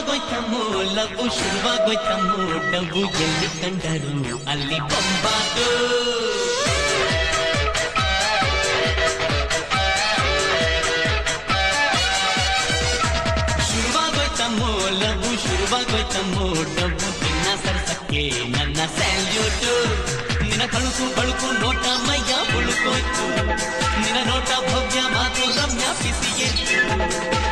ಶುರುವಾಗೋಯ್ತಮ್ಮೋ love ಶುರುವಾಗೋಯ್ತಮ್ಮೋ ಡಬ್ಬು ಎಲ್ಲಿ ಕಂಡರು ಅಲ್ಲಿ ಬೊಂಬಾದು ಶುರುವಾಗೋಯ್ತಮ್ಮೋ ಲವ್ ಶುರುವಾಗೋಯ್ತಮ್ಮೋ ಡಬ್ಬು ನಿನ್ನ ಸರ್ಸಕ್ಕೆ ನನ್ನ ಸ್ಯಾಲ್ಯೂಟು ನಿನ್ನ ಕಳುಕು ಬಳುಕು ನೋಟ ಮೈಯ ಉಳುಕೋಯ್ತು ನಿನ್ನ ನೋಟ ಭವ್ಯ ಮಾತು ರಮ್ಯ ಬಿಸಿಯೇತು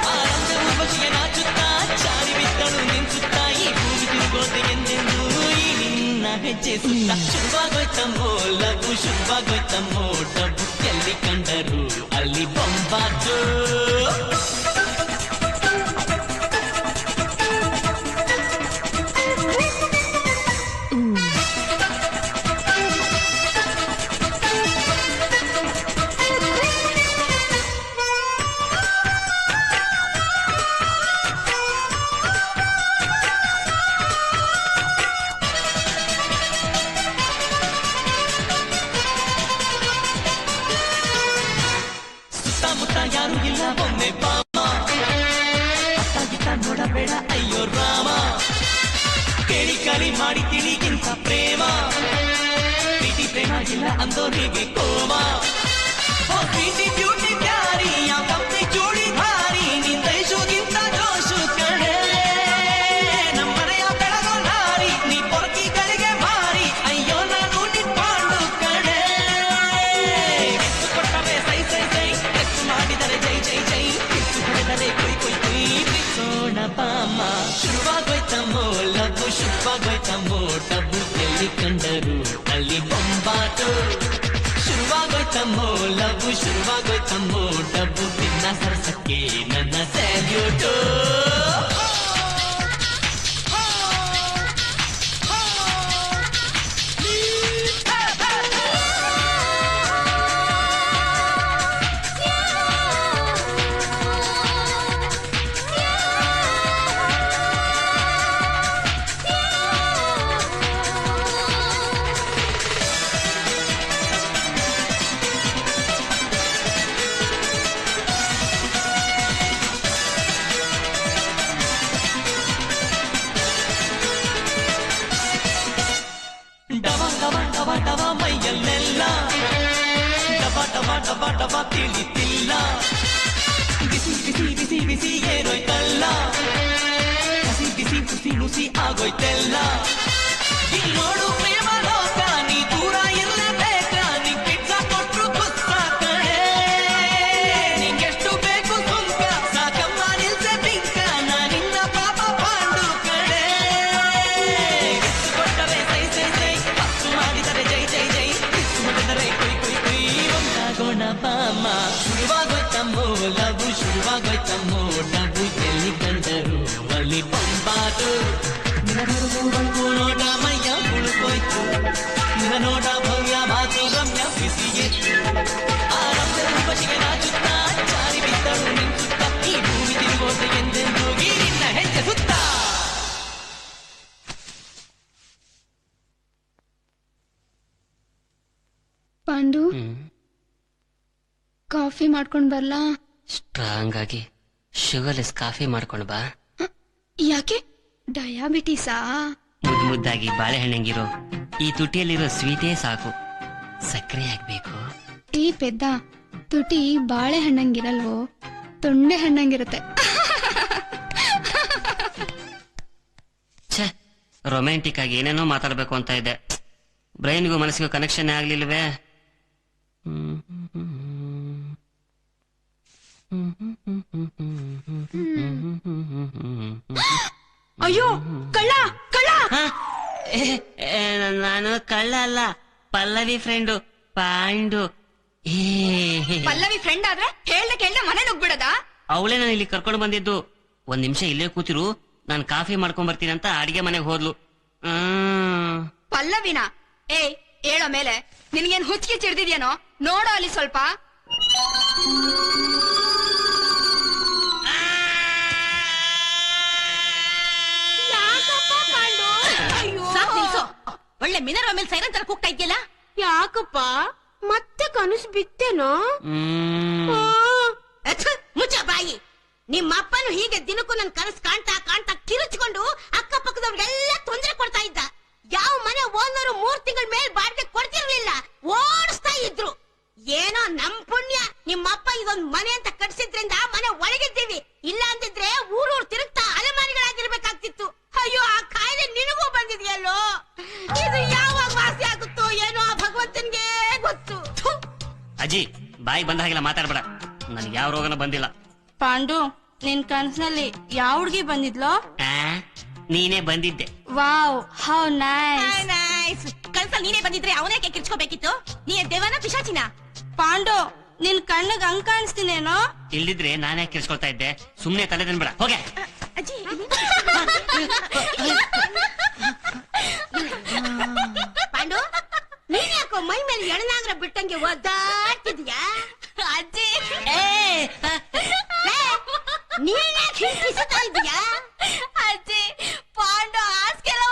ಆ ರಮ್ಯ ಉರ್ವಶಿಯ ನಾಚುತ್ತಾ ಚಾರಿ ಬಿದ್ದಳು ನಿಂಚುತ್ತಾ ಈ ಭೂಮಿ ತಿರುಗೋದೆ ಎಂದೆಂದು ಈ ನಿನ್ನ ಹೆಜ್ಜೆ ಸುತ್ತ ಶುರುವಾಗೋಯ್ತಮ್ಮೋ ಲಘು ಶುರುವಾಗೋಯ್ತಮ್ಮೋ ಡಬ್ಬು ಎಲ್ಲಿ ಕಂಡರು ಅಲ್ಲಿ ಬೊಂಬಾಟು ಯಾರು ಇಲ್ಲ ಒಮ್ಮೆ ಬಾಮ ಅತ್ತಾಗಿತ್ತ ನೋಡಬೇಡ ಅಯ್ಯೋ ರಾಮ ಕೇಳಿ ಕಲಿ ಮಾಡಿ ತಿಳಿಗಿಂತ ಪ್ರೇಮ ಪ್ರೀತಿ ಪ್ರೇಮ ಇಲ್ಲ ಅಂದೋರಿಗೆ ಕೋಮ ಪ್ರೀತಿ ಬ್ಯೂಟಿ ಪ್ಯಾರಿ ಯಾವ ಕಂಪನಿ ಜೋಡಿ ಭಾರಿ ನಿಂದೈಸೋಗಿಂತ ಜೋಶು ಕಡೆ ನಮ್ಮನೆಯ ಬೆಳಗೋ ನಾರಿ ನೀ ಪೊರಕಿಗಳಿಗೆ ಮಾರಿ ಅಯ್ಯೋ ನಾನು ನಿಂತ್ಕೊಂಡು ಕಡೆ ಎಷ್ಟು ಕೊಟ್ಟರೆ ಸೈ ಸೈ ಸೈ ಮಾಡಿದರೆ ಜೈ ಜೈ ಜೈ ಕಿತ್ತು ಹೊಡೆದರೆ ಕೊಯ್ ಕೊಯ್ ಕೊಯ್ ಬಿಸೋಣ ಬಾಮ ಶುರುವಾಗೋಯ್ತಮ್ಮೋ ಲಘು ಶುರುವಾಗೋಯ್ತಮ್ಮೋ ಡಬ್ಬು ಎಲ್ಲಿ ಕಂಡರು ಅಲ್ಲಿ ಬೊಂಬಾಟು ಶುರುವಾಗೋಯ್ತಮ್ಮೋ ಲಘು ಶುರುವಾಗೋಯ್ತಮ್ಮೋ ಡಬ್ಬು ನಿನ್ನ ಸರ್ಸಕ್ಕೆ ನನ್ನ ಸ್ಯಾಲ್ಯೂಟು ಡವ ಮೈಯಲ್ಲೆಲ್ಲ ಡಬ ಡಬ ಡಬ ಡಬ ತಿಳಿತಿಲ್ಲ ಬಿಸಿ ಬಿಸಿ ಬಿಸಿ ಬಿಸಿ ಏರೋಯ್ತಲ್ಲ ಹಸಿ ಬಿಸಿ ಹುಸಿ ನುಸಿ ಆಗೋಯ್ತೆಲ್ಲ ಇಲ್ಲಿ ನೋಡು ಪ್ರೇಮ ಲೋಕ ನೀ ದೂರ ಇರಲೇಬೇಕ ನೀ ಪಿಜ್ಜಾ ಕೊಟ್ರು ಗುಸ್ಸ ಕಡೆ ನಿಂಗೆಷ್ಟು ಬೇಕು ಸುಂಕ ಸಾಕಮ್ಮ ನಿಲ್ಸೆ ಬಿಂಕ ನಾನಿನ್ನ ಪಾಪ ಪಾಂಡು ಕಡೆ ಎಷ್ಟು ಕೊಟ್ಟರೆ ಸೈ ಸೈ ಸೈ ಮಾಡಿದರೆ ಜೈ ಜೈ ಜೈ ಕಿತ್ತು ಹೊಡೆದರೆ ಕೊಯ್ ಕೊಯ್ ಕೊಯ್ ಒಂದಾಗೋಣ ಬಾಮ ಶುರುವಾಗೋಯ್ತಮ್ಮೋ ಲಘು ಶುರುವಾಗೋಯ್ತಮ್ಮೋ ಡಬ್ಬು ಎಲ್ಲಿ ಕಂಡರು ಅಲ್ಲಿ ಬೊಂಬಾಟು ನಿನ್ನ ಬಳುಕು ನೋಟ ಮೈಯ ಉಳುಕೋಯ್ತು ನಿನ್ನ ನೋಟ ಭವ್ಯ ಮಾತು ರಮ್ಯ ಬಿಸಿಯೇತು ಆ ರಮ್ಯ ಉರ್ವಶಿಗೆ ನಾಚುತ್ತಾ ಚಾರಿ ಬಿದ್ದಳು ನಿಂಚುತ್ತಾ ಈ ಭೂಮಿ ತಿರುಗೋದೆ ಎಂದೆಂದು ಈ ನಿನ್ನ ಹೆಜ್ಜೆ ಸುತ್ತ ಪಾಂಡು ಕಾಫಿ ಮಾಡ್ಕೊಂಡ್ ಬರ್ಲಾ ಸ್ಟ್ರಾಂಗ್ ಆಗಿ ಶುಗರ್ಲೆಸ್ ಕಾಫಿ ಮಾಡ್ಕೊಂಡ್ ಬಾ ಯಾಕೆ ಡಯಾಬಿಟಿಸಾ ಮುದ್ದು ಮುದ್ದಾಗಿ ಬಾಳೆಹಣ್ಣಂಗಿರೋ ಈ ತುಟಿಯಲ್ಲಿರೋ ಸ್ವೀಟೇ ಸಾಕು ಸಕ್ಕರೆ ಆಗ್ಬೇಕು ಈ ಪೆದ್ದ ತುಟಿ ಬಾಳೆಹಣ್ಣಂಗಿರಲ್ವೋ ತೊಂಡೆ ಹಣ್ಣಂಗಿರುತ್ತೆ ಛೆ ರೊಮ್ಯಾಂಟಿಕ್ ಆಗಿ ಏನೇನೋ ಮಾತಾಡ್ಬೇಕು ಅಂತ ಇದೆ ಬ್ರೈನ್ಗೂ ಮನಸ್ಸಿಗೂ ಕನೆಕ್ಷನ್ ಆಗ್ಲಿಲ್ವೇ ಅಯ್ಯೋ ಕಳ್ಳ ಕಳ್ಳ ನಾನು ಕಳ್ಳ ಅಲ್ಲ ಪಲ್ಲವಿ ಫ್ರೆಂಡು ಪಾಂಡು ಪಲ್ಲವಿ ಫ್ರೆಂಡ್ ಆದ್ರೆ ಹೇಳ್ದೆ ಮನೆ ನುಗ್ಬಿಡದ ಅವಳೇ ನಾನು ಇಲ್ಲಿ ಕರ್ಕೊಂಡು ಬಂದಿದ್ದು ಒಂದ್ ನಿಮಿಷ ಇಲ್ಲೇ ಕೂತಿರು ನಾನು ಕಾಫಿ ಮಾಡ್ಕೊಂಡ್ ಬರ್ತೀನಿ ಅಂತ ಅಡಿಗೆ ಮನೆಗೆ ಹೋದ್ಲು ಪಲ್ಲವಿನ ಹೇಳೋ ಮೇಲೆ ನಿನ್ಗೇನ್ ಹುಚ್ಚಿಗೆ ಚಿಡ್ದಿದ್ಯೇನೋ ನೋಡೋ ಅಲ್ಲಿ ಸ್ವಲ್ಪ ಒಳ್ಳೆ ಮಿನರ ಮೇಲೆ ಸೈರನ್ ತರ ಕೂಗ್ತಾ ಇದೆಯಲ್ಲ ಯಾಕಪ್ಪ ಮತ್ತೆ ಕನಸು ಬಿತ್ತೇನೋ ಮುಚ್ಚ ಬಾಯಿ. ನಿಮ್ಮಪ್ಪನು ಹೀಗೆ ದಿನಕ್ಕೂ ನನ್ ಕನಸು ಕಾಣ್ತಾ ಕಾಣ್ತಾ ಕಿರು ಇಟ್ಕೊಂಡು ಅಕ್ಕಪಕ್ಕದವ್ರಿಗೆಲ್ಲ ತೊಂದರೆ ಕೊಡ್ತಾ ಇದ್ದ. ಯಾವ ಮನೆ ಓನರು 3 ತಿಂಗಳ ಮೇಲೆ ಬಾಡಿಗೆ ಕೊಡ್ತಿರ್ಲಿಲ್ಲ, ಓಡಿಸ್ತಾ ಇದ್ರು. ಏನೋ ನಮ್ ಪುಣ್ಯ ನಿಮ್ಮಪ್ಪ ಇದೊಂದ್ ಮನೆ ಅಂತ ಕಟ್ಸಿದ್ರಿಂದ ಮನೆ ಒಳಗಿದ್ದೀವಿ. ಇಲ್ಲ ಅಂದಿದ್ರೆ ಊರೂರ್ ತಿರುಗ್ತಾ ಅಲೆಮಾರಿಗಳಾಗಿರ್ಬೇಕಾಗ್ತಿತ್ತು. ಅಯ್ಯೋ, ಆ ಕಾಯಿಲೆ ನಿನಗೂ ಬಂದಿದೆಯಲ್ಲೋ. ಇದು ಯಾವಾಗ ವಾಸಿ ಆಗುತ್ತೋ ಏನೋ ಆ ಭಗವಂತನ್ಗೆ ಗೊತ್ತು. ಅಜ್ಜಿ, ಬಾಯಿ ಬಂದ ಹಾಗೆಲ್ಲ ಮಾತಾಡ್ಬೇಡ. ನನ್ಗೆ ಯಾವ ರೋಗನೂ ಬಂದಿಲ್ಲ. ಪಾಂಡು, ನಿನ್ ಕನ್ಸಲ್ಲಿ ಯಾವ ಹುಡ್ಗಿ ಬಂದಿದ್ಲೋ? ನೀನೇ ಬಂದಿದ್ದೆ. Wow, how nice. Nice. Kansal ನೀನೇ ಬಂದಿದ್ರೆ ಅವನೇಕೆ ಕಿರ್ಚ್ಕೋಬೇಕಿತ್ತು? ನೀ ದೇವನ ಪಿಶಾಚಿನ? ಪಾಂಡು, ನಿನ್ ಕಣ್ಣಿಗೆ ಹಂಗ್ ಕಾಣಿಸ್ತೀನೇನೋ? ಇಲ್ದಿದ್ರೆ ನಾನೇ ಕಿರ್ಸ್ಕೊಳ್ತಾ ಇದ್ದೆ. ಸುಮ್ನೆ ತಲೆ ತಿನ್ಬೇಡ, ಹೋಗೆ. ಅಜ್ಜಿ ಪಾಂಡು, ನೀನ್ ಯಾಕೋ ಮೈ ಮೇಲೆ ಎಣನಾಗ್ರ ಬಿಟ್ಟಂಗೆ ಒದ್ದಾಡ್ತಿದ್ಯಾ? ಅಜ್ಜಿ ನೀನ್ ಯಾಕೆ ಹಿಂಸಿಸ್ತಾ ಇದೀಯಾ? ಅಜ್ಜಿ, ಪಾಂಡು ಹಾಸ್ಗೆಲ್ಲ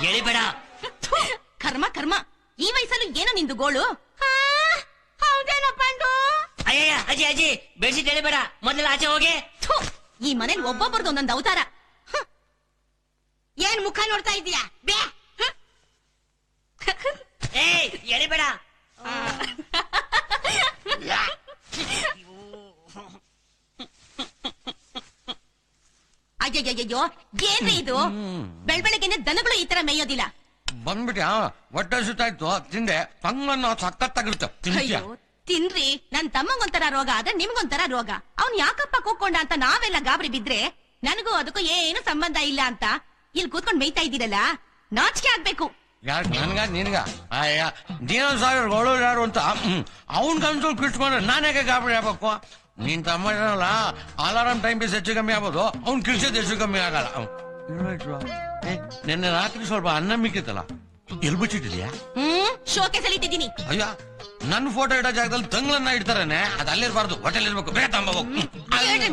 ಎಳಿಬೇಡ. ಕರ್ಮ ಕರ್ಮ. ಈ ವಯಸ್ಸಲ್ಲೂ ಏನೋ ನಿಂದು ಗೋಳು? ಹೌದೇನೋ ಪಾಂಡು? ಅಯ್ಯ ಅಜ್ಜಿ, ಅಜ್ಜಿ ಬೆಡ್ಶೀಟ್ ಎಳಿಬೇಡ, ಮೊದಲೆಲ್ಲ ಆಚೆ ಹೋಗಿ. ಈ ಮನೇಲಿ ಒಬ್ಬೊಬ್ಬರದು ಒಂದೊಂದು ಅವತಾರ. ಏನ್ ಮುಖ ನೋಡ್ತಾ ಇದೀಯಾ? ಬೇ ಎಳಿಬೇಡ. ಅಯ್ಯಯ್ಯಯ್ಯೋ, ಏನ್ರಿ ಇದು? ಬೆಳಬೆಳಗ್ಗೆನೆ ದನಗಳು ಈ ತರ ಮೇಯೋದಿಲ್ಲ. ಬಂದ್ಬಿಟ್ಯಾ? ಹೊಟ್ಟೆ ಸುತ್ತಾಯ್ತು, ತಿಂದೆ. ತಂಗನ್ನ ಸಖತ್ತಾಗಿರುತ್ತೆ. ಅಯ್ಯೋ ತಿನ್ರಿ. ನನ್ ತಮ್ಮಂಗೊಂತರ ರೋಗ ಆದ್ರೆ ನಿಮ್ಗೊಂತರ ರೋಗ. ಅವ್ನ್ ಯಾಕಪ್ಪ ಕೂಕೊಂಡ ಅಂತ ನಾವೆಲ್ಲ ಗಾಬರಿ ಬಿದ್ರೆ, ನನಗೂ ಅದಕ್ಕೂ ಏನು ಸಂಬಂಧ ಇಲ್ಲ ಅಂತ ಇಲ್ಲಿ ಕೂತ್ಕೊಂಡ್ ಮೇಯ್ತಾ ಇದ್ದೀರಲ್ಲ, ನಾಚಿಕೆ ಆಗ್ಬೇಕು. ಯಾರು ನನ್ಗ ನಿನ್ಗ? ಅಯ್ಯ, ದಿನಸಾಗರ್ಗಳು ಯಾರು ಅಂತ ಅವನ್ ಕನ್ಸೋಲ್ ಕಿಟ್ಕೊಂಡ್ರೆ ನಾನ್ಯಾಕೆ ಗಾಬರಿ ಆಗ್ಬೇಕು? ನೀನ್ ತಮ್ಮ ಇರಲ್ಲ, ಅಲಾರಾಮ್ ಟೈಮ್ ಬೇಸ್ ಹೆಚ್ಚು ಕಮ್ಮಿ ಆಗ್ಬೋದು, ಅವ್ನ್ ಕಿಳ್ಸೋದು ಹೆಚ್ಚು ಕಮ್ಮಿ ಆಗಲ್ಲ. ನಿನ್ನೆ ರಾತ್ರಿ ಸ್ವಲ್ಪ ಅನ್ನ ಮಿಕ್ಕಿತ್ತಲ್ಲ, ಎಲ್ ಬಿಟ್ಟಿದ್ಯಾ? ಶೋಕೆ ಸಲಿಟ್ಟಿದ್ದೀನಿ. ಅಯ್ಯ, ನನ್ ಫೋಟೋ ಇಡೋ ಜಾಗದಲ್ಲಿ ತಂಗ್ಳನ್ನ ಇಡ್ತಾರೇನೆ, ಅದ್ ಅಲ್ಲಿರ್ಬಾರ್ದು, ಹೋಟೆಲ್ ಇರ್ಬೇಕು. ಬೇಗ ತಂಬ ಹೋಗು.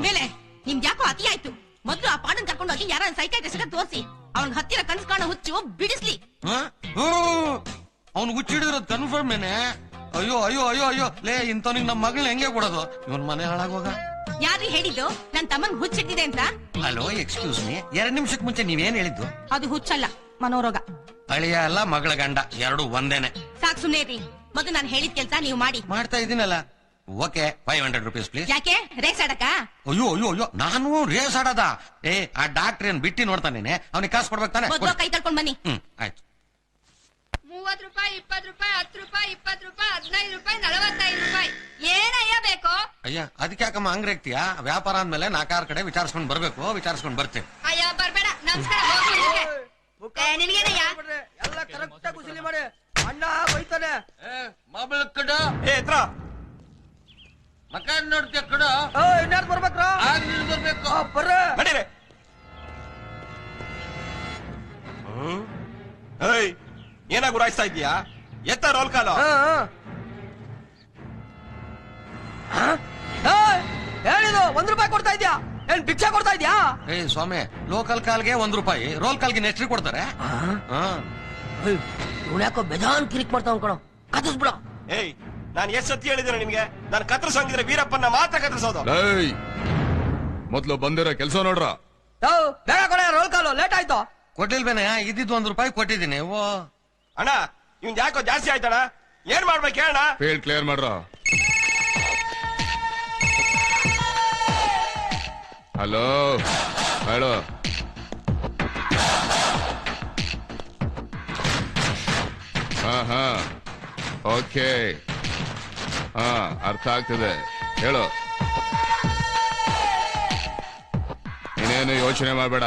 ಮೇಲೆ ನಿಮ್ಗೆ ಯಾಕೋ ಅತಿ ಆಯ್ತು. ಮೊದ್ಲು ಆ ಪಾಡನ್ ಕರ್ಕೊಂಡು ಹೋಗಿ ಯಾರ ಸೈಕಾಟ್ರಿಸ್ಟ್ ತೋರಿಸಿ, ಅವ್ನ್ ಹತ್ತಿರ ಕನ್ಸ್ ಕಾಣೋ ಹುಚ್ಚು ಬಿಡಿಸ್ಲಿ. ಅವ್ನು ಹುಚ್ಚಿಡಿದ್ರದ್ ಕನ್ಫರ್ಮ್ ಏನೆ. ಅಯ್ಯೋ ಅಯ್ಯೋ ಅಯ್ಯೋ ಅಯ್ಯೋ, ಲೇ ಇಂಥವ್ನಿಗೆ ನಮ್ಮ ಮಗಳನ್ನ ಹೆಂಗೆ ಕೊಡೋದು? ಇವನ್ ಮನೆ ಹಾಳಾಗೋಗ. ಯಾರೀ ಹೇಳಿದ್ದು ನನ್ ತಮ್ಮನ್ ಹುಚ್ಚಿಟ್ಟಿದೆ ಅಂತ? ಹಲೋ, ಎಕ್ಸ್ಕ್ಯೂಸ್ ಮೀ, 2 ನಿಮಿಷಕ್ಕೆ ಮುಂಚೆ ನೀವೇನ್ ಹೇಳಿದ್ದು? ಅದು ಹುಚ್ಚಲ್ಲ, ಮನೋರೋಗ. ಅಳಿಯ ಅಲ್ಲ, ಮಗಳ ಗಂಡ ಎರಡು ಒಂದೇನೆ. ಸಾಕ್ ಸುಮ್ನೆ ಇರ್ರಿ. ಮೊದ್ಲು ನಾನು ಹೇಳಿದ ಕೆಲ್ಸ ನೀವು ಮಾಡಿ. ಮಾಡ್ತಾ ಇದೀನಲ್ಲ. Okay, 500 rupees please. ಯಾಕೆ ರೇಸ್ ಆಡಕ? ಅಯ್ಯೋ ಅಯ್ಯೋ ಅಯ್ಯೋ, ನಾನು ರೇಸ್ ಆಡದ? ಆ ಡಾಕ್ಟರ್ ಏನ್ ಬಿಟ್ಟಿ ನೋಡ್ತಾನೇನೆ, ಅವನಿಗೆ ಕಾಸು ಕೊಡ್ಬೇಕು ತಾನೆ? ಮೊದ್ಲು ಕೈ ತಳ್ಕೊಂಡ್ ಬನ್ನಿ. ಆಯ್ತು. 30 ರೂಪಾಯಿ, 20 ರೂಪಾಯಿ, 10 ರೂಪಾಯಿ, 20 ರೂಪಾಯಿ, 15 ರೂಪಾಯಿ, 45 ರೂಪಾಯಿ. ಏನಯ್ಯ ಬೇಕು? ಅಯ್ಯ, ಅದಕ್ಕೆ ಯಾಕಮ್ಮ ಅಂಗ್ರೆಗ್ತೀಯ? ವ್ಯಾಪಾರ ಅಂದ್ಮೇಲೆ 4-6 ಕಡೆ ವಿಚಾರಿಸ್ಕೊಂಡ್ ಬರ್ಬೇಕು, ವಿಚಾರಿಸ್ಕೊಂಡ್ ಬರ್ತೇವೆ. ಅಯ್ಯ ಬರ್ಬೇಡ, ನಮಸ್ಕಾರ. ನಿನ್ಗೇನಯ್ಯ? ಎಲ್ಲ ಕರೆಕ್ಟ್ ಆಗಿ ಕುಸಿಲಿ ಮಾಡಿ. ಅಣ್ಣ ಬೈತಾನೆ. ಮೊಬೈಲ್ ಕಡ ಮಕ್ಕ ನೋಡ್ತೀಯ ಕಡ. ಇನ್ಯಾರು ಬರ್ಬೇಕ್ರ? ಬರ್ಬೇಕು. ಬರ್ರೆ ನಡೀರಿ. ಏನಾಗ ಗುರಾಯಿಸ್ತಾ ಇದೀಯಾ? ಎತ್ತ ರೋಲ್ ಕಾಲು. ಏನಿದು 1 ರೂಪಾಯಿ ಕೊಡ್ತಾ ಇದ್ಯಾ? ಏನ್ ಭಿಕ್ಷೆ ಕೊಡ್ತಾ ಇದ್ಯಾ? ಸ್ವಾಮಿ, ಲೋಕಲ್ ಕಾಲ್ಗೆ 1 ರೂಪಾಯಿ, ರೋಲ್ ಕಾಲ್ಗೆ ನೆಕ್ಸ್ಟ್ ಕೊಡ್ತಾರೆ. ಯಾಕೋ ಬೆದಾನ್ ಕಿರಿಕ್ ಮಾಡ್ತಾವ್ ಕಣೋ, ಕತ್ತಿಸ್ಬಿಡ. ನಾನು ಎಷ್ಟು ಸತಿ ಹೇಳಿದ್ದೇನೆ ನಿನ್ಗೆ, ನಾನು ಕತ್ರಸಂಗಿದ್ರೆ ವೀರಪ್ಪನ ಮಾತ್ರ ಕತ್ರಸೋದು. ಮೊದ್ಲು ಬಂದಿರೋ ಕೆಲಸ ನೋಡ್ರ. ಬೇಗ ಕೊಡ ರೋಲ್ ಕಾಲು, ಲೇಟ್ ಆಯ್ತು. ಕೊಟ್ಟಿಲ್ವೇನೆ? ಇದ್ದಿದ್ದು 1 ರೂಪಾಯಿ ಕೊಟ್ಟಿದ್ದೀನಿ. ಅಣ್ಣ ಇವ್ನ್ ಯಾಕೋ ಜಾಸ್ತಿ ಆಯ್ತಣ್ಣ, ಏನ್ ಮಾಡ್ಬೇಕು ಹೇಳಣ್ಣ? ಫೀಲ್ಡ್ ಕ್ಲಿಯರ್ ಮಾಡ್ರ. ಹಲೋ ಹೇಳು. ಹಾ ಓಕೆ, ಹಾ ಅರ್ಥ ಆಗ್ತಿದೆ, ಹೇಳು. ನೀನೇನು ಯೋಚನೆ ಮಾಡಬೇಡ,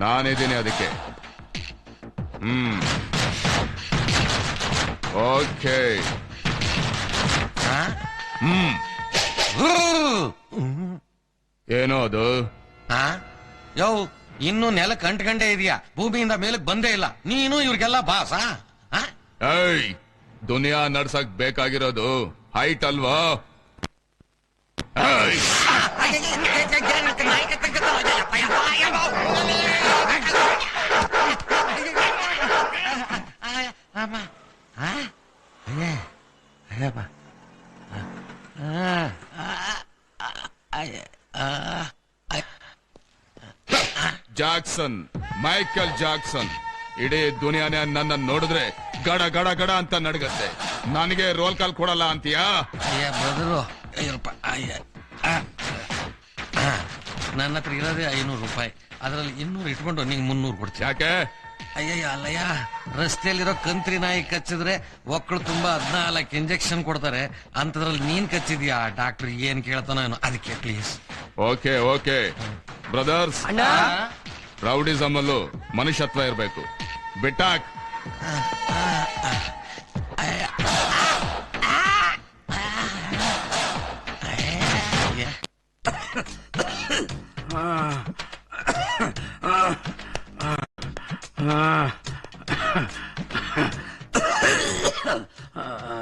ನಾನಿದ್ದೀನಿ ಅದಕ್ಕೆ. ಓಕೆ. ಏನೋ ಅದು? ಯೋ, ಇನ್ನು ನೆಲಕ್ಕೆ ಅಂಟ್ಕಂಡೇ ಇದೆಯಾ? ಭೂಮಿಯಿಂದ ಮೇಲಕ್ಕೆ ಬಂದೇ ಇಲ್ಲ. ನೀನು ಇವ್ರಿಗೆಲ್ಲ ಬಾಸ? ಏಯ್, ದುನಿಯಾ ನಡ್ಸಕ್ ಬೇಕಾಗಿರೋದು ಹೈಟ್ ಅಲ್ವಾ? Jackson, Michael Jackson. ಇಡೀ ದುನಿಯಾನೇ ನನ್ನ ನೋಡಿದ್ರೆ ಗಡ ಗಡ ಗಡ ಅಂತ ನಡಗತ್ತೆ. ನನಗೆ ರೋಲ್ ಕಾಲ್ ಕೊಡಲ್ಲ ಅಂತೀಯಾ? ಅಯ್ಯ ಬ್ರದರು, ನನ್ನ ಹತ್ರ ಇರೋದೇ 500 ರೂಪಾಯಿ. ಅದ್ರಲ್ಲಿ 200 ಇಟ್ಕೊಂಡು ನಿಂಗೆ 300 ಕೊಡ್ತೀನಿ. ಯಾಕೆ? ಅಯ್ಯಯ್ಯ ಅಲ್ಲಯ್ಯ, ರಸ್ತೆಯಲ್ಲಿರೋ ಕಂತ್ರಿ ನಾಯಿ ಕಚ್ಚಿದ್ರೆ ಒಕ್ಕಳು ತುಂಬಾ 14 ಇಂಜೆಕ್ಷನ್ ಕೊಡ್ತಾರೆ. ಅಂತದ್ರಲ್ಲಿ ನೀನ್ ಕಚ್ಚಿದ್ಯಾ? ಡಾಕ್ಟರ್ ಏನ್ ಕೇಳ್ತಾನೋ ಅದಕ್ಕೆ please. Okay okay brothers, rowdyism ಅಲ್ಲೂ ಮನುಷ್ಯತ್ವ ಇರ್ಬೇಕು. ಬಿಟ್ಟಾಕ್.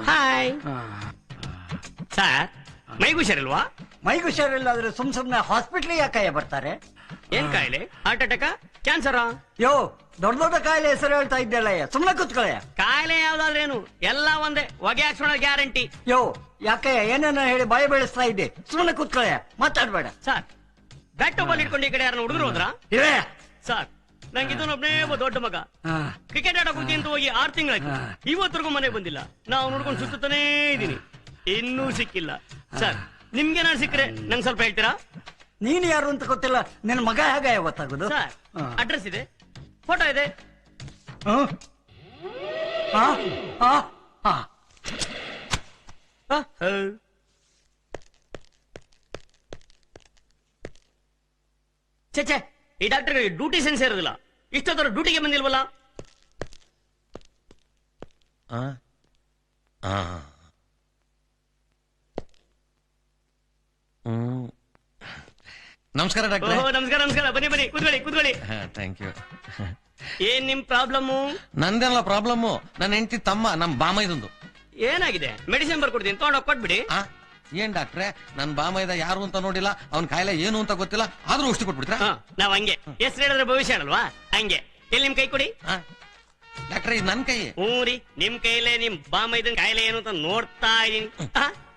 ಹಾಯ್ ಸರ್, ಮೈಗೆ ಹುಷಾರಿಲ್ವಾ? ಮೈಗೆ ಹುಷಾರಿಲ್ಲಾದ್ರೆ ಸುಮ್ನೆ ಹಾಸ್ಪಿಟ್ಲ್ ಯಾಕಯ್ಯ ಬರ್ತಾರೆ? ಏನ್ ಕಾಯಿಲೆ? Heart attack, ಕ್ಯಾನ್ಸರಾ? ಯೋ, ದೊಡ್ಡ ದೊಡ್ಡ ಕಾಯಿಲೆ ಹೆಸರು ಹೇಳ್ತಾ ಇದ್ದಲ್ಲಯ್ಯ, ಸುಮ್ನೆ ಕೂತ್ಕೊಳ್ಳಯ್ಯ. ಕಾಯಿಲೆ ಯಾವ್ದಾದ್ರೇನು ಎಲ್ಲ ಒಂದೇ, ಹೊಗೆ ಹಾಕ್ಸೋಣ ಗ್ಯಾರಂಟಿ. ಯೋ, ಯಾಕಯ್ಯ ಏನೇನೋ ಹೇಳಿ ಬಾಯಿ ಬೆಳೆಸ್ತಾ ಇದ್ದೆ, ಸುಮ್ನೆ ಕೂತ್ಕೊಳ್ಳಯ್ಯ, ಮಾತಾಡ್ಬೇಡ. ಸರ್, ಬ್ಯಾಟ್ ಬಾಲ್ ಇಟ್ಕೊಂಡು ಈ ಕಡೆ ಯಾರನ್ನ ಹುಡುಗರು ಹೋದ್ರ? ಇರೇ ಸರ್, ನಂಗೆ ಇದನ್ನೊಬ್ನೇ ಒಬ್ಬ ದೊಡ್ಡ ಮಗ. ಕ್ರಿಕೆಟ್ ಆಡೋಕೆ ಅಂತ ಹೋಗಿ 6 ತಿಂಗಳಾಯ್ತು, ಇವತ್ತರೆಗೂ ಮನೆಗೆ ಬಂದಿಲ್ಲ. ನಾವು ನೋಡ್ಕೊಂಡು ಸುತ್ತಾನೇ ಇದೀನಿ, ಇನ್ನೂ ಸಿಕ್ಕಿಲ್ಲ. ಸರ್, ನಿಮ್ಗೆ ನಾನು ಸಿಕ್ಕರೆ ನಂಗೆ ಸ್ವಲ್ಪ ಹೇಳ್ತೀರಾ? ನೀನ್ ಯಾರು ಅಂತ ಗೊತ್ತಿಲ್ಲ, ನಿನ್ ಮಗ ಹೇಗೆ ಗೊತ್ತಾಗುದು? ಸರ್, ಅಡ್ರೆಸ್ ಇದೆ, ಫೋಟೋ ಇದೆ. ಛೇ, ಈ ಡಾಕ್ಟರ್ಗೆ ಡ್ಯೂಟಿ ಸೆನ್ಸ್ ಇರೋದಿಲ್ಲ. ಇಷ್ಟೊತ್ತರ ಡ್ಯೂಟಿಗೆ ಬಂದಿಲ್ವಲ್ಲ? ನಮಸ್ಕಾರ ಡಾಕ್ಟರ್. ನಮಸ್ಕಾರ ನಮಸ್ಕಾರ, ಬನ್ನಿ ಬನ್ನಿ, ಕೂತ್ಕೊಳ್ಳಿ. Thank you. ಏನ್ ನಿಮ್ ಪ್ರಾಬ್ಲಮ್? ನಂದೆಲ್ಲ ಪ್ರಾಬ್ಲಮ್, ನನ್ನ ಹೆಂಡತಿ ತಮ್ಮ, ನಮ್ ಬಾಮೈದೊಂದು. ಏನಾಗಿದೆ? ಮೆಡಿಸಿನ್ ಬರ್ಕೊಡ್ತೀನಿ, ತಗೊಂಡೋಗಿ ಕೊಟ್ಬಿಡಿ. ಏನ್ ಡಾಕ್ಟ್ರೆ, ನನ್ ಬಾಮೈದ ಯಾರು ಅಂತ ನೋಡಿಲ್ಲ, ಅವ್ನ ಕಾಯಿಲೆ ಏನು ಅಂತ ಗೊತ್ತಿಲ್ಲ, ಆದ್ರೂ ಔಷಧಿ ಕೊಟ್ಬಿಡ್ತೀರಾ? ನಾವ್ ಹಂಗೆ, ಹೆಸರು ಹೇಳಿದ್ರೆ ಭವಿಷ್ಯ ಅಲ್ವಾ, ಹಂಗೆ. ಎಲ್ಲಿ ನಿಮ್ ಕೈ ಕೊಡಿ. ಡಾಕ್ಟ್ರೆ, ಇದು ನನ್ ಕೈ. ಊರಿ, ನಿಮ್ ಕೈಲೇ ನಿಮ್ ಬಾಮೈದನ್ ಕಾಯಿಲೆ ಏನು ಅಂತ ನೋಡ್ತಾ ಇದೀನಿ.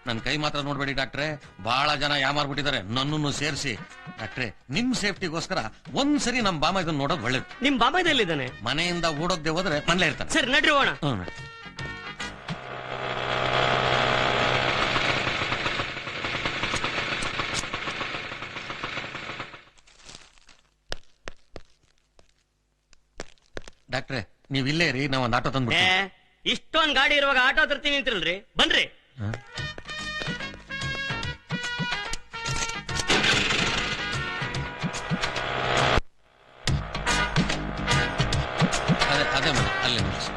ನನ್ ಕೈ ಮಾತ್ರ ನೋಡ್ಬೇಡಿ ಡಾಕ್ಟ್ರೆ, ಬಹಳ ಜನ ಯಾಮಾರ್ಬಿಟ್ಟಿದ್ದಾರೆ, ನನ್ನನ್ನು ಸೇರಿಸಿ. ಡಾಕ್ಟ್ರೆ, ನಿಮ್ ಸೇಫ್ಟಿಗೋಸ್ಕರ ಒಂದ್ಸರಿ ನಮ್ ಬಾಮೈದನ್ ನೋಡೋದು ಒಳ್ಳೇದು. ನಿಮ್ ಬಾಮೈದ ಎಲ್ಲಿದ್ದಾನೆ? ಮನೆಯಿಂದ ಓಡೋಗ್ದೆ ಹೋದ್ರೆ ಮನೇಲೆ ಇರ್ತಾನೆ. ಸರಿ, ನಡ್ರಿ ಹೋಗೋಣ. ಡಾಕ್ಟ್ರೆ, ನೀವ್ ಇಲ್ಲೇ ರೀ, ನಾವ್ ಒಂದ್ ಆಟೋ ತಂದ್ಬಿಟ್ಟು. ಇಷ್ಟೊಂದ್ ಗಾಡಿ ಇರುವಾಗ ಆಟೋ ತರ್ತೀನಿ ಅಂತಿರಲ್ರಿ, ಬನ್ರಿ. ಅದೇ ಮನೆ, ಅಲ್ಲೇ ನಿಲ್ಲಿಸಿ.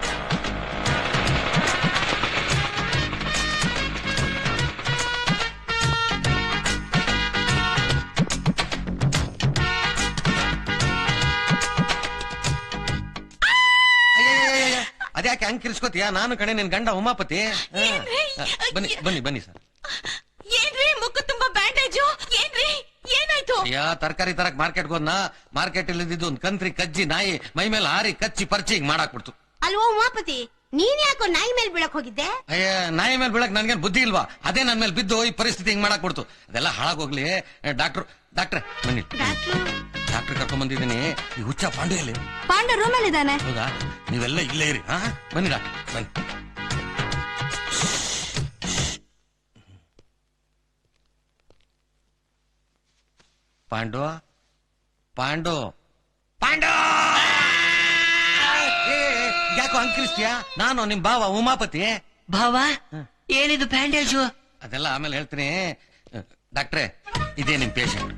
ಅದ್ಯಾಕೆ ಹಂಗ್ ಕಿರ್ಸ್ಕೋತೀಯ? ನಾನು ಕಣೆ ನಿನ್ ಗಂಡ ಉಮಾಪತಿ. ಬನ್ನಿ ಬನ್ನಿ ಬನ್ನಿ ಸರ್. ಏನ್ರಿ ಮುಖ ತುಂಬಾ ಬ್ಯಾಂಡೇಜು? ಏನ್ರಿ ಏನಾಯ್ತು? ತರಕಾರಿ ತರಕ್ ಮಾರ್ಕೆಟ್ ಹೋದ್ನ, ಮಾರ್ಕೆಟ್ ಅಲ್ಲಿ ಇದ್ದಿದ್ದು ಒಂದ್ ಕಂತ್ರಿ ಕಜ್ಜಿ ನಾಯಿ ಮೈ ಮೇಲೆ ಹಾರಿ ಕಚ್ಚಿ ಪರ್ಚಿ ಮಾಡಾಕ್ಬಿಡ್ತು. ಅಲ್ವೋ ಉಮಾಪತಿ, ನೀನ್ ಯಾಕೋ ನಾಯಿ ಮೇಲೆ ಬೀಳಕ್ ಹೋಗಿದ್ದೆ? ನಾಯಿ ಮೇಲೆ ಬೀಳಕ್ ನನ್ಗೇನ್ ಬುದ್ಧಿ ಇಲ್ವಾ? ಅದೇ ನನ್ ಮೇಲೆ ಬಿದ್ದು ಈ ಪರಿಸ್ಥಿತಿ ಹಿಂಗ್ ಮಾಡಾಕ್ಬಿಡ್ತು. ಅದೆಲ್ಲ ಹಾಳಾಗೋಗ್ಲಿ. ಡಾಕ್ಟ್ರೆ ಬನ್ನಿ. ಡಾಕ್ಟರ್ ಕರ್ಕೊಂಡ್ ಬಂದಿದ್ದೀನಿ. ಈ ಹುಚ್ಚ ಪಾಂಡು ಎಲ್ಲಿ? ಪಾಂಡ ರೂಮ್ ಅಲ್ಲಿ ಇದ್ದಾನೆ. ಹೌದಾ? ನೀವೆಲ್ಲ ಇಲ್ಲೇ ಇರಿ. ಬನ್ನಿ ಡಾಕ್ಟರ್, ಬನ್ನಿ. ಪಾಂಡು ಪಾಂಡು ಪಾಂಡು, ಯಾಕೋ ಅಂಕಿರಿಸ್ತೀಯಾ? ನಾನು ನಿಮ್ ಭಾವ ಉಮಾಪತಿ. ಭಾವ, ಏನಿದು ಬ್ಯಾಂಡೇಜು? ಅದೆಲ್ಲ ಆಮೇಲೆ ಹೇಳ್ತೀನಿ. ಡಾಕ್ಟ್ರೆ, ಇದೇ ನಿಮ್ ಪೇಷಂಟ್.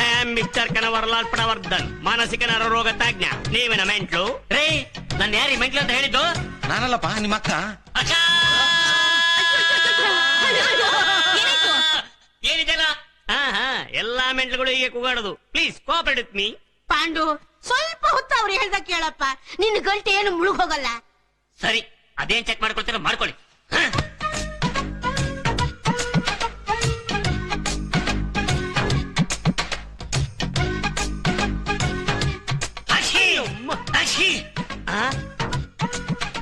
ಐ ಆಮ್ ಮಿಸ್ಟರ್ ಕನವರಲಾಲ್ ಪಡವರ್ಧನ್, ಮಾನಸಿಕ ನರರೋಗ ತಜ್ಞ. ನೀವೇನ ಮೆಂಟ್ಲು? ರೇ, ನನ್ನ ಯಾರಿ ಮೆಂಟ್ಲು ಅಂತ ಹೇಳಿದ್ದು? ನಾನಲ್ಲಪ್ಪ, ನಿಮ್ಮ ಅಕ್ಕ. ಏನಿದೆಲ್ಲ? ಎಲ್ಲಾ ಮೆಂಟ್ಲುಗಳು ಹೀಗೆ ಕೂಗಾಡೋದು. Please cooperate with me. Pandu, ಸ್ವಲ್ಪ ಹೊತ್ತು ಅವ್ರು ಹೇಳ್ದ ಕೇಳಪ್ಪ, ನಿನ್ ಗಂಟೆ ಏನು ಮುಳುಗ್ ಹೋಗಲ್ಲ. ಸರಿ, ಅದೇನ್ ಚೆಕ್ ಮಾಡ್ಕೊಳ್ತೀರೋ ಮಾಡ್ಕೊಳ್ಳಿ.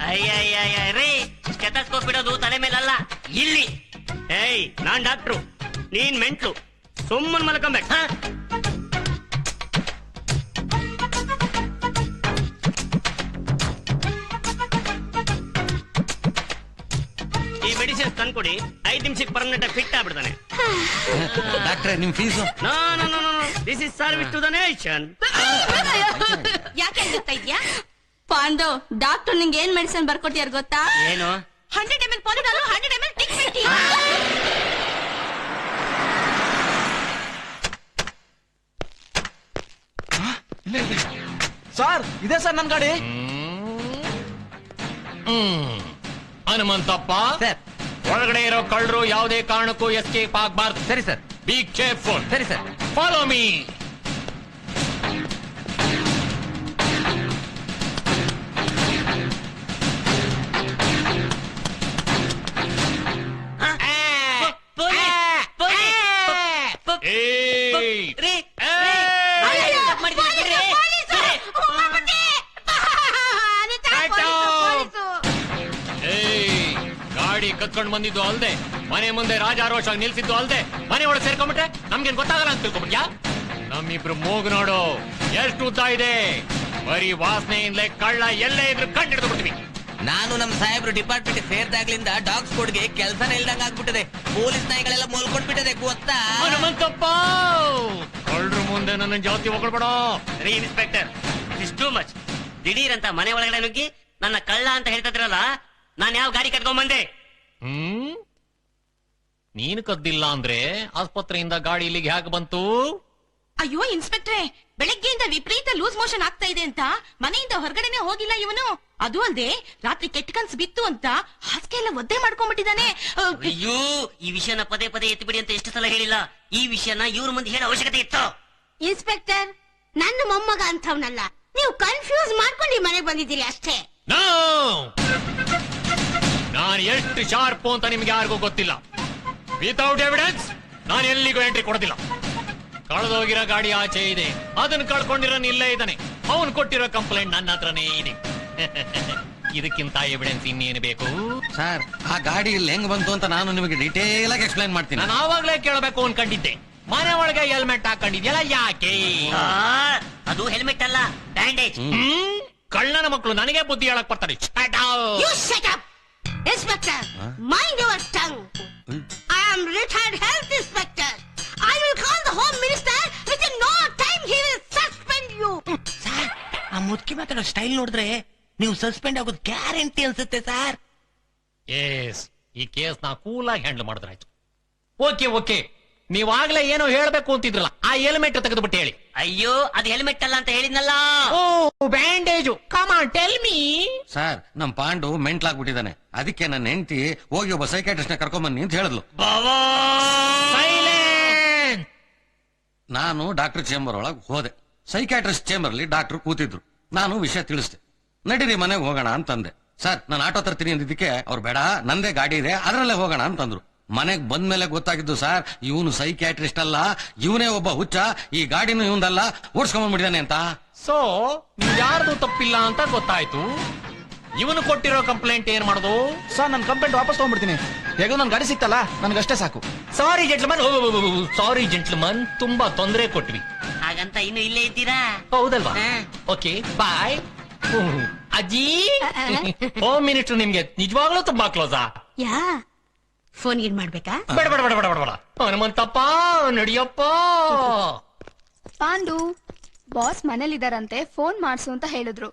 ಅಯ್ಯ ರೇ, ಸ್ಟೆಥೋಸ್ಕೋಪ್ ಇಡೋದು ತಲೆ ಮೇಲಲ್ಲ, ಇಲ್ಲಿ. ಏಯ್, ನಾನ್ ಡಾಕ್ಟ್ರು, ನೀನ್ ಮೆಂಟ್ಲು. ಸುಮ್ಮನ್ ಮಲ್ಕೊಂಬೇಕ. ತಂದ್ಕೊಡಿ, 5 ನಿಮಿಷಕ್ಕೆ ಪರ್ಮನೆಂಟ್ ಫಿಟ್ ಆಗ್ಬಿಡ್ತಾನೆ. ಡಾಕ್ಟ್ರೆ ನಿಮ್ fees? No no no no, this is service to the nation. ಯಾಕೆ ಅಂಜುತ್ತಾ ಇದ್ಯಾ? ಪಾಂಡು, ಡಾಕ್ಟರ್ ನಿಂಗೆ ಏನ್ ಮೆಡಿಸಿನ್ ಬರ್ಕೊಟ್ಟಿಯಾರ ಗೊತ್ತಾ? ಏನು? 100 ml ಪಾಲಿಡಾಲು, 100 ml ಟಿಕ್ಮೆಟಿ. ಸರ್ ಇದೆ ಸರ್ ನನ್ ಗಾಡಿ. ಹನುಮಂತಪ್ಪ ಸರ್. ಒಳಗಡೆ ಇರೋ ಕಳ್ಳರು ಯಾವುದೇ ಕಾರಣಕ್ಕೂ ಎಸ್ಕೇಪ್ ಆಗಬಾರ್ದು. ಸರಿ ಸರ್. Be careful. ಸರಿ ಸರ್. Follow me. ಗಾಡಿ ಕತ್ಕೊಂಡ್ ಬಂದಿದ್ದು ಅಲ್ದೆ, ಮನೆ ಮುಂದೆ ರಾಜಾರೋಷ ನಿಲ್ಸಿದ್ದು ಅಲ್ದೆ, ಮನೆ ಒಳಗೆ ಸೇರ್ಕೊಂಡ್ಬಿಟ್ರೆ ನಮ್ಗೇನ್ ಗೊತ್ತಾಗಲ್ಲ ಅಂತ ತಿಳ್ಕೊಂಡ್ಯಾ? ನಮ್ಮಿಬ್ರು ಮೂಗು ನೋಡು ಎಷ್ಟು ಉದ್ದ ಇದೆ. ಬರೀ ವಾಸನೆಯಿಂದಲೇ ಕಳ್ಳ ಎಲ್ಲೇ ಇದ್ರು ಕಂಡು ಹಿಡಿದು ಬಿಡ್ತೀವಿ. ನಾನು ನಮ್ಮ ಸಾಹೇಬ್ರು ಡಿಪಾರ್ಟ್ಮೆಂಟ್ ಸೇರ್ದಾಗ್ಲಿಂದ ಡಾಗ್ ಸ್ಕ್ವಾಡ್ಗೆ ಕೆಲಸನೇ ಇಲ್ದಂಗ ಆಗ್ಬಿಟ್ಟದೆ. ಪೊಲೀಸ್ ನಾಯಿಗಳೆಲ್ಲ ಮೂಲ್ಕೊಂಡ್ಬಿಟ್ಟದೆ ಗೊತ್ತಾ? ಹನುಮಂತಪ್ಪ, ಕಳ್ಳರು ಮುಂದೆ ನನ್ನ ಜಾತಿ ಹೊಗಳ್ಬೇಡ. ರೀ ಇನ್ಸ್ಪೆಕ್ಟರ್, ಇಸ್ ಟೂ ಮಚ್. ದಿಢೀರ್ ಅಂತ ಮನೆ ಒಳಗಡೆ ನುಗ್ಗಿ ನನ್ನ ಕಳ್ಳ ಅಂತ ಹೇಳ್ತಿದ್ರಲ್ಲ, ನಾನ್ ಯಾವ ಗಾಡಿ ಕಟ್ಕೊಂಡ್ ಬಂದೆ? ನೀನು ಕದ್ದಿಲ್ಲ ಅಂದ್ರೆ ಆಸ್ಪತ್ರೆಯಿಂದ ಗಾಡಿ ಇಲ್ಲಿಗೆ ಹೇಗೆ ಬಂತು? ಅಯ್ಯೋ ಇನ್ಸ್ಪೆಕ್ಟ್ರೆ, ಬೆಳಗ್ಗೆಯಿಂದ ವಿಪರೀತ ಲೂಸ್ ಮೋಷನ್ ಆಗ್ತಾ ಇದೆ ಅಂತ ಮನೆಯಿಂದ ಹೊರಗಡೆನೆ ಹೋಗಿಲ್ಲ ಇವನು. ಅದು ಅಲ್ದೆ ರಾತ್ರಿ ಕೆಟ್ಟ ಕನ್ಸು ಬಿತ್ತು ಅಂತ ಹಾಸಿಗೆ ಎಲ್ಲ ಒದ್ದೆ ಮಾಡ್ಕೊಂಡ್ಬಿಟ್ಟಿದ್ದಾನೆ. ಅಯ್ಯೋ, ಈ ವಿಷಯನ ಪದೇ ಪದೇ ಎತ್ತಿಬಿಡಿ ಅಂತ ಎಷ್ಟು ಸಲ ಹೇಳಿಲ್ಲ. ಈ ವಿಷಯನ ಇವ್ರ ಮುಂದೆ ಹೇಳೋ ಅವಶ್ಯಕತೆ ಇತ್ತು. ಇನ್ಸ್ಪೆಕ್ಟರ್, ನನ್ನ ಮೊಮ್ಮಗ ಅಂತವ್ನಲ್ಲ, ನೀವು ಕನ್ಫ್ಯೂಸ್ ಮಾಡ್ಕೊಂಡು ಮನೆಗೆ ಬಂದಿದ್ದೀರಿ ಅಷ್ಟೇ. ನಾನು ಎಷ್ಟು ಶಾರ್ಪು ಅಂತ ನಿಮ್ಗೆ ಯಾರಿಗೂ ಗೊತ್ತಿಲ್ಲ. ವಿತೌಟ್ ಎವಿಡೆನ್ಸ್ ನಾನು ಎಲ್ಲಿಗೂ ಎಂಟ್ರಿ ಕೊಡೋದಿಲ್ಲ. ಕಳೆದೋಗಿರೋ ಗಾಡಿ ಆಚೆ ಇದೆ, ಅದನ್ನ ಕಳ್ಕೊಂಡಿರೋ ಇಲ್ಲೇ ಇದ್ದಾನೆ. ಅವನು ಕೊಟ್ಟಿರೋ ಕಂಪ್ಲೇಂಟ್ ನನ್ನ ಹತ್ರನೇ ಇದೆ. ಇದಕ್ಕಿಂತ ಎವಿಡೆನ್ಸ್ ಇನ್ನೇನು ಬೇಕು? ಸರ್, ಆ ಗಾಡಿ ಇಲ್ಲಿ ಹೆಂಗ್ ಬಂತು ಅಂತ ನಾನು ನಿಮಗೆ ಡೀಟೇಲ್ ಆಗಿ ಎಕ್ಸ್ಪ್ಲೈನ್ ಮಾಡ್ತೀನಿ. ನಾನು ಆವಾಗ್ಲೇ ಕೇಳಬೇಕು ಅನ್ಕೊಂಡಿದ್ದೆ. ಮನೆ ಒಳಗೆ ಹೆಲ್ಮೆಟ್ ಹಾಕೊಂಡಿದ್ಯಲ್ಲ, ಯಾಕೆ? ಅದು ಹೆಲ್ಮೆಟ್ ಅಲ್ಲ, ಬ್ಯಾಂಡೇಜ್. ಕಳ್ಳನ ಮಕ್ಕಳು ನನಗೆ ಬುದ್ಧಿ ಹೇಳಕ್ ಬರ್ತಾರೆ. You shut up! Inspector, mind your tongue. I am retired health inspector. I will call the home minister. Within no time he will suspend you. Sir, ಆ ಮುದುಕಿ ಮಾತಾಡೋ ಸ್ಟೈಲ್ ನೋಡಿದ್ರೆ ನೀವು ಸಸ್ಪೆಂಡ್ ಆಗೋದು ಗ್ಯಾರಂಟಿ ಅನ್ಸುತ್ತೆ ಸರ್. ಎಸ್, ಈ case ನಾ ಕೂಲಾಗಿ handle ಮಾಡಿದ್ರಾಯ್ತು. Okay okay, ನೀವಾಗ್ಲೇ ಏನೋ ಹೇಳ್ಬೇಕು ಅಂತಿದ್ರಲ್ಲ, ಆ ಹೆಲ್ಮೆಟ್ ತೆಗೆದುಬಿಟ್ಟು ಹೇಳಿ. ಅಯ್ಯೋ, ಅದು ಹೆಲ್ಮೆಟ್ ಅಲ್ಲ ಅಂತ ಹೇಳಿದ್ನಲ್ಲ. ಓ, bandage. Come on tell me. Sir, ನಮ್ ಪಾಂಡು ಮೆಂಟ್ಲಾಗ್ಬಿಟ್ಟಿದ್ದಾನೆ. ಅದಕ್ಕೆ ನನ್ನ ಹೆಂಡತಿ ಹೋಗಿ ಒಬ್ಬ ಸೈಕಾಟ್ರಿಸ್ಟ್ ನ ಕರ್ಕೊಂಬನ್ನಿ ಅಂತ ಹೇಳಿದ್ಲು. ನಾನು ಡಾಕ್ಟರ್ ಚೇಂಬರ್ ಒಳಗೆ ಹೋದೆ. ಸೈಕಾಟ್ರಿಸ್ಟ್ ಚೇಂಬರ್ ಅಲ್ಲಿ ಡಾಕ್ಟರ್ ಕೂತಿದ್ರು. ನಾನು ವಿಷಯ ತಿಳಿಸ್ದೆ. ನಡೀರಿ ಮನೆಗೆ ಹೋಗೋಣ ಅಂತಂದೆ. ಸರ್, ನಾನು ಆಟೋ ತರ್ತೀನಿ ಅಂದಿದ್ದಕ್ಕೆ ಅವ್ರು ಬೇಡ, ನಂದೇ ಗಾಡಿ ಇದೆ, ಅದರಲ್ಲೇ ಹೋಗೋಣ ಅಂತಂದ್ರು. ಮನೆಗ್ ಬಂದ್ಮೇಲೆ ಗೊತ್ತಾಗಿದ್ದು ಸರ್, ಇವನು ಸೈಕ್ಯಾಟ್ರಿಸ್ಟ್ ಅಲ್ಲ, ಇವನೇ ಒಬ್ಬ ಹುಚ್ಚ, ಈ ಗಾಡಿನೂ ಇವಂದಲ್ಲ, ಓಡಿಸ್ಕೊಂಡ್ಬಿಟ್ಟಿದ್ದಾನೆ ಅಂತ. ಸೊ ಯಾರ್ದು ತಪ್ಪಿಲ್ಲ ಅಂತ ಗೊತ್ತಾಯ್ತು. ಇವನು ಕೊಟ್ಟಿರೋ ಕಂಪ್ಲೇಂಟ್ ಏನ್ ಮಾಡೋದು? ಸರ್, ನನ್ನ ಕಂಪ್ಲೇಂಟ್ ವಾಪಸ್ ತಗೊಂಡ್ಬಿಡ್ತೀನಿ. ಹೇಗೋ ನನ್ ಗಾಡಿ ಸಿಕ್ತಲ್ಲ, ನನ್ಗಷ್ಟೇ ಸಾಕು. ಸಾರಿ ಜೆಂಟ್ಲ್ಮನ್, ಸಾರಿ ಜೆಂಟ್ಲ್ಮನ್, ತುಂಬಾ ತೊಂದರೆ ಕೊಟ್ವಿ. ಹಾಗಂತ ಇನ್ನು ಇಲ್ಲೇ ಇದ್ದೀರಾ? ಹೌದಲ್ವಾ? ಓಕೆ, ಬಾಯ್. ಅಜ್ಜಿ, ಹೋಮ್ ಮಿನಿಸ್ಟರ್ ನಿಮ್ಗೆ ನಿಜವಾಗ್ಲೂ ತುಂಬಾ ಕ್ಲೋಸಾ? ಯಾ, ಫೋನ್ ಏನ್ ಮಾಡ್ಬೇಕಾ? ಬೇಡ ಬೇಡ ಬೇಡ ಬೇಡ ಬೇಡ. ಹನುಮಂತಪ್ಪ, ನಡಿಯಪ್ಪ. ಪಾಂಡು, ಬಾಸ್ ಮನೇಲಿದಾರಂತೆ, ಫೋನ್ ಮಾಡ್ಸು ಅಂತ ಹೇಳಿದ್ರು.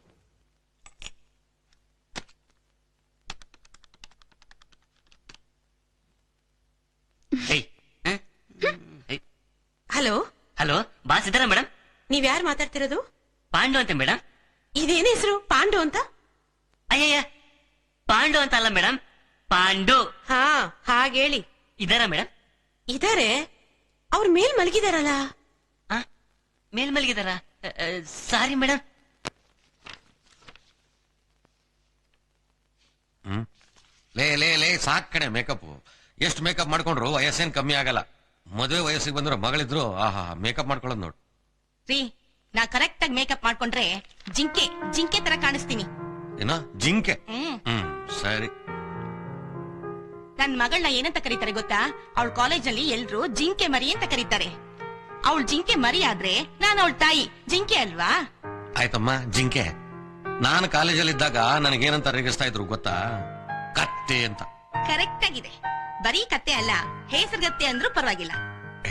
ಹಲೋ ಹಲೋ, ಬಾಸ್ ಇದ್ದಾರಾ ಮೇಡಮ್? ನೀವ್ ಯಾರು ಮಾತಾಡ್ತಿರೋದು? ಪಾಂಡು ಅಂತ ಮೇಡಮ್. ಇದೇನ್ ಹೆಸರು ಪಾಂಡು ಅಂತ? ಅಯ್ಯಯ್ಯ, ಪಾಂಡು ಅಂತ ಅಲ್ಲ ಮೇಡಮ್, ಪಾಂಡು. ಹಾ, ಹಾಗೇಳಿ. ಇದಾರಾ ಮೇಡಮ್? ಇದಾರೆ. ಅವ್ರ ಮೇಲ್ ಮಲಗಿದಾರಲ್ಲ. ಮೇಲ್ ಮಲಗಿದಾರ? Sorry madam. ಲೇ ಲೇ ಲೇ, ಸಾಕ್ ಕಣೆ ಮೇಕಪ್. ಎಷ್ಟು ಮೇಕಪ್ ಮಾಡ್ಕೊಂಡ್ರು ವಯಸ್ಸೇನ್ ಕಮ್ಮಿ ಆಗಲ್ಲ. ಮದುವೆ ವಯಸ್ಸಿಗೆ ಬಂದ್ರು ಮಗಳಿದ್ರು, ಆಹಾ, ಮೇಕಪ್ ಮಾಡ್ಕೊಳ್ಳೋದು ನೋಡು. ರೀ, ನಾ ಕರೆಕ್ಟ್ ಆಗಿ ಮೇಕಪ್ ಮಾಡ್ಕೊಂಡ್ರೆ ಜಿಂಕೆ ಜಿಂಕೆ ತರ ಕಾಣಿಸ್ತೀನಿ. ಏನೋ ಜಿಂಕೆ? ಸರಿ. ನನ್ ಮಗಳನ್ನ ಏನಂತ ಕರೀತಾರೆ ಗೊತ್ತಾ? ಅವಳ ಕಾಲೇಜಲ್ಲಿ ಎಲ್ರು ಜಿಂಕೆ ಮರಿ ಅಂತ ಕರೀತಾರೆ. ಅವಳು ಜಿಂಕೆ ಮರಿ ಆದ್ರೆ ನಾನು ಅವಳ ತಾಯಿ ಜಿಂಕೆ ಅಲ್ವಾ? ಆಯ್ತಮ್ಮ, ಜಿಂಕೆ. ನಾನು ಕಾಲೇಜಲ್ಲಿ ಇದ್ದಾಗ ನನಗೇನಂತ ರೇಗಿಸ್ತಾ ಇದ್ರು ಗೊತ್ತಾ? ಕತ್ತೆ ಅಂತ. ಕರೆಕ್ಟ್ ಆಗಿದೆ. ಬರೀ ಕತ್ತೆ ಅಲ್ಲ, ಹೇಸರ್ಗತ್ತೆ ಅಂದ್ರೂ ಪರವಾಗಿಲ್ಲ.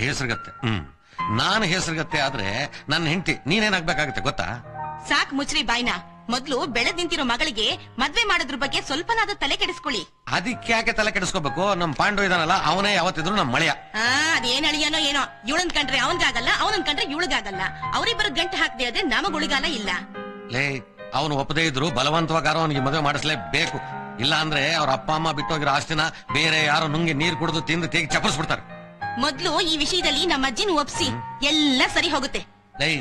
ಹೆಸರುಗತ್ತೆ? ನಾನು ಹೆಸರುಗತ್ತೆ ಆದ್ರೆ ನನ್ನ ಹೆಂಡತಿ ನೀನೇನಾಗ್ಬೇಕಾಗತ್ತೆ ಗೊತ್ತಾ? ಸಾಕ್ ಮುಚ್ರಿ ಬಾಯ್ನ. ಮೊದ್ಲು ಬೆಳೆದ್ ನಿಂತಿರೋ ಮಗಳಿಗೆ ಮದ್ವೆ ಮಾಡೋದ್ರ ಬಗ್ಗೆ ಸ್ವಲ್ಪನಾದ್ರೂ ತಲೆ ಕೆಡಿಸ್ಕೊಳ್ಳಿ. ಅದಕ್ಕೆ ಯಾಕೆ ತಲೆ ಕೆಡಿಸ್ಕೋಬೇಕು? ನಮ್ ಪಾಂಡು ಇದಾನಲ್ಲ, ಅವನೇ ಯಾವತ್ತಿದ್ರು ನಮ್ ಮಳೆಯ. ಅದೇನ್ ಅಳಿಯನೋ ಏನೋ, ಇವಳನ್ ಕಂಡ್ರೆ ಅವನ್ಗಾಗಲ್ಲ, ಅವನನ್ ಕಂಡ್ರೆ ಇವಳಿಗಾಗಲ್ಲ. ಅವರಿಬ್ಬರು ಗಂಟು ಹಾಕ್ದೆ ಆದ್ರೆ ನಮಗ್ ಉಳಿಗಾಲ ಇಲ್ಲ. ಲೇ, ಅವನು ಒಪ್ಪದೇ ಇದ್ರು ಬಲವಂತವಾಗಿ ಅವನಿಗೆ ಮದುವೆ ಮಾಡಿಸ್ಲೇಬೇಕು. ಇಲ್ಲ ಅಂದ್ರೆ ಅವ್ರ ಅಪ್ಪ ಅಮ್ಮ ಬಿಟ್ಟೋಗಿರೋ ಆಸ್ತಿನ ಬೇರೆ ಯಾರೋ ನುಂಗಿ ನೀರ್ ಕುಡಿದು ತಿಂದು ತೆಗಿ ಚಪ್ಪರಿಸ್ಬಿಡ್ತಾರೆ. ಮೊದ್ಲು ಈ ವಿಷಯದಲ್ಲಿ ನಮ್ಮ ಅಜ್ಜಿನ ಒಪ್ಸಿ ಎಲ್ಲ ಸರಿ ಹೋಗುತ್ತೆ. ಲೈ,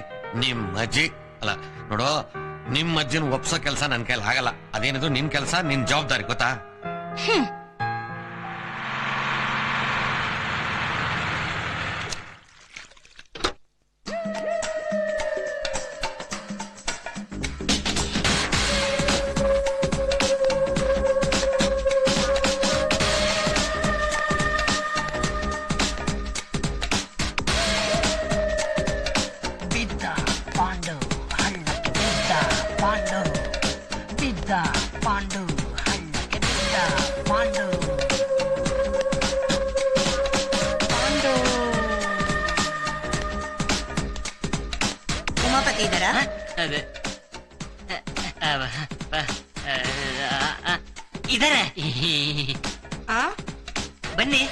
ನಿಮ್ ಅಜ್ಜಿ ಅಲ್ಲ ನೋಡು, ನಿಮ್ ಅಜ್ಜಿನ ಒಪ್ಸೋ ಕೆಲ್ಸ ನನ್ ಕೈಲಿ ಆಗಲ್ಲ. ಅದೇನಿದ್ರು ನಿನ್ ಕೆಲ್ಸ, ನಿನ್ ಜವಾಬ್ದಾರಿ, ಗೊತ್ತಾ? ಉಮಾಪತಿ ಇದ್ದಾರಾ? ಇದಾರೆ, ಬನ್ನಿ.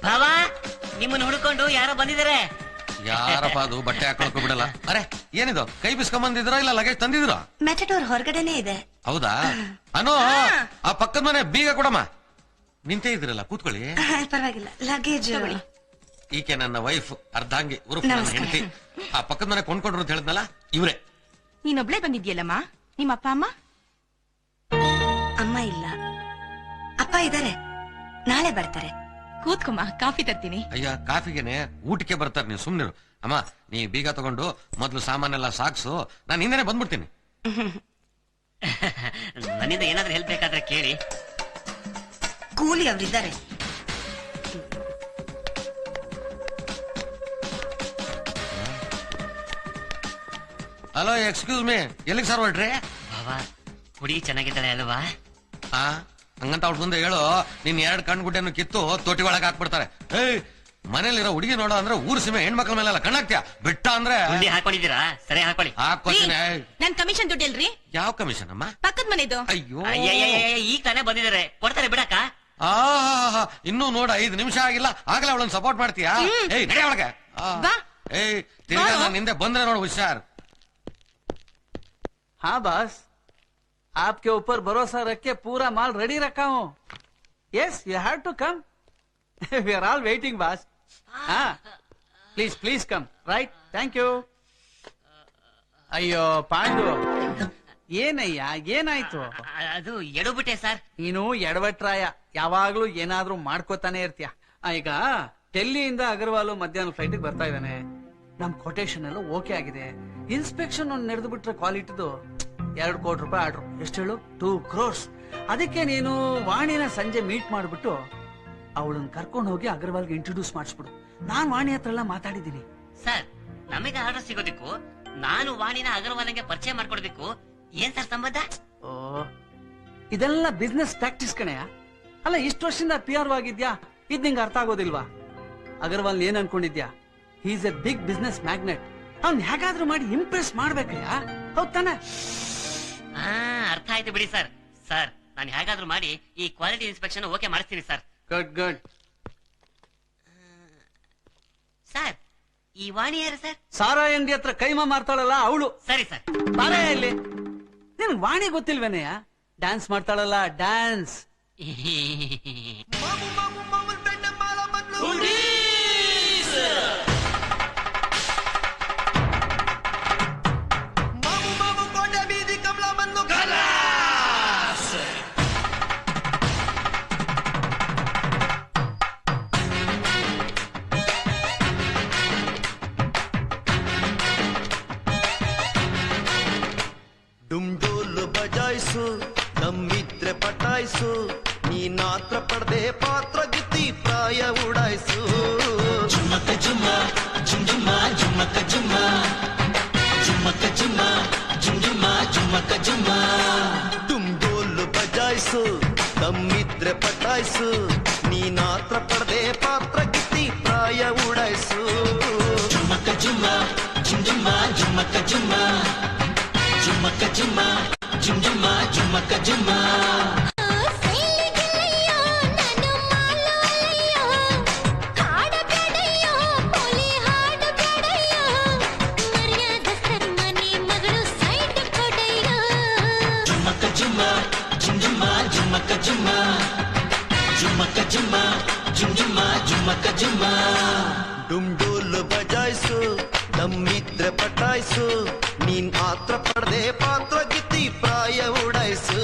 ಬಾಬಾ, ನಿಮ್ಮನ್ನ ಹುಡ್ಕೊಂಡು ಯಾರೋ ಬಂದಿದ್ದಾರೆ. ಯಾರಪ್ಪ ಅದು? ಬಟ್ಟೆ ಹಾಕೊಳಕ್ಕೂ ಬಿಡಲ್ಲ. ಅರೆ, ಏನಿದು? ಕೈ ಬಿಸ್ಕೊಂಡ್ ಬಂದಿದ್ರಾ ಇಲ್ಲ ಲಗೇಜ್ ತಂದಿದ್ರಾ? ಮೆಟಡೋರ್ ಹೊರಗಡೆನೆ ಇದೆ. ಹೌದಾ? ಅನೋ, ಆ ಪಕ್ಕದ ಮನೆ ಬೀಗ ಕೊಡಮ್ಮ. ನಿಂತೇ ಇದ್ರಲ್ಲ, ಕೂತ್ಕೊಳ್ಳಿ. ಪರವಾಗಿಲ್ಲ, ಲಗೇಜ್. ಈಕೆ ನನ್ನ ವೈಫ್, ಅರ್ಧಾಂಗಿ, ಉರುಫ್ ನನ್ನ ಹೆಂಡತಿ. ಆ ಪಕ್ಕದ ಮನೆ ಕೊಂಡ್ಕೊಂಡ್ರು ಅಂತ ಹೇಳಿದ್ನಲ್ಲ, ಇವ್ರೆ. ನೀನೊಬ್ಳೆ ಬಂದಿದ್ಯಲ್ಲಮ್ಮ? ನಿಮ್ಮ ಅಪ್ಪ ಅಮ್ಮ? ಅಮ್ಮ ಇಲ್ಲ, ಅಪ್ಪ ಇದಾರೆ, ನಾಳೆ ಬರ್ತಾರೆ. ಕೂತ್ಕೊಮ್ಮ, ಕಾಫಿ ತರ್ತೀನಿ. ಅಯ್ಯ, ಕಾಫಿಗೆನೆ ಊಟಕ್ಕೆ ಬರ್ತಾರೆ, ನೀವು ಸುಮ್ನಿರು. ಅಮ್ಮ, ನೀ ಬೀಗ ತಗೊಂಡು ಮೊದ್ಲು ಸಾಮಾನೆಲ್ಲ ಸಾಕ್ಸು, ನಾನು ಹಿಂದೆನೆ ಬಂದ್ಬಿಡ್ತೀನಿ. ನನ್ನಿಂದ ಏನಾದ್ರೂ ಹೆಲ್ಪ್ ಬೇಕಾದ್ರೆ ಕೇಳಿ. ಕೂಲಿ ಅವ್ರಿದ್ದಾರೆ. ಹಲೋ, ಎಕ್ಸ್ಕ್ಯೂಸ್ ಮೀ, ಎಲ್ಲಿಗೆ ಸರ್ ಹೊರಟ್ರಿ? ಬಾಬಾ, ಹುಡುಗಿ ಚೆನ್ನಾಗಿದ್ದಾಳೆ ಅಲ್ವಾ? ಹಂಗಂತ ಅವ್ರ ಮುಂದೆ ಹೇಳು, ನಿನ್ 2 ಕಣ್ಗುಡ್ಡೆಯನ್ನು ಕಿತ್ತು ತೊಟ್ಟಿ ಒಳಗೆ ಹಾಕ್ಬಿಡ್ತಾರೆ. ಏಯ್, ಮನೇಲಿರೋ ಹುಡುಗಿ ನೋಡೋ ಅಂದ್ರೆ ಊರ್ ಸೀಮೆ ಹೆಣ್ಮಕ್ಳ ಮೇಲೆಲ್ಲ ಕಣ್ಣಾಕ್ತಿಯಾ? ಬಿಟ್ಟ ಅಂದ್ರೆ ಹಾಕೊಂಡಿದ್ದೀರಾ? ಸರಿ, ಹಾಕೊಳ್ಳಿ. ಹಾಕೋತೀನಿ. ನನ್ ಕಮಿಷನ್ ದುಡ್ಡು ಎಲ್ರಿ? ಯಾವ ಕಮಿಷನ್ ಅಮ್ಮ? ಪಕ್ಕದ ಮನೆದು. ಅಯ್ಯೋ, ಈಗ ತಾನೇ ಬಂದಿದ್ದಾರೆ, ಕೊಡ್ತಾರೆ ಬಿಡಕ್ಕ. ಇನ್ನೂ ನೋಡ 5 ನಿಮಿಷ ಆಗಿಲ್ಲ, ಆಗಲೇ ಅವಳನ್ನ ಸಪೋರ್ಟ್ ಮಾಡ್ತೀಯಾ? ಏಯ್, ನಡೆ ಒಳಗೆ. ಏಯ್, ತಿರ್ಗಾ ನಾನು ಹಿಂದೆ ಬಂದ್ರೆ ನೋಡು, ಹುಷಾರ್. हाँ बॉस, आपके ऊपर भरोसा रख के पूरा माल रेडी रखा हूँ. Yes, you have to come. We are all waiting boss. हाँ, please please come. Right, thank you. ಅಯ್ಯೋ ಪಾಂಡು, ಏನಯ್ಯ, ಏನಾಯ್ತು? ಅದು ಎಡಬಿಟ್ಟೆ ಸರ್. ನೀನು ಎಡವಟ್ರಾಯ, ಯಾವಾಗ್ಲೂ ಏನಾದ್ರೂ ಮಾಡ್ಕೋತಾನೆ ಇರ್ತೀಯ. ಈಗ ಡೆಲ್ಲಿಯಿಂದ ಅಗರ್ವಾಲ್ ಮಧ್ಯಾಹ್ನ ಫ್ಲೈಟ್ ಬರ್ತಾ ಇದ್ದಾನೆ. ನಮ್ ಕೊಟೇಶನ್ ಎಲ್ಲ ಓಕೆ ಆಗಿದೆ. ಇನ್ಸ್ಪೆಕ್ಷನ್ ಒಂದು ನಡೆದು ಬಿಟ್ರೆ ಕ್ವಾಲಿಟಿದು 2 ಕೋಟಿ ರೂಪಾಯಿ ಆರ್ಡ್ರು. ಎಷ್ಟು ಹೇಳು? 2 crores. ಅದಕ್ಕೆ ನೀನು ವಾಣಿನ ಸಂಜೆ ಮೀಟ್ ಮಾಡ್ಬಿಟ್ಟು ಅವಳನ್ನ ಕರ್ಕೊಂಡು ಹೋಗಿ ಅಗರ್ವಾಲ್ಗೆ ಇಂಟ್ರೊಡ್ಯೂಸ್ ಮಾಡಿಸ್ಬಿಡು. ನಾನ್ ವಾಣಿ ಹತ್ರ ಎಲ್ಲ ಮಾತಾಡಿದ್ದೀನಿ. ಸರ್, ನಮಗೆ ಆರ್ಡರ್ ಸಿಗೋದಕ್ಕೂ ನಾನು ವಾಣಿನ ಅಗರ್ವಾಲ್ಗೆ ಪರಿಚಯ ಮಾಡ್ಕೊಡ್ಬೇಕು ಏನ್ ಸರ್ ಸಂಬಂಧ? ಓ, ಇದೆಲ್ಲ ಬಿಸ್ನೆಸ್ ಪ್ರಾಕ್ಟೀಸ್ ಕಣೆಯ. ಅಲ್ಲ, ಇಷ್ಟು ವರ್ಷದಿಂದ PR ಆಗಿದ್ಯಾ? ಇದ್ ನಿಂಗೆ ಅರ್ಥ ಆಗೋದಿಲ್ವಾ? ಅಗರ್ವಾಲ್ ಏನ್ ಅನ್ಕೊಂಡಿದ್ಯಾ? He is a big business magnet. ಅವ್ನ್ ಹೇಗಾದ್ರೂ ಮಾಡಿ ಇಂಪ್ರೆಸ್ ಮಾಡ್ಬೇಕಯ್ಯ, ಹೌದ್ ತಾನೆ? ಅರ್ಥ ಆಯ್ತು ಬಿಡಿ ಸರ್. ಸರ್, ನಾನು ಹೇಗಾದ್ರೂ ಮಾಡಿ ಈ ಕ್ವಾಲಿಟಿ ಇನ್ಸ್ಪೆಕ್ಷನ್ ಓಕೆ ಮಾಡಿಸ್ತೀನಿ ಸರ್. Good good. ಸರ್, ಈ ವಾಣಿ ಯಾರು ಸರ್? ಸಾರಾ ಅಂಗಡಿ ಹತ್ರ ಕೈಮಾ ಮಾರ್ತಾಳಲ್ಲ ಅವಳು. ಸರಿ ಸರ್. ಬಾರೇ ಇಲ್ಲಿ. ನಿನ್ ವಾಣಿ ಗೊತ್ತಿಲ್ವೇನೆಯ? Dance ಮಾಡ್ತಾಳಲ್ಲ, dance. ಬಜಾಯಿಸು ನಮ್ಮಿದ್ರೆ ಪಟಾಯಿಸು ನೀನಾತ್ರ ಪಡೆದೆ ಪಾತ್ರ ಗಿತ್ತಿ ಪ್ರಾಯ ಉಡಾಯಿಸು ಜುಮ್ಮಕ ಜುಮ್ಮ ಜುಮ್ ಜುಮ್ಮ ಜುಮ್ಮಕ ಜುಮ್ಮ ಜುಮ್ಮಕ ಜುಮ್ಮ ಜುಮ್ ಜುಮ್ಮ ಜುಮ್ಮಕ ಜುಮ್ಮ ತುಮ್ ಡೋಲು ಬಜಾಯಿಸು ನಮ್ಮಿದ್ರೆ ಪಟಾಯಿಸು ನೀನಾತ್ರ ಪಡೆದೆ ಪಾತ್ರ ಗಿತ್ತಿ ಪ್ರಾಯ ಉಡಾಯಿಸು ಜುಮ್ಮಕ ಜುಮ್ಮ ಜುಮ್ ಜುಮ್ಮ ಜುಮ್ಮಕ ಜುಮ್ಮ ಜುಮ್ಮಕ ಜುಮ್ಮ ಜುಮ್ ಜುಮ್ಮ ಜುಮ್ಮಕ ಜುಮ್ಮ ಡುಂಡೋಲು ಬಜಾಯಿಸು ನಮ್ಮಿದ್ರೆ ಪಟಾಯಿಸು ನೀನ್ ಆತ್ರ ಪಡೆದೆ ಪಾತ್ರ ಗಿತ್ತಿ ಪ್ರಾಯ ಉಡಾಯಿಸು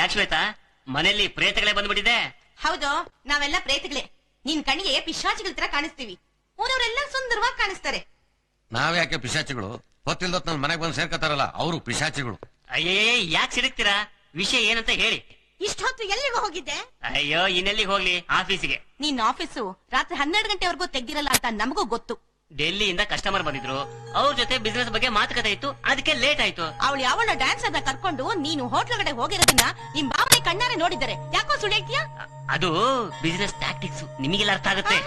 ಯಾಕೆ ಶ್ವೇತಾ ಮನೆಯಲ್ಲಿ ಪ್ರೇತಗಳೇ ಬಂದ್ಬಿಟ್ಟಿದೆ? ಹೌದು, ನಾವೆಲ್ಲ ಪ್ರೇತಗಳೇ. ನಿನ್ ಕಣ್ಣಿಗೆ ಪಿಶಾಚಿಗಳ ತರ ಕಾಣಿಸ್ತೀವಿ. ಊರವರೆಲ್ಲ ಸುಂದರವಾಗಿ ಕಾಣಿಸ್ತಾರೆ. ನಾವ್ಯಾಕೆ ಪಿಶಾಚಿಗಳು? ಗೊತ್ತಿಲ್ದತ್ ನನ್ ಮನೆಗ್ ಬಂದು ಸೇರ್ಕತಾರಲ್ಲ ಅವರು ಪಿಶಾಚಿಗಳು. ಅಯ್ಯೇ ಯಾಕೆ ಸಿಡುಕ್ತೀರಾ? ವಿಷಯ ಏನಂತ ಹೇಳಿ. ಇಷ್ಟೊತ್ತು ಎಲ್ಲಿಗೆ ಹೋಗಿದ್ದೆ? ಅಯ್ಯೋ ಇನ್ನೆಲ್ಲಿಗೆ ಹೋಗ್ಲಿ, ಆಫೀಸಿಗೆ. ನಿನ್ ಆಫೀಸು ರಾತ್ರಿ 12 ಗಂಟೆವರೆಗೂ ತೆಗ್ದಿರಲ್ಲ ಅಂತ ನಮಗೂ ಗೊತ್ತು. ಡೆಲ್ಲಿಯಿಂದ ಕಸ್ಟಮರ್ ಬಂದಿದ್ರು, ಅವ್ರ ಜೊತೆ ಬಿಸ್ನೆಸ್ ಬಗ್ಗೆ ಮಾತುಕತೆ ಇತ್ತು, ಅದಕ್ಕೆ ಲೇಟ್ ಆಯ್ತು. ಅವಳು ಯಾವಳ ಡ್ಯಾನ್ಸ್ ಅನ್ನ ಕರ್ಕೊಂಡು ನೀನು ಹೋಟ್ಲ್ ಕಡೆ ಹೋಗಿರೋದನ್ನ ನಿಮ್ ಬಾವನೆ ಕಣ್ಣಾರೆ ನೋಡಿದ್ದಾರೆ. ಯಾಕೋ ಸುಳ್ಳು ಹೇಳ್ತೀಯಾ? ಅದು ಬಿಸ್ನೆಸ್ ಟ್ಯಾಕ್ಟಿಕ್ಸ್, ನಿಮಗೆಲ್ಲ ಅರ್ಥ ಆಗುತ್ತೆ.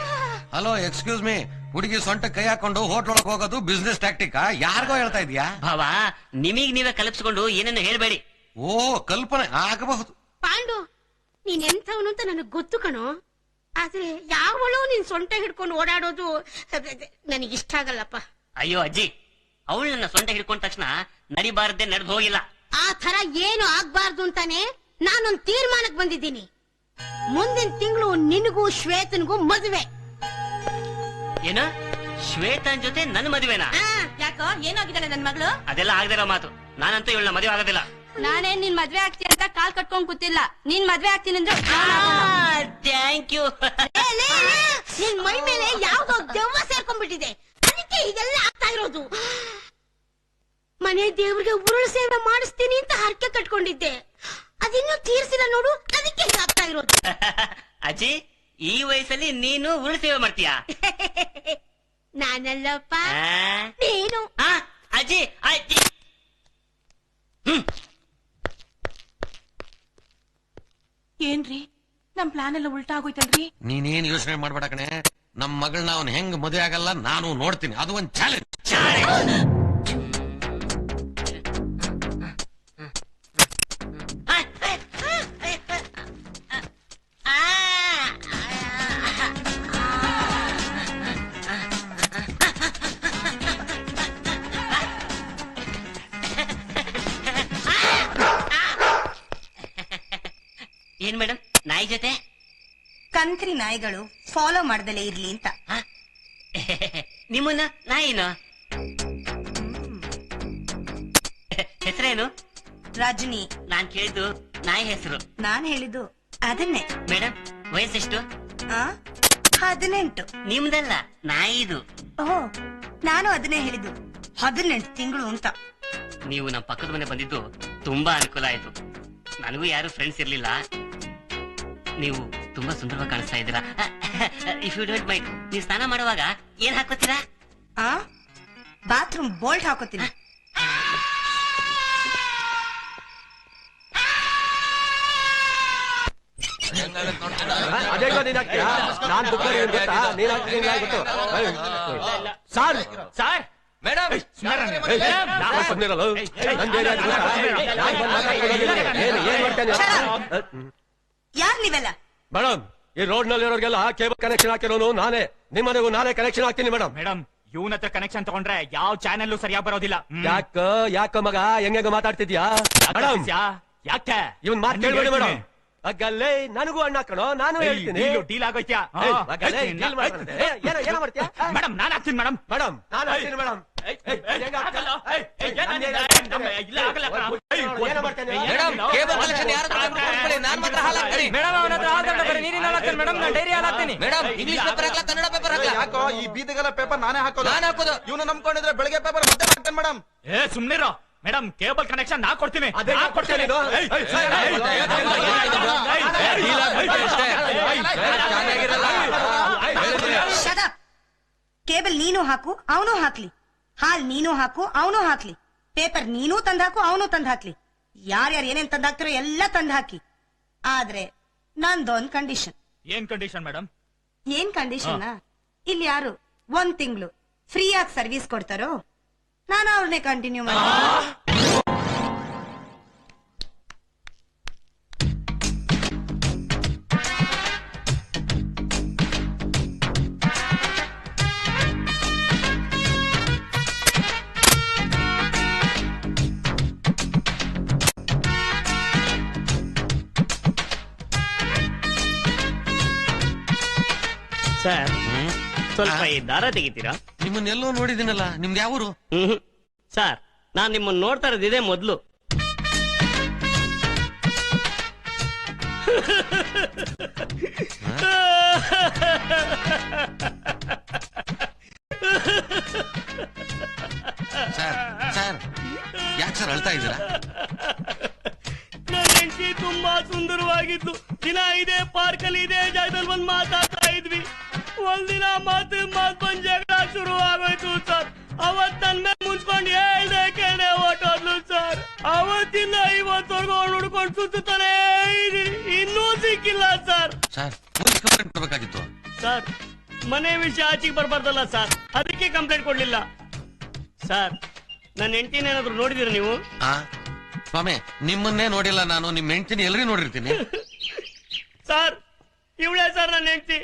ಹಲೋ ಎಕ್ಸ್ಕ್ಯೂಸ್ ಮೀ, ಹುಡುಗಿ ಸೊಂಟ ಕೈ ಹಾಕೊಂಡು ಹೋಟ್ಲ್ ಒಳಗ್ ಹೋಗೋದು ಬಿಸ್ನೆಸ್ ಟ್ಯಾಕ್ಟಿಕ್ ಯಾರಿಗೋ ಹೇಳ್ತಾ ಇದೀಯಾ? ಭಾವ, ನಿಮಗ್ ನೀವೇ ಕಲ್ಪಿಸ್ಕೊಂಡು ಏನೇನು ಹೇಳ್ಬೇಡಿ. ಓ ಕಲ್ಪನೆ ಆಗಬಹುದು. ಪಾಂಡು, ನೀನ್ ಎಂಥವನು ಅಂತ ನನಗ್ ಗೊತ್ತು ಕಣೋ. ಆದ್ರೆ ಯಾವಳು ನಿನ್ ಸೊಂಟ ಹಿಡ್ಕೊಂಡು ಓಡಾಡೋದು ನನಗಿಷ್ಟ ಆಗಲ್ಲಪ್ಪ. ಅಯ್ಯೋ ಅಜ್ಜಿ, ಅವಳು ನನ್ನ ಸೊಂಟ ಹಿಡ್ಕೊಂಡ ತಕ್ಷಣ ನಡಿಬಾರದೆ ನಡೆದು ಹೋಗಿಲ್ಲ. ಆ ತರ ಏನು ಆಗ್ಬಾರ್ದು ಅಂತಾನೆ ನಾನೊಂದ್ ತೀರ್ಮಾನಕ್ ಬಂದಿದ್ದೀನಿ. ಮುಂದಿನ ತಿಂಗಳು ನಿನಗೂ ಶ್ವೇತನ್ಗೂ ಮದುವೆ. ಏನ? ಶ್ವೇತನ್ ಜೊತೆ ನನ್ನ ಮದುವೆನಾ? ಯಾಕೋ ಏನಾಗಿದ್ದಾಳೆ ನನ್ ಮಗಳು? ಅದೆಲ್ಲ ಆಗದಿರೋ ಮಾತು. ನಾನಂತೂ ಇವಳನ್ನ ಮದುವೆ ಆಗೋದಿಲ್ಲ. ನಾನೇ ನಿನ್ ಮದ್ವೆ ಆಗ್ತೀನಿ ಅಂತ ಕಾಲ್ ಕಟ್ಕೊಂಡ್ ಕೂತಿಲ್ಲ. ನೀನ್ ಮದ್ವೆ ಆಗ್ತೀನಿ ಅಂದ್ರೆ ಥ್ಯಾಂಕ್ ಯು. ನಿನ್ ಮೈ ಮೇಲೆ ಯಾವ್ದೋ ದೆವ್ವ ಸೇರ್ಕೊಂಡ್ಬಿಟ್ಟಿದೆ, ಅದಕ್ಕೆ ಇದೆಲ್ಲ ಆಗ್ತಾ ಇರೋದು. ಮನೆ ದೇವ್ರಿಗೆ ಉರುಳು ಸೇವೆ ಮಾಡಿಸ್ತೀನಿ ಅಂತ ಹರಕೆ ಕಟ್ಕೊಂಡಿದ್ದೆ, ಅದಿನ್ನೂ ತೀರ್ಸಿಲ್ಲ ನೋಡು, ಅದಕ್ಕೆ ಆಗ್ತಾ ಇರೋದು. ಅಜ್ಜಿ, ಈ ವಯಸ್ಸಲ್ಲಿ ನೀನು ಉರುಳು ಸೇವೆ ಮಾಡ್ತೀಯಾ? ನಾನಲ್ಲಪ್ಪ, ನೀನು. ಅಜ್ಜಿ ಅಜ್ಜಿ. ಏನ್ರಿ ನಮ್ ಪ್ಲಾನ್ ಎಲ್ಲ ಉಲ್ಟಾ ಆಗೋಯ್ತಲ್ರಿ? ನೀನೇನ್ ಯೋಚನೆ ಮಾಡ್ಬೇಡ ಕಣೆ, ನಮ್ ಮಗಳನ್ನ ಅವ್ನ್ ಹೆಂಗ್ ಮದುವೆ ಆಗಲ್ಲ ನಾನು ನೋಡ್ತೀನಿ. ಅದು ಒಂದ್ ಚಾಲೆಂಜ್. ಏನ್ ಮೇಡಮ್, ನಾಯಿ ಜೊತೆ? ಕಂತ್ರಿ ನಾಯಿಗಳು ಫಾಲೋ ಮಾಡ್ದಲೇ ಇರ್ಲಿ ಅಂತ. ನಿಮ್ಮನ್ನ ನಾಯಿನೋ? ಹೆಸರೇನು? ರಜನಿ. ನಾನ್ ಕೇಳಿದ್ದು ನಾಯಿ ಹೆಸರು. ನಾನ್ ಹೇಳಿದ್ದು ಅದನ್ನೇ. ಮೇಡಮ್, ವಯಸ್ಸೆಷ್ಟು? 18. ನಿಮ್ದಲ್ಲ, ನಾಯಿದು. ಓಹೋ, ನಾನು ಅದನ್ನೇ ಹೇಳಿದ್ದು, 18 ತಿಂಗಳು ಅಂತ. ನೀವು ನಮ್ಮ ಪಕ್ಕದ ಮನೆ ಬಂದಿದ್ದು ತುಂಬಾ ಅನುಕೂಲ ಆಯ್ತು. ನನಗೂ ಯಾರು ಫ್ರೆಂಡ್ಸ್ ಇರ್ಲಿಲ್ಲ. ನೀವು ತುಂಬಾ ಸುಂದರವಾಗಿ ಕಾಣಿಸ್ತಾ ಇದ್ದೀರಾ. ಇಫ್ ಯು ಡೋಂಟ್ ಮೈಂಡ್, ನೀವು ಸ್ನಾನ ಮಾಡುವಾಗ ಏನ್ ಹಾಕೋತೀರಾ? ಬಾತ್ರೂಮ್ ಬೋಲ್ಟ್ ಹಾಕೋತೀನಿ. ಸರ್ ಸರ್ ಮೇಡಮ್, ಯಾರ್ ನೀವೆಲ್ಲ? ಮೇಡಮ್, ಈ ರೋಡ್ ನಲ್ಲಿ ಇರೋರ್ಗೆಲ್ಲ ಕೇಬಲ್ ಕನೆಕ್ಷನ್ ಹಾಕಿರೋನು ನಾನೇ. ನಿಮ್ಮನೆಗೂ ನಾನೇ ಕನೆಕ್ಷನ್ ಹಾಕ್ತೀನಿ ಮೇಡಮ್. ಮೇಡಮ್, ಇವನ ಹತ್ರ ಕನೆಕ್ಷನ್ ತಗೊಂಡ್ರೆ ಯಾವ ಚಾನೆಲ್ ಸರಿಯಾಗಿ ಬರೋದಿಲ್ಲ. ಯಾಕ ಮಗ ಹೆಂಗ ಮಾತಾಡ್ತಿದ್ಯಾ ಮೇಡಮ್? ಯಾಕೆ ಇವನ್ ಮಾತು ಕೇಳ್ಬೇಡಿ ಮೇಡಮ್. ಅಗ್ಗಲ್ಲೇ ನನಗೂ ಅಣ್ಣ ಕಣೋ, ನಾನು ಹೇಳ್ತೀನಿ. ಡೀಲ್ ಆಗೋಯ್ತ್ಯಾ? ಏನೋ ಮಾಡ್ತೀಯಾ ಮೇಡಮ್? ನಾನ್ ಹಾಕ್ತೀನಿ ಮೇಡಮ್. ಮೇಡಮ್ ನಾನು ಹಾಕ್ತೀನಿ ಮೇಡಮ್. ಕೇಬಲ್ ಕನೆಕ್ಷನ್ ಯಾರು ನಾನು ಮಾತ್ರ ಹಾಲ್ ಹಾಕ್ತೀನಿ ಮೇಡಮ್. ಅವನ ಹತ್ರ ಹಾಲ್ ತಗೊಂಡ್ರೆ ನೀರಿನ ಹಾಲ್ ಹಾಕ್ತೀನಿ ಮೇಡಮ್. ನಾನು ಡೈರಿ ಹಾಲ್ ಹಾಕ್ತೀನಿ ಮೇಡಮ್. ಇಂಗ್ಲಿಷ್ ಪೇಪರ್ ಹಾಕ್ಲಾ, ಕನ್ನಡ ಪೇಪರ್ ಹಾಕ್ಲಾ? ಯಾಕೋ ಈ ಬೀದಿಗೆಲ್ಲ ಪೇಪರ್ ನಾನೇ ಹಾಕೋದು. ನಾನು ಹಾಕೋದು. ಇವನು ನಂಬ್ಕೊಂಡಿದ್ರೆ ಬೆಳಗ್ಗೆ ಪೇಪರ್ ಮತ್ತೆ ಹಾಕ್ತೇನೆ ಮೇಡಮ್. ಸುಮ್ನಿರೋ ಮೇಡಮ್. ಕೇಬಲ್ ಕನೆಕ್ಷನ್ ನಾ ಕೊಡ್ತೀನಿ. ಕೇಬಲ್ ನೀನು ಹಾಕು, ಅವನು ಹಾಕ್ಲಿ. ಹಾಲ್ ನೀನು ಹಾಕು, ಅವನು ಹಾಕ್ಲಿ. ಪೇಪರ್ ನೀನು ತಂದಾಕು, ಅವನು ತಂದ್ ಹಾಕ್ಲಿ. ಯಾರ್ಯಾರು ಏನೇನ್ ತಂದ್ ಹಾಕ್ತಾರೋ ಎಲ್ಲ ತಂದ್ ಹಾಕಿ. ಆದ್ರೆ ನಂದೊಂದ್ ಕಂಡೀಷನ್. ಏನ್ ಕಂಡೀಷನ್ ಮೇಡಮ್? ಏನ್ ಕಂಡೀಷನ್? ಇಲ್ಲಿ ಯಾರು 1 ತಿಂಗಳು ಫ್ರೀ ಆಗಿ ಸರ್ವಿಸ್ ಕೊಡ್ತಾರೋ ನಾನು ಅವ್ರನ್ನೇ ಕಂಟಿನ್ಯೂ ಮಾಡಿ. ಸರ್, ಸ್ವಲ್ಪ ಈ ದಾರ ತೆಗಿತೀರಾ? ನಿಮ್ಮನ್ನೆಲ್ಲೋ ನೋಡಿದಿನಲ್ಲ. ನಿಮ್ದು ಯಾವೂರು? ಸರ್, ನಾನ್ ನಿಮ್ಮನ್ನ ನೋಡ್ತಾ ಇರೋದಿದೆ ಮೊದ್ಲು. ಸರ್ ಸರ್ ಯಾಕೆ ಸರ್ ಅಳ್ತಾ ಇದ್ದೀರಾ? ನನ್ನ ಹೆಂಡತಿ ತುಂಬಾ ಸುಂದರವಾಗಿದ್ದು ದಿನ ಇದೇ ಪಾರ್ಕ್ ಅಲ್ಲಿ ಇದೇ ಜಾಗದಲ್ಲಿ ಬಂದು ಮಾತಾಡ್ತಾ ಇದ್ವಿ. ಒಂದಿನ ಮಾತು ಬಂದ್ ಜಗಳ ಶುರು ಆಗೋಯ್ತು ಸರ್. ಅವತ್ ನನ್ ಮೇಲೆ ಮುನ್ಸ್ಕೊಂಡು ಹೇಳ್ದೆ ಕೇಳ್ದೆ ಹೊಟ್ಟೋದ್ಲು ಸರ್. ಅವತ್ತಿಂದ ಇವತ್ತವರೆಗೂ ಹುಡ್ಕೊಂಡು ಸುತ್ತಾನೆ ಇನ್ನೂ ಸಿಕ್ಕಿಲ್ಲ ಸರ್. ಸರ್ ಪೊಲೀಸ್ ಕಂಪ್ಲೇಂಟ್ ಕೊಡ್ಬೇಕಾಗಿತ್ತು. ಸರ್ ಮನೆ ವಿಷಯ ಆಚೆಗೆ ಬರ್ಬಾರ್ದಲ್ಲ ಸರ್, ಅದಕ್ಕೆ ಕಂಪ್ಲೇಂಟ್ ಕೊಡ್ಲಿಲ್ಲ ಸರ್. ನನ್ನ ಹೆಂಡತಿನ ಏನಾದ್ರು ನೋಡಿದಿರ ನೀವು? ಸ್ವಾಮಿ ನಿಮ್ಮನ್ನೇ ನೋಡಿಲ್ಲ ನಾನು, ನಿಮ್ಮ ಹೆಂಡತಿನ ಎಲ್ಲರೂ ನೋಡಿರ್ತೀನಿ. ಸರ್ ಇವಳೇ ಸರ್ ನನ್ನ ಹೆಂಡತಿ.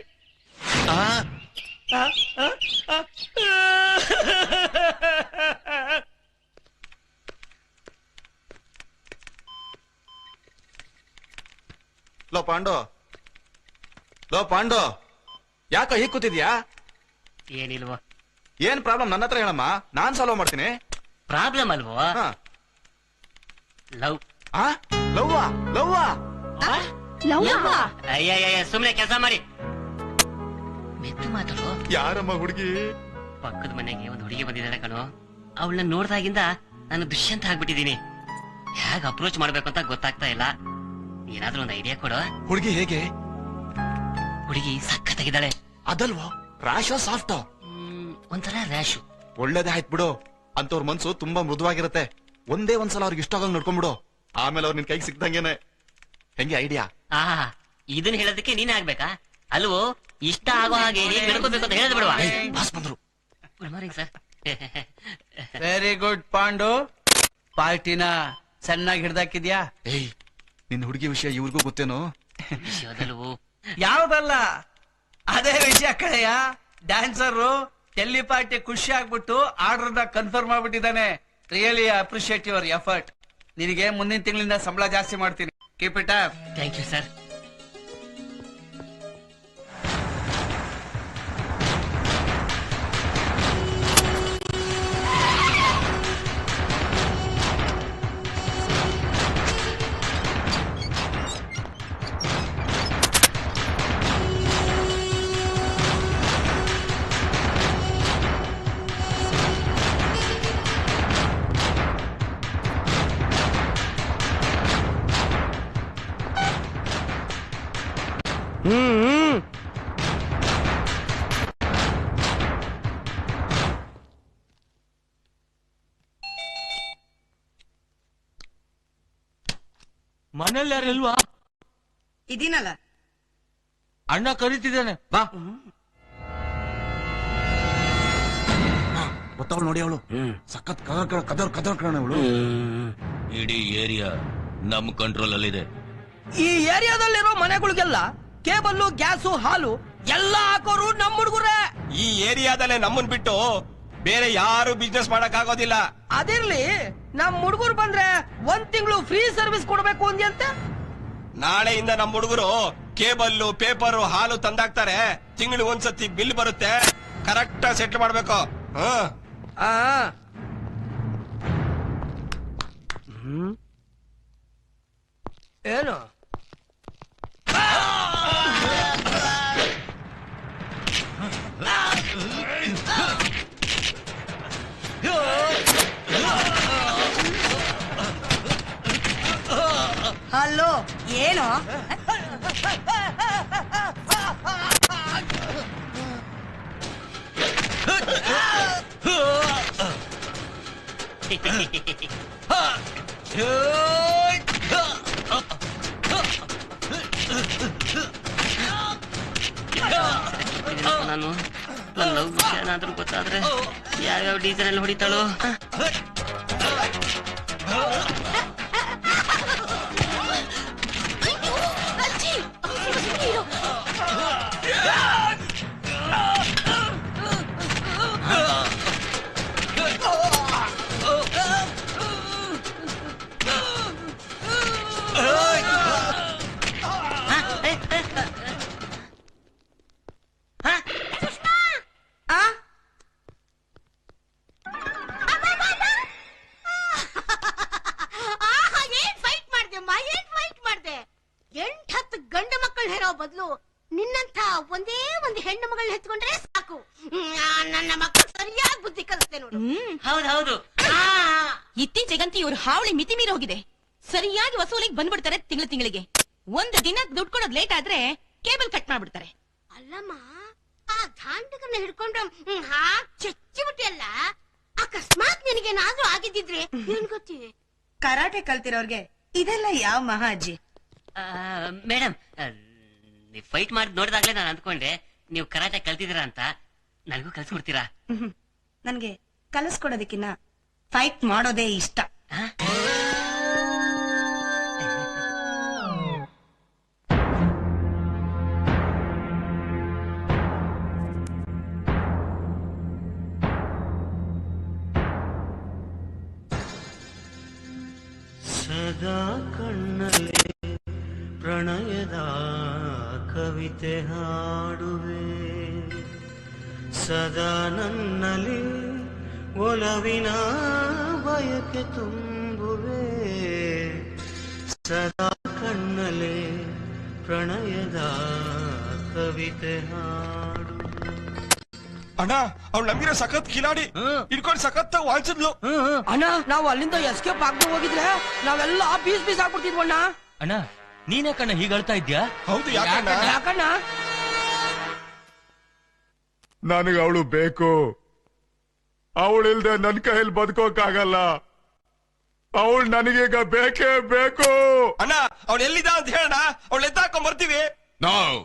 ಲೋ ಪಾಂಡು ಯಾಕೋ ಹೀಗ್ ಕೂತಿದ್ಯಾ? ಏನಿಲ್ವೋ. ಏನ್ ಪ್ರಾಬ್ಲಮ್ ನನ್ನ ಹತ್ರ ಹೇಳಮ್ಮ, ನಾನ್ ಸಾಲ್ವ್ ಮಾಡ್ತೀನಿ. ಪ್ರಾಬ್ಲಮ್ ಅಲ್ವೋ? ಲವ್. ಲವ್ವಾ ಲವ್ವಾ ಅಯ್ಯ ಸುಮ್ನೆ ಕೆಲಸ ಮಾಡಿ ಮೆತ್ತು ಮಾತಾಡು. ಯಾರಮ್ಮ ಹುಡುಗಿ? ಪಕ್ಕದ ಮನೆಗೆ ಒಂದು ಹುಡುಗಿ ಬಂದಿದ್ದಾಳೆ ಕಣೋ. ಅವಳನ್ನ ನೋಡ್ದಾಗಿಂದ ನಾನು ದುಷ್ಯಂತ ಆಗ್ಬಿಟ್ಟಿದೀನಿ. ಹೇಗ್ ಅಪ್ರೋಚ್ ಮಾಡ್ಬೇಕು ಅಂತ ಗೊತ್ತಾಗ್ತಾ ಇಲ್ಲ. ಏನಾದ್ರೂ ಒಂದು ಐಡಿಯಾ ಕೊಡು. ಹುಡುಗಿ ಹೇಗೆ? ಹುಡುಗಿ ಸಖತ್ತಾಗಿದ್ದಾಳೆ. ಅದಲ್ವೋ ರ್ಯಾಶೋ ಸಾಫ್ಟೋ? ಒಂಥರ ರ್ಯಾಶು. ಒಳ್ಳೇದೇ ಆಯ್ತು ಬಿಡು. ಅಂತವ್ರ ಮನ್ಸು ತುಂಬಾ ಮೃದುವಾಗಿರುತ್ತೆ. ಒಂದೇ ಒಂದ್ಸಲ ಅವ್ರಿಗೆ ಇಷ್ಟ ಆಗಂಗ್ ನೋಡ್ಕೊಂಡ್ಬಿಡು. ಆಮೇಲೆ ಅವ್ರು ನಿನ್ ಕೈಗೆ ಸಿಕ್ದಂಗೆನೆ. ಹೆಂಗೆ ಐಡಿಯಾ? ಇದನ್ನ ಹೇಳೋದಕ್ಕೆ ನೀನೇ ಆಗ್ಬೇಕಾ? ಅಲ್ವೋ ಇಷ್ಟ ಆಗೋ ಹಾಗೆ ನಡ್ಕೋಬೇಕು ಅಂತ ಹೇಳಿದ್ ಬಿಡುವ. ಬಂದ್ರು. Good morning sir. Very good Pandu. ಪಾರ್ಟಿನ ಚೆನ್ನಾಗಿ ಹಿಡ್ದಾಕಿದ್ಯಾ? ಏಯ್ ನಿನ್ ಹುಡುಗಿ ವಿಷಯ ಇವ್ರಿಗೂ ಗೊತ್ತೇನು? ವಿಷಯದಲ್ವೋ? ಯಾವ್ದಲ್ಲ ಅದೇ ವಿಷಯ ಕಡೆಯ. ಡ್ಯಾನ್ಸರ್ ಟೆಲ್ಲಿ ಪಾರ್ಟಿ ಖುಷಿ ಆಗ್ಬಿಟ್ಟು ಆರ್ಡರ್ ಕನ್ಫರ್ಮ್ ಆಗ್ಬಿಟ್ಟಿದ್ದಾನೆ. Really appreciate your effort. ನಿನಗೆ ಮುಂದಿನ ತಿಂಗಳಿಂದ ಸಂಬಳ ಜಾಸ್ತಿ ಮಾಡ್ತೀನಿ. Keep it up. Thank you sir. ಮನೇಲಿ ಯಾರಿಲ್ವಾ? ಇದೀನಲ್ಲ. ಅಣ್ಣ ಕರೀತಿದ್ದಾನೆ, ಬಾ. ಗೊತ್ತವಳು ನೋಡಿ, ಅವಳು ಸಖತ್ ಕದರ್ ಕಣ ಅವಳು. ಇಡೀ ಏರಿಯಾ ನಮ್ ಕಂಟ್ರೋಲ್ ಅಲ್ಲಿದೆ. ಈ ಏರಿಯಾದಲ್ಲಿರೋ ಮನೆಗಳಿಗೆಲ್ಲ ಕೇಬಲ್, ಗ್ಯಾಸು, ಹಾಲು ಎಲ್ಲ ಹಾಕೋರು ನಮ್ ಹುಡುಗರೇ. ಈ ಏರಿಯಾದಲ್ಲೇ ನಮ್ಮನ್ ಬಿಟ್ಟು ಬೇರೆ ಯಾರು ಬಿಸ್ನೆಸ್ ಮಾಡಕ್ ಆಗೋದಿಲ್ಲ. ಅದಿರ್ಲಿ, ನಮ್ ಹುಡುಗರು ಬಂದ್ರೆ 1 ತಿಂಗಳು ಫ್ರೀ ಸರ್ವಿಸ್ ಕೊಡ್ಬೇಕು ಅಂದ್ಯಂತೆ. ನಾಳೆಯಿಂದ ನಮ್ಮ ಹುಡುಗರು ಕೇಬಲ್, ಪೇಪರ್, ಹಾಲು ತಂದಾಕ್ತಾರೆ. ತಿಂಗಳಿಗೆ ಒಂದ್ಸತಿ ಬಿಲ್ ಬರುತ್ತೆ, ಕರೆಕ್ಟ್ ಸೆಟ್ಲ್ ಮಾಡ್ಬೇಕು. ಏನು ಹಲೋ, ಏನು ನಾನು ನನ್ನ ಲವ್ ವಿಷಯ ಏನಾದ್ರೂ ಗೊತ್ತಾದ್ರೆ ಯಾವ್ಯಾವ ಡೀಸೆಲ್ ಅಲ್ಲಿ ಹೊಡಿತಾಳೋ. ಬದಲು ನಿನ್ನಂತ ಒಂದೇ ಒಂದು ಹೆಣ್ಣು ಮಗಳನ್ನ ಎತ್ಕೊಂಡ್ರೆ ಸಾಕು. ನನ್ನ ಮಕ್ಕಳು ಸರಿಯಾಗಿ ಬುದ್ಧಿ ಕಲಿಸ್ತೆ ನೋಡು. ಹೌದು. ಇತ್ತೀಚೆಗಂತೂ ಇವ್ರ ಹಾವಳಿ ಮಿತಿ ಮೀರಿ ಹೋಗಿದೆ. ಸರಿಯಾಗಿ ವಸೂಲಿಗೆ ಬಂದ್ಬಿಡ್ತಾರೆ ತಿಂಗಳಿಗೆ. ಒಂದು ದಿನ ದುಡ್ಡು ಕೊಡೋದ್ ಲೇಟ್ ಆದ್ರೆ ಕೇಬಲ್ ಕಟ್ ಮಾಡ್ಬಿಡ್ತಾರೆ. ಅಲ್ಲಮ್ಮ, ಆ ದಾಂಡಗನ್ನ ಹಿಡ್ಕೊಂಡು ಚಚ್ಚಿಬಿಟ್ಟಿಯಲ್ಲ, ಅಕಸ್ಮಾತ್ ನಿನಗೇನಾದ್ರೂ ಆಗಿದ್ದಿದ್ರೆ ಏನ್ ಗೊತ್ತಿ? ಕರಾಟೆ ಕಲ್ತಿರೋರ್ಗೆ ಇದೆಲ್ಲ ಯಾವ ಮಹಾ ಅಜ್ಜಿ? ಮೇಡಮ್, ನೀವ್ ಫೈಟ್ ಮಾಡಿ ನೋಡಿದಾಗ್ಲೇ ನಾನು ಅಂದ್ಕೊಂಡೆ ನೀವು ಕರಾಟೆ ಕಲ್ತಿದ್ದೀರಾ ಅಂತ. ನನಗೂ ಕಲ್ಸ್ಕೊಡ್ತೀರಾ? ನನ್ಗೆ ಕಲಿಸ್ಕೊಡೋದಕ್ಕಿನ್ನ ಫೈಟ್ ಮಾಡೋದೇ ಇಷ್ಟ. ಸದಾ ಕಣ್ಣಲ್ಲಿ ಪ್ರಣಯದ ಕವಿತೆ ಹಾಡುವೆ, ಸದಾ ನನ್ನಲ್ಲಿ ಒಲವಿನ ಬಯಕೆ ತುಂಬುವೆ, ಸದಾ ಕಣ್ಣಲ್ಲಿ ಪ್ರಣಯದ ಕವಿತೆ ಹಾಡು. ಅಣ್ಣ, ಅವ್ಳು ನಂಬಿರೋ ಸಖತ್ ಕಿಲಾಡಿ ಇಟ್ಕೊಂಡು ಸಖತ್ ವಾಲ್ಸಿದ್ಲು. ಅಣ್ಣ, ನಾವು ಅಲ್ಲಿಂದ ಎಸ್ಕೇಪ್ ಆಗದೆ ಹೋಗಿದ್ರೆ ನಾವೆಲ್ಲ ಪೀಸ್ ಆಗ್ಬಿಡ್ತಿದ್ವಣ್ಣ. ಅಣ್ಣ, ನೀನೇ ಕಣ್ಣ ಹೀಗೆ ಅಳ್ತಾ ಇದ್ಯಾ? ಹೌದು, ಯಾಕಣ್ಣ? ನನಗೆ ಅವಳು ಬೇಕು. ಅವಳಿಲ್ದೆ ನನ್ ಕೈಯಲ್ಲಿ ಬದುಕೋಕ್ಕಾಗಲ್ಲ. ಅವಳು ನನಗೀಗ ಬೇಕೇ ಬೇಕು. ಅಣ್ಣ, ಅವಳು ಎಲ್ಲಿದ ಅಂತ ಹೇಳಣ್ಣ, ಅವಳು ಎತ್ತಾಕೊಂಡ್ ಬರ್ತೀವಿ. ನಾವು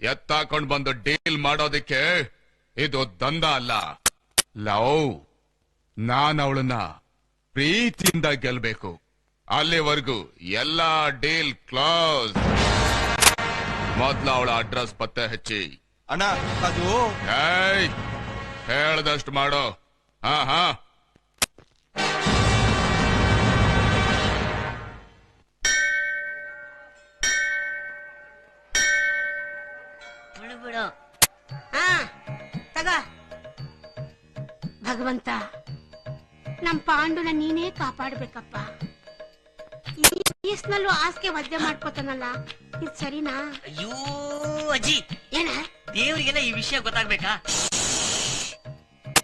ಎತ್ತಾಕೊಂಡ್ ಬಂದು ಡೀಲ್ ಮಾಡೋದಿಕ್ಕೆ ಇದು ದಂಧ ಅಲ್ಲ, ಲವ್. ನಾನ್ ಅವಳನ್ನ ಪ್ರೀತಿಯಿಂದ ಗೆಲ್ಬೇಕು. ಅಲ್ಲಿವರೆಗೂ ಎಲ್ಲಾ ಡೀಲ್ ಕ್ಲೋಸ್. ಮೊದ್ಲು ಅವಳ ಅಡ್ರೆಸ್ ಪತ್ತೆ ಹಚ್ಚಿ. ಅಣ್ಣ, ಅದು ಹೇಳ್ದಷ್ಟು ಮಾಡೋ. ಹಾ ತಗ ಭಗವಂತ, ನಮ್ ಪಾಂಡುನ ನೀನೇ ಕಾಪಾಡ್ಬೇಕಪ್ಪ. ಈ ವಯಸ್ಸಿನಲ್ಲೂ ಆಸ್ಕೆ ವದ್ದೆ ಮಾಡ್ಕೋತಾನಲ್ಲ, ಇದು ಸರಿನಾ? ಅಯ್ಯೋ ಅಜ್ಜಿ, ಏನ ದೇವರಿಗೆಲ್ಲ ಈ ವಿಷಯ ಗೊತ್ತಾಗ್ಬೇಕಾ?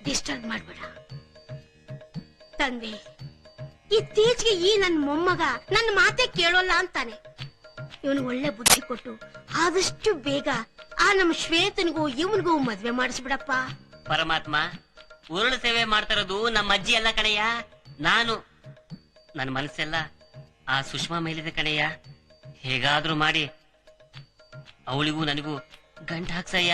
ಡಿಸ್ಟರ್ಬ್ ಮಾಡ್ಬೇಡ ತಂದೆ. ಇತ್ತೀಚೆಗೆ ಈ ನನ್ ಮೊಮ್ಮಗ ನನ್ನ ಮಾತೆ ಕೇಳೋಲ್ಲ ಅಂತಾನೆ. ಇವನು ಒಳ್ಳೆ ಬುದ್ಧಿ ಕೊಟ್ಟು ಆದಷ್ಟು ಬೇಗ ಆ ನಮ್ ಶ್ವೇತನಿಗೂ ಇವನಿಗೂ ಮದ್ವೆ ಮಾಡಿಸ್ಬಿಡಪ್ಪ. ಪರಮಾತ್ಮ, ಉರುಳು ಸೇವೆ ಮಾಡ್ತಾ ಇರೋದು ನಮ್ಮ ಅಜ್ಜಿ ಎಲ್ಲ ಕಣಯ್ಯ. ನಾನು ನನ್ನ ಮನಸ್ಸೆಲ್ಲ ಆ ಸುಷ್ಮಾ ಮೇಲಿದೆ ಕಣಯ್ಯ. ಹೇಗಾದ್ರೂ ಮಾಡಿ ಅವಳಿಗೂ ನನಗೂ ಗಂಟ ಹಾಕ್ಸಯ್ಯ.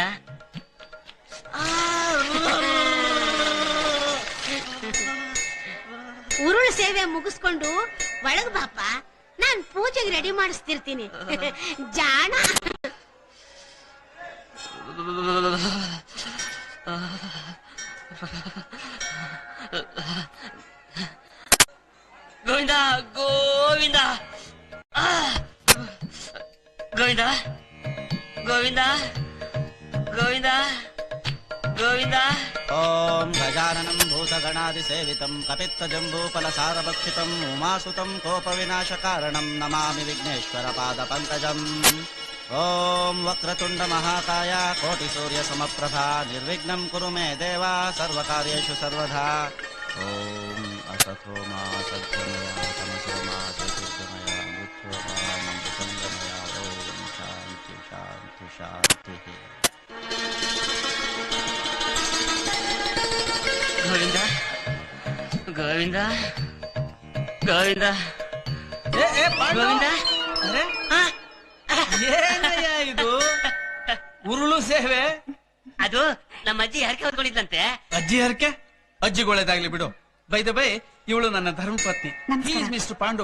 ಉರುಳು ಸೇವೆ ಮುಗಿಸ್ಕೊಂಡು ಒಳಗ್ ಬಾಪ, ನಾನ್ ಪೂಜೆಗೆ ರೆಡಿ ಮಾಡಿಸ್ತಿರ್ತೀನಿ. ಜಾಣ. ಗೋವಿಂದ ಗೋವಿಂದ ಗೋವಿಂದ ಗೋವಿಂದ ಗೋವಿಂದ ಗೋವಿಂದ. ಓಂ ಗಜಾನನಂ ಭೂತಗಣಾದಿಸೇವಿತಂ ಕಪಿತ್ತಜಂಬೂಫಲಸಾರಭಕ್ಷಿತಂ ಉಮಾಸುತಂ ಕೋಪವಿನಾಶಕಾರಣಂ ನಮಾಮಿ ವಿಘ್ನೇಶ್ವರ ಪಾದಪಂಕಜಂ. ಓಂ ವಕ್ರತುಂಡ ಮಹಾಕಾಯ ಕೋಟಿ ಸೂರ್ಯ ಸಮಪ್ರಭಾ ನಿರ್ವಿಘ್ನಂ ಕುರು ಮೇ ದೇವ ಸರ್ವಕಾರ್ಯೇಷು ಸರ್ವದಾ. ಓಂ ಅಸತೋ ಮಾ ಸದ್ಗಮಯ ತಮಸೋ ಮಾ ಜ್ಯೋತಿರ್ಗಮಯ ಮೃತ್ಯೋರ್ಮಾ ಅಮೃತಂಗಮಯ. ಓಂ ಶಾಂತಿ ಶಾಂತಿ ಶಾಂತಿ. ಗೋವಿಂದ ಗೋವಿಂದ ಗೋವಿಂದ ಗೋವಿಂದ. ಏನಯ್ಯ ಇದು ಉರುಳು ಸೇವೆ? ಅದು ನಮ್ಮ ಅಜ್ಜಿ ಹರಕೆ ಹೊತ್ಕೊಂಡಿದ್ದಂತೆ. ಅಜ್ಜಿ ಹರಕೆ? ಅಜ್ಜಿಗೊಳ್ಳೇದಾಗ್ಲಿ ಬಿಡು. ಬೈ ದ ಬೈ, ಇವಳು ನನ್ನ ಧರ್ಮಪತ್ನಿ. ಮಿಸ್ಟರ್ ಪಾಂಡು.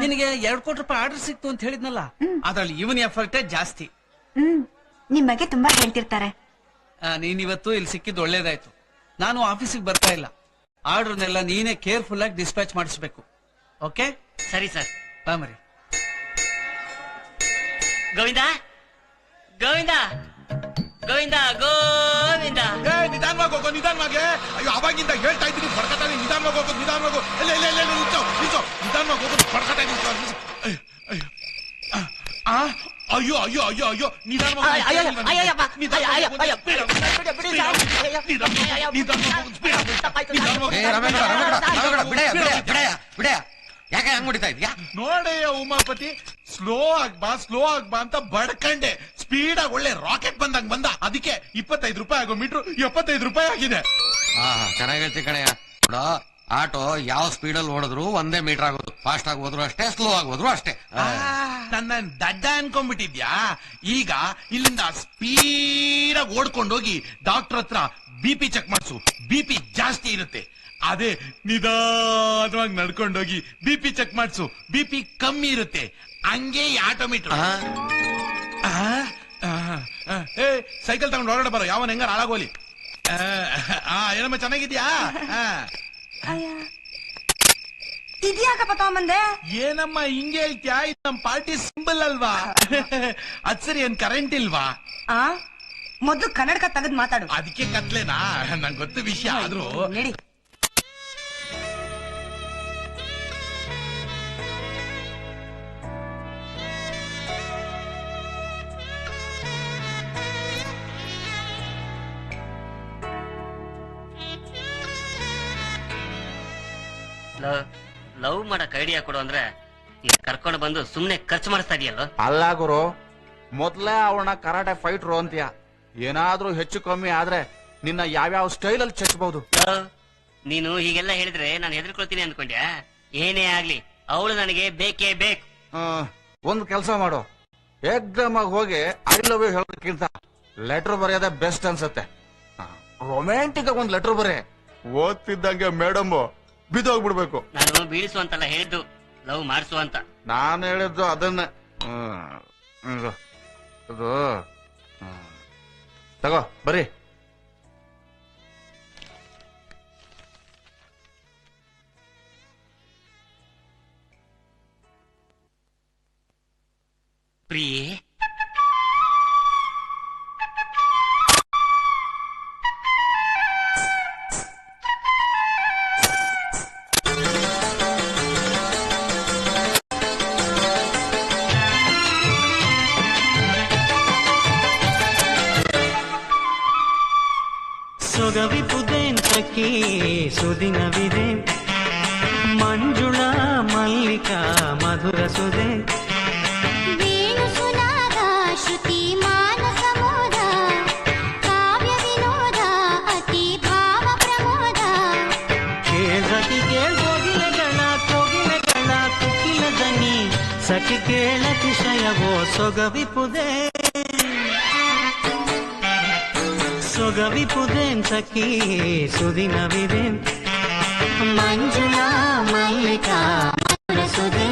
ನಿನಗೆ 2 ಕೋಟಿ ರೂಪಾಯಿ ಆರ್ಡರ್ ಸಿಕ್ತು ಅಂತ ಹೇಳಿದ್ನಲ್ಲ, ಅದ್ರಲ್ಲಿ ಇವನ್ ಎಫರ್ಟೇ ಜಾಸ್ತಿ. ನಿಮ್ ಬಗ್ಗೆ ತುಂಬಾ ಹೇಳ್ತಿರ್ತಾರೆ. ನೀನ್ ಇವತ್ತು ಇಲ್ಲಿ ಸಿಕ್ಕಿದ್ದು ಒಳ್ಳೇದಾಯ್ತು. ನಾನು ಆಫೀಸಿಗೆ ಬರ್ತಾ ಇಲ್ಲ. ಆರ್ಡರ್ನೆಲ್ಲ ನೀನೇ ಕೇರ್ಫುಲ್ ಆಗಿ ಡಿಸ್ಪ್ಯಾಚ್ ಮಾಡಿಸ್ಬೇಕು. ಓಕೆ? ಸರಿ ಸರ್. ಬಾ ಮರಿ. ಗೋವಿಂದ ಗೋವಿಂದ ಗೋವಿಂದ ಗೋವಿಂದ. ನಿಧಾನವಾಗಿ ಹೋಗೋ, ನಿಧಾನವಾಗಿ. ಅಯ್ಯೋ, ಅವಾಗಿಂದ ಹೇಳ್ತಾ ಇದ್ದೀನಿ ಬಡ್ಕತಾನೆ. ನಿಧಾನವಾಗಿ ಹೋಗೋದು, ನಿಧಾನವಾಗಿ. ನಿಧಾನವಾಗಿ ಹೋಗೋದು, ಬಡ್ಕತಾನೆ. ಅಯ್ಯೋ ಅಯ್ಯೋ ಅಯ್ಯೋ ಅಯ್ಯೋ ನಿಧಾನ ಯಾಕೆ ಹಂಗ್ ಹೊಡಿತಾ ಇದ್ಯಾ? ನೋಡಯ್ಯ ಉಮಾಪತಿ, ಸ್ಲೋ ಆಗ್ಬಾ ಅಂತ ಬಡ್ಕಂಡೆ. ಸ್ಪೀಡ್ ಆಗಿ ಒಳ್ಳೆ ರಾಕೆಟ್ ಬಂದಂಗ್ ಬಂದ. ಅದಕ್ಕೆ 25 ರೂಪಾಯಿ ಆಗೋ ಮೀಟ್ರು 75 ರೂಪಾಯಿ ಆಗಿದೆ. ಚೆನ್ನಾಗಿ ಹೇಳ್ತಿ ಕಣಯ್ಯ. ಆಟೋ ಯಾವ ಸ್ಪೀಡಲ್ಲಿ ಓಡಿದ್ರು ಒಂದೇ ಮೀಟರ್ ಆಗೋದು. ಫಾಸ್ಟ್ ಆಗಿ ಹೋದ್ರು ಅಷ್ಟೇ, ಸ್ಲೋ ಆಗಿ ಹೋದ್ರು ಅಷ್ಟೇ. ನನ್ನ ದಡ್ಡ ಅನ್ಕೊಂಡ್ಬಿಟ್ಟಿದ್ಯಾ? ಈಗ ಇಲ್ಲಿಂದ ಸ್ಪೀಡ್ ಆಗಿ ಓಡ್ಕೊಂಡೋಗಿ ಡಾಕ್ಟರ್ ಹತ್ರ BP ಚೆಕ್ ಮಾಡ್ಸು. BP ಜಾಸ್ತಿ ಇರುತ್ತೆ. ಅದೇ ನಿಧಾನವಾಗಿ ನಡ್ಕೊಂಡೋಗಿ BP ಚೆಕ್ ಮಾಡ್ಸು. BP ಕಮ್ಮಿ ಇರುತ್ತೆ. ಹಂಗೆ ಆಟೋಮೀಟರ್. ಸೈಕಲ್ ತಗೊಂಡು ಹೊರಗಡೆ ಬರೋ, ಯಾವನ್ ಹೆಂಗಾರ ಹಾಳಾಗೋಲಿ. ಏನಮ್ಮ ಚೆನ್ನಾಗಿದ್ಯಾ? ಇದ್ಯಾಕಪ್ಪ ತಗೊಂಬಂದೆ? ಏನಮ್ಮ ಹಿಂಗೆ ಹೇಳ್ತ್ಯಾ? ಇದು ನಮ್ ಪಾರ್ಟಿ ಸಿಂಬಲ್ ಅಲ್ವಾ? ಅದ್ ಸರಿ, ಏನ್ ಕರೆಂಟ್ ಇಲ್ವಾ? ಮೊದ್ಲು ಕನ್ನಡಕ ತೆಗೆದು ಮಾತಾಡು. ಅದಕ್ಕೆ ಕತ್ಲೇನಾ? ನಂಗೆ ಗೊತ್ತು ವಿಷಯ. ಆದ್ರೂ ನಡಿ. ಲವ್ ಮಾಡಕ್ ಐಡಿಯಾ ಕೊಡು ಅಂದ್ರೆ ಕರ್ಕೊಂಡು ಬಂದು ಸುಮ್ನೆ ಖರ್ಚು ಮಾಡಿಸ್ತಾ ಇದೆಯಲ್ಲ. ಅಲ್ಲ ಗುರು, ಮೊದ್ಲೇ ಅವನ ಕರಾಟೆ ಫೈಟ್ರು ಅಂತೀಯ. ಏನಾದ್ರೂ ಹೆಚ್ಚು ಕಮ್ಮಿ ಆದ್ರೆ ನಿನ್ನ ಯಾವ್ಯಾವ ಸ್ಟೈಲ್ ಅಲ್ಲಿ ಚಚ್ಚಬಹುದು. ನೀನು ಹೀಗೆಲ್ಲ ಹೇಳಿದ್ರೆ ನಾನು ಹೆದರ್ಕೊಳ್ತೀನಿ ಅನ್ಕೊಂಡ್ಯಾ? ಏನೇ ಆಗ್ಲಿ ಅವಳು ನನಗೆ ಬೇಕೇ ಬೇಕು. ಒಂದ್ ಕೆಲ್ಸ ಮಾಡು, ಎಕ್ಸಾಮ್ ಆಗಿ ಹೋಗಿ ಐ ಲವ್ ಯು ಹೇಳೋದಕ್ಕಿಂತ ಲೆಟರ್ ಬರೆಯೋದೇ ಬೆಸ್ಟ್ ಅನ್ಸತ್ತೆ. ರೊಮ್ಯಾಂಟಿಕ್ ಆಗಿ ಒಂದ್ ಲೆಟರ್ ಬರೀ, ಓದ್ತಿದ್ದಂಗೆ ಮೇಡಮ್ ಬಿದ್ದೋಗ್ಬಿಡ್ಬೇಕು. ನಾನು ಬೀಳಿಸು ಅಂತಲ್ಲ ಹೇಳಿದ್ದು, ಲವ್ ಮಾಡಿಸು ಅಂತ. ನಾನು ಹೇಳಿದ್ದು ಅದನ್ನ. ಅದು ತಗೋ ಬರೀ. ಪ್ರಿಯೇ, ಸೊಗವಿಪುದೆಂತಕಿ ಸುದಿನವಿದೆ, ಮಂಜುಳ ಮಲ್ಲಿಕಾ ಮಧುರ ಸುದೆ. ವೇಣು ಸುನಾದ ಶ್ರುತಿ ಮಾನಸ ಮೋದ, ಕಾವ್ಯ ವಿನೋದ ಅತಿ ಭಾವ ಪ್ರಮೋದ. ಕೇಳ್ಸತಿ ಕೇಳ್ಬೋಗಿಲಗಳ ಕೋಗಿಲಗಳ ಕುಕ್ಕಿಲ ದನಿ, ಸಖಿ ಕೇಳತಿಶಯವೋ ಸೊಗವಿಪುದೆ. ಸೊಗವಿಪುದೆಂತಕಿ ಸುದಿನವಿದೆ, ಮಂಜುಳ ಮಲ್ಲಿಕಾ ಮಧುರ ಸುದೆ.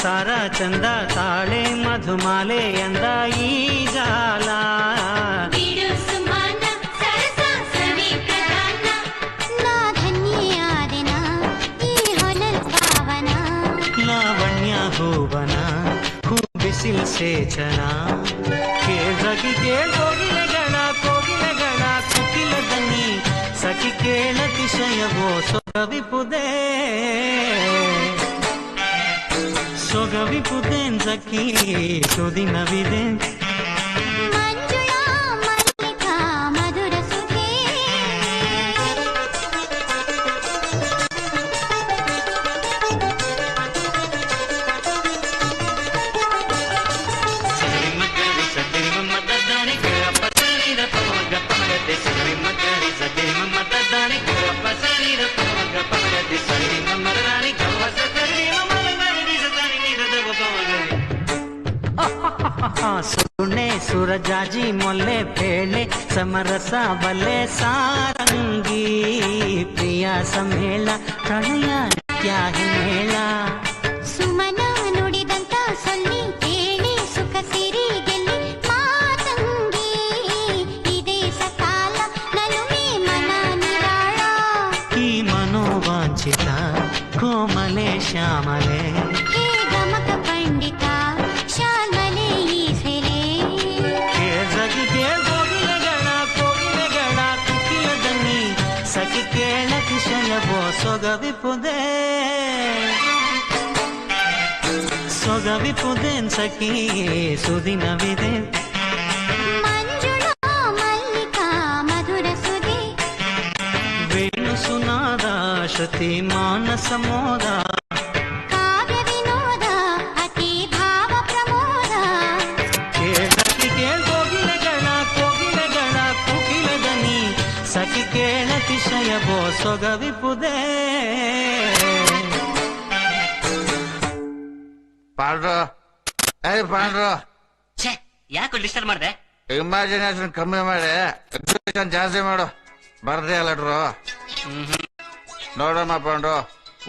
ಸಾರ ಚಂದ ತಾಳೆ ಮಧುಮಾಲೆ ಎಂದ ಈ ಜಾಲ. ಲಾವಣ್ಯ ಹೂವನ ಹೂ ಬಿಸಿಲ್ ಸೇಚನ, ಕೇಳ್ಸಗಿ ಕೇಳ್ಕೋಗಿಲೆಗಳ ಕೋಗಿಲೆಗಳ ಕುಕ್ಕಿಲ ದನಿ, ಸಖಿ ಕೇಳತಿಶಯವೋ ಸೊಗವಿಪುದೆ. ಸೊಗವಿಪುದೆಂತಕಿ ಸುದಿನವಿದೆ, ಮಂಜುಳ ಮಲ್ಲಿಕಾ ಮಧುರ ಸುಧೆ. ಸುನೆ ಸುರಜಾಜಿ ಮೊಲ್ಲೆ ಪೇಳೆ ಸಮರಸ ಬಲ್ಲೆ ಸಾರಂಗಿ ಪ್ರಿಯ ಸಮೇಳ ಪ್ರಣಯ ನಿತ್ಯ ಹಿಮೇಳ ಸುಮನ ನುಡಿದಂತ ಸೊಲ್ಲಿ ಕೇಳಿ ಸುಖ ಸಿರಿ ಗೆಲ್ಲಿ ಮಾತಂಗಿ ಇದೇ ಸಕಾಲ ನಲುಮೆ ಮನ ನಿರಾಳ ಈ ಮನೋವಾಂಛಿತ ಕೋಮಲೆ ಶ್ಯಾಮಲೆ ಹೇ ಗಮಕ ಪಂಡಿತ ಶಾಮಲೆ ಈ ಸೆಲೆ ಜಗಿಗೆ ಕೋಗಿಲೆಗಳ ಕುಕಿಲ ದನಿ ಸಖಿ ಕೇಳ ಕಿಶಲವೋ ಸೊಗವಿಪುದೆ ಸೊಗವಿಪುದೇನ್ ಸಖಿ ಸುದಿನವಿದೆ ಮಂಜುಳ ಮಲ್ಲಿಕಾ ಮಧುರ ಸುಧೆ ವೇಣು ಸುನಾದ ಶ್ರುತಿ ಮಾನಸ ಮೋದ ಕಾವ್ಯ ವಿನೋದ ಅತಿ ಭಾವ ಪ್ರಮೋದ ಕೇಳಕ್ಕೆ ಕೋಗಿಲೆಗಳ ಕುಕಿಲ ದನಿ ಸಖಿ ಕೇಳ ತಿಶಯವೋ ಸೊಗವಿಪುದೆ ಪಾಂಡ್ರು ಪಾಂಡ್ರು ಯಾಕೆ ಡಿಸ್ಟರ್ಬ್ ಮಾಡ್ದೆ? ಇಮ್ಯಾಜಿನೇಷನ್ ಕಮ್ಮಿ ಮಾಡಿ ಎಕ್ಸಿಬಿಷನ್ ಜಾಸ್ತಿ ಮಾಡು. ಬರ್ದೇ ಲೆಟ್ರು ನೋಡಮ್ಮ ಪಾಂಡ್ರು,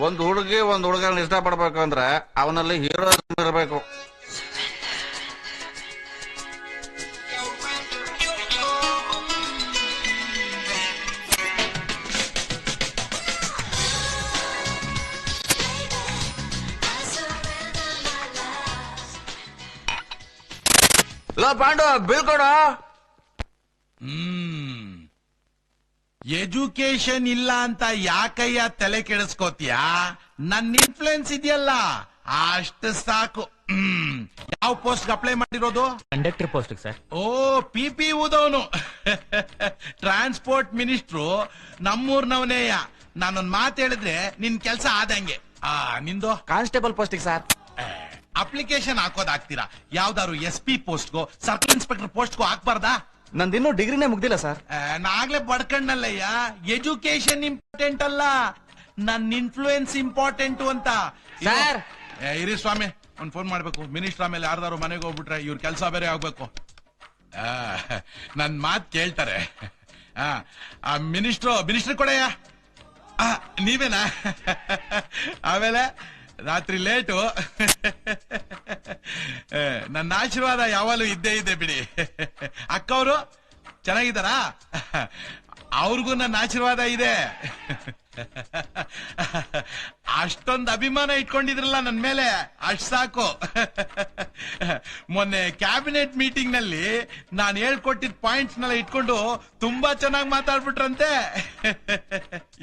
ಒಂದ್ ಹುಡುಗಿ ಒಂದ್ ಹುಡುಗನ ಇಷ್ಟಪಡ್ಬೇಕು ಅಂದ್ರೆ ಅವನಲ್ಲಿ ಹೀರೋಯಿಸಮ್ ಇರಬೇಕು. ಪಾಂಡು ಬಿಲ್ ಕೊಡು. ಎಜುಕೇಶನ್ ಇಲ್ಲ ಅಂತ ಯಾಕಯ್ಯ ತಲೆ ಕೆಡಿಸ್ಕೋತೀಯ? ನನ್ನ ಇನ್ಫ್ಲುಯೆನ್ಸ್ ಇದೆಯಲ್ಲ ಅಷ್ಟು ಸಾಕು. ಯಾವ ಪೋಸ್ಟ್ ಅಪ್ಲೈ ಮಾಡಿರೋದು? Conductor post sir. ಓ ಪಿ ಊದವನು ಟ್ರಾನ್ಸ್ಪೋರ್ಟ್ ಮಿನಿಸ್ಟ್ರು ನಮ್ಮೂರ್ನವನೇಯ. ನಾನೊಂದ್ ಮಾತು ಹೇಳಿದ್ರೆ ನಿನ್ ಕೆಲ್ಸ ಆದಂಗೆ. ನಿಂದು ಕಾನ್ಸ್ಟೇಬಲ್ ಪೋಸ್ಟ್ ಸರ್. ಅಪ್ಲಿಕೇಶನ್ ಹಾಕೋದಾಗ್ತೀರಾ? ಯಾವ್ದಾದ್ರು SP ಪೋಸ್ಟ್ಗೋ ಸರ್ಕಲ್ ಇನ್ಸ್ಪೆಕ್ಟರ್ ಪೋಸ್ಟ್ಗೋ ಹಾಕ್ಬಾರ್ದಾ? ನಂದಿನ್ನೂ ಡಿಗ್ರಿನೇ ಮುಗ್ದಿಲ್ಲ ಸರ್. ನಾಗ್ಲೇ ಬಡ್ಕಣ್ಣಲ್ಲಯ್ಯ. ಎಜುಕೇಶನ್ ಇಂಪಾರ್ಟೆಂಟ್ ಅಲ್ಲ, ನನ್ನ ಇನ್ಫ್ಲೂಯೆನ್ಸ್ ಇಂಪಾರ್ಟೆಂಟ್ ಅಂತ. ಇರಿ ಸ್ವಾಮಿ, ಒಂದ್ ಫೋನ್ ಮಾಡ್ಬೇಕು. ಮಿನಿಸ್ಟರ್ ಆಮೇಲೆ ಯಾರ್ದಾರು ಮನೆಗೆ ಹೋಗ್ಬಿಟ್ರೆ ಇವ್ರ ಕೆಲಸ ಬೇರೆ ಆಗ್ಬೇಕು. ನನ್ ಮಾತ್ ಕೇಳ್ತಾರೆ. ಮಿನಿಸ್ಟರ್ ಕೊಡೆಯ ನೀವೇನಾ? ಆಮೇಲೆ ರಾತ್ರಿ ಲೇಟು. ನನ್ನ ಆಶೀರ್ವಾದ ಯಾವಾಗಲೂ ಇದ್ದೇ ಇದೆ ಬಿಡಿ. ಅಕ್ಕವರು ಚೆನ್ನಾಗಿದ್ದಾರಾ? ಅವ್ರಿಗೂ ನನ್ನ ಆಶೀರ್ವಾದ ಇದೆ. ಅಷ್ಟೊಂದು ಅಭಿಮಾನ ಇಟ್ಕೊಂಡಿದ್ರಲ್ಲ ನನ್ ಮೇಲೆ, ಅಷ್ಟ್ ಸಾಕು. ಮೊನ್ನೆ ಕ್ಯಾಬಿನೆಟ್ ಮೀಟಿಂಗ್ ನಲ್ಲಿ ನಾನು ಹೇಳ್ಕೊಟ್ಟಿದ್ ಪಾಯಿಂಟ್ಸ್ ನೆಲ್ಲ ಇಟ್ಕೊಂಡು ತುಂಬಾ ಚೆನ್ನಾಗಿ ಮಾತಾಡ್ಬಿಟ್ರಂತೆ.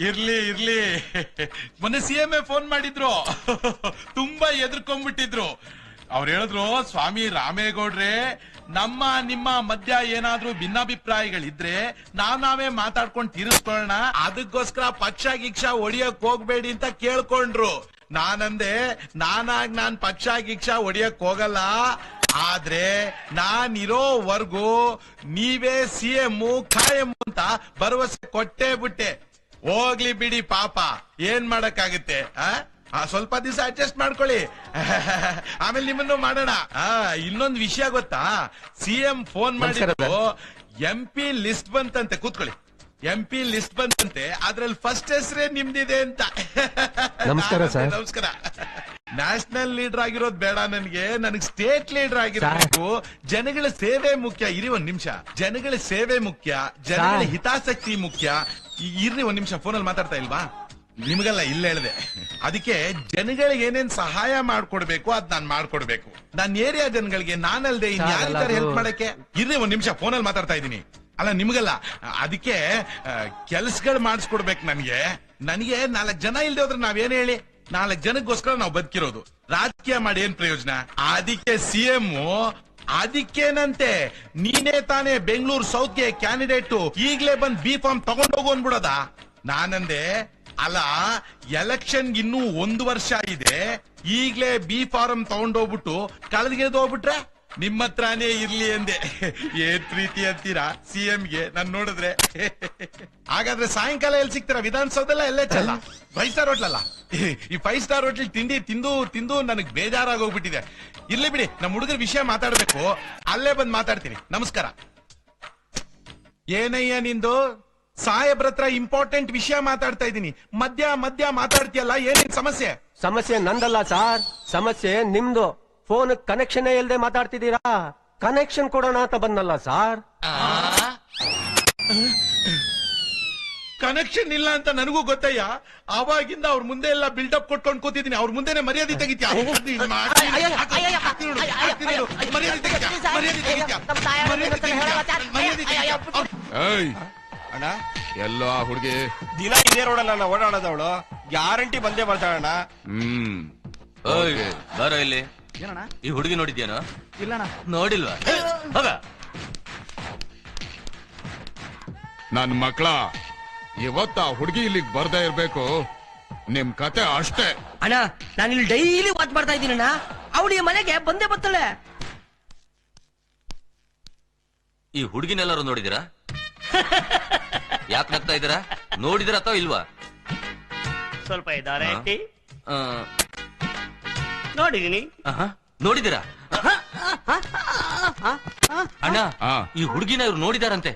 ಇರ್ಲಿ. ಮೊನ್ನೆ CM ಫೋನ್ ಮಾಡಿದ್ರು, ತುಂಬಾ ಎದ್ರಕೊಂಡ್ಬಿಟ್ಟಿದ್ರು. ಅವ್ರು ಹೇಳಿದ್ರು, ಸ್ವಾಮಿ ರಾಮೇಗೌಡ್ರೆ, ನಮ್ಮ ನಿಮ್ಮ ಮಧ್ಯ ಏನಾದ್ರೂ ಭಿನ್ನಾಭಿಪ್ರಾಯಗಳಿದ್ರೆ ನಾವೇ ಮಾತಾಡ್ಕೊಂಡು ತೀರಿಸ್ಕೊಳ್ಳೋಣ, ಅದಕ್ಕೋಸ್ಕರ ಪಕ್ಷ ಗಿಕ್ಷ ಹೊಡಿಯಕ್ ಹೋಗ್ಬೇಡಿ ಅಂತ ಕೇಳ್ಕೊಂಡ್ರು. ನಾನಂದೆ, ನಾನ್ ಪಕ್ಷ ಗಿಕ್ಷ ಹೊಡಿಯಕ್ ಹೋಗಲ್ಲ, ಆದ್ರೆ ನಾನಿರೋವರೆಗೂ ನೀವೇ CM ಖಾಯಂ ಅಂತ ಭರವಸೆ ಕೊಟ್ಟೇ ಬಿಟ್ಟೆ. ಹೋಗ್ಲಿ ಬಿಡಿ ಪಾಪ, ಏನ್ ಮಾಡಕ್ಕಾಗುತ್ತೆ. ಸ್ವಲ್ಪ ದಿವಸ ಅಡ್ಜಸ್ಟ್ ಮಾಡ್ಕೊಳ್ಳಿ, ಆಮೇಲೆ ನಿಮ್ಮನ್ನು ಮಾಡೋಣ. ಇನ್ನೊಂದು ವಿಷಯ ಗೊತ್ತಾ? CM ಫೋನ್ ಮಾಡಿದ್ರು, MP ಲಿಸ್ಟ್ ಬಂತಂತೆ. ಕೂತ್ಕೊಳ್ಳಿ. MP ಲಿಸ್ಟ್ ಬಂತಂತೆ, ಅದ್ರಲ್ಲಿ ಫಸ್ಟ್ ಹೆಸರೇ ನಿಮ್ದಿದೆ ಅಂತ. ನಮಸ್ಕಾರ ಸರ್. ನಮಸ್ಕಾರ. ನ್ಯಾಷನಲ್ ಲೀಡರ್ ಆಗಿರೋದು ಬೇಡ ನನಗೆ ಸ್ಟೇಟ್ ಲೀಡರ್ ಆಗಿರಬೇಕು. ಜನಗಳ ಸೇವೆ ಮುಖ್ಯ. ಇರಿ ಒಂದ್ ನಿಮಿಷ. ಜನಗಳ ಸೇವೆ ಮುಖ್ಯ, ಜನಗಳ ಹಿತಾಸಕ್ತಿ ಮುಖ್ಯ. ಇರ್ರಿ ಒಂದ್ ನಿಮಿಷ, ಫೋನಲ್ಲಿ ಮಾತಾಡ್ತಾ ಇಲ್ವಾ? ನಿಮ್ಗೆಲ್ಲ ಇಲ್ಲ ಹೇಳಿದೆ. ಅದಕ್ಕೆ ಜನಗಳಿಗೆ ಏನೇನ್ ಸಹಾಯ ಮಾಡ್ಕೊಡ್ಬೇಕು ಅದ್ ನಾನ್ ಮಾಡ್ಕೊಡ್ಬೇಕು. ನನ್ನ ಏರಿಯಾ ಜನಗಳಿಗೆ ನಾನಲ್ದೆ ಇನ್ಯಾರಿದ್ದಾರೆ ಹೆಲ್ಪ್ ಮಾಡಕ್ಕೆ. ಇರ್ರಿ ಒಂದ್ ನಿಮಿಷ, ಫೋನಲ್ಲಿ ಮಾತಾಡ್ತಾ ಇದ್ದೀನಿ. ಅಲ್ಲ ನಿಮ್ಗಲ್ಲ, ಅದಕ್ಕೆ ಕೆಲ್ಸಗಳು ಮಾಡಿಸ್ಕೊಡ್ಬೇಕು. ನನಗೆ 4 ಜನ ಇಲ್ದೇ ಹೋದ್ರೆ ನಾವೇನ್ ಹೇಳಿ? 4 ಜನಕ್ಕೋಸ್ಕರ ನಾವು ಬದುಕಿರೋದು. ರಾಜಕೀಯ ಮಾಡಿ ಏನ್ ಪ್ರಯೋಜನ? ಅದಕ್ಕೆ CM ಅದಕ್ಕೇನಂತೆ, ನೀನೇ ತಾನೇ ಬೆಂಗಳೂರು ಸೌತ್ಗೆ ಕ್ಯಾಂಡಿಡೇಟ್, ಈಗ್ಲೇ ಬಂದ್ B.Pharm ತಗೊಂಡೋಗು ಅನ್ಬಿಡೋದ? ನಾನಂದೆ, ಅಲ್ಲ ಎಲೆಕ್ಷನ್ ಇನ್ನೂ 1 ವರ್ಷ ಇದೆ, ಈಗ್ಲೇ B.Pharm ತಗೊಂಡೋಗ್ಬಿಟ್ಟು ಕಳೆದ್ಗೆದೋಗ್ಬಿಟ್ರೆ ನಿಮ್ಮ ಹತ್ರನೇ ಇರ್ಲಿ ಎಂದೆ. ಏನ್ ಪ್ರೀತಿ ಅಂತೀರಾ CMಗೆ ನನ್ ನೋಡಿದ್ರೆ. ಹಾಗಾದ್ರೆ ಸಾಯಂಕಾಲ ಎಲ್ಲಿ ಸಿಗ್ತೀರಾ? ವಿಧಾನಸೌಧಲ್ಲ ಎಲ್ಲೇ ಚಲ್ಲ? 5 ಸ್ಟಾರ್ ಹೋಟ್ಲಲ್ಲ? ಈ 5 ಸ್ಟಾರ್ ಹೋಟ್ಲ್ ತಿಂಡಿ ತಿಂದು ನನಗ್ ಬೇಜಾರಾಗೋಗ್ಬಿಟ್ಟಿದೆ. ಇರ್ಲಿ ಬಿಡಿ, ನಮ್ಮ ಹುಡುಗರ ವಿಷಯ ಮಾತಾಡ್ಬೇಕು, ಅಲ್ಲೇ ಬಂದ್ ಮಾತಾಡ್ತೀನಿ. ನಮಸ್ಕಾರ. ಏನಯ್ಯ ನಿಂದು ಸಾಹೇಬ್ರ ಹತ್ರ ಇಂಪಾರ್ಟೆಂಟ್ ವಿಷಯ ಮಾತಾಡ್ತಾ ಇದ್ದೀನಿ ಮಧ್ಯ ಮಾತಾಡ್ತೀಯಲ್ಲ ಏನೇನ್ ಸಮಸ್ಯೆ? ಸಮಸ್ಯೆ ನಂದಲ್ಲ ಸಾರ್, ಸಮಸ್ಯೆ ನಿಮ್ದು. ಫೋನ್ ಕನೆಕ್ಷನ್ ಇಲ್ಲದೆ ಮಾತಾಡ್ತಿದ್ದೀರಾ. ಕನೆಕ್ಷನ್ ಕೊಡೋಣ ಅಂತ ಬಂದಲ್ಲ ಸಾರ್. ಕನೆಕ್ಷನ್ ಇಲ್ಲ ಅಂತ ನನಗೂ ಗೊತ್ತಯ್ಯ. ಆವಾಗಿಂದ ಅವ್ರ ಮುಂದೆ ಎಲ್ಲ ಬಿಲ್ಡಪ್ ಕೊಟ್ಕೊಂಡು ಕೂತಿದ್ದೀನಿ. ಅವ್ರ ಮುಂದೆನೆ ಮರ್ಯಾದೆ ತೆಗಿತ್ಯಾ? ಅಣ್ಣ ಎಲ್ಲೋ ಆ ಹುಡುಗಿ ದಿನ ಇದೇ ರೋಡಲ್ಲ ನಾನು ಓಡಾಡೋದವಳು. ಗ್ಯಾರಂಟಿ ಬಂದೇ ಬರ್ತಾಳಣ್ಣ. ಬರೋ ಇಲ್ಲಿ. ಏನಣ್ಣ ಈ ಹುಡುಗಿ ನೋಡಿದ್ಯಾನೋ? ಇಲ್ಲಣ್ಣ. ನೋಡಿಲ್ವಾ? ಹೋಗ. ನನ್ ಮಕ್ಳ ಇವತ್ತ ಆ ಹುಡುಗಿ ಇಲ್ಲಿಗೆ ಬರ್ದೇ ಇರ್ಬೇಕು. ನಿಮ್ ಕತೆ ಅಷ್ಟೇ. ಅಣ್ಣ ನಾನು ಇಲ್ಲಿ ಡೈಲಿ ವಾಚ್ ಮಾಡ್ತಾ ಇದ್ದೀನಣ್ಣ. ಅವಳಿಗೆ ಮನೆಗೆ ಬಂದೇ ಬರ್ತಾಳೆ. ಈ ಹುಡುಗಿನೆಲ್ಲರೂ ನೋಡಿದಿರಾ? ಯಾಕೆ ನಗ್ತಾ ಇದ್ದೀರಾ? ನೋಡಿದಿರ ಅಥವಾ ಇಲ್ವಾ? ಸ್ವಲ್ಪ ಇದ್ದಾರೆ ನೋಡಿದೀನಿ. ನೋಡಿದಿರಾ? ಅಣ್ಣ ಈ ಹುಡುಗಿನ ಇವ್ರು ನೋಡಿದಾರಂತೆ.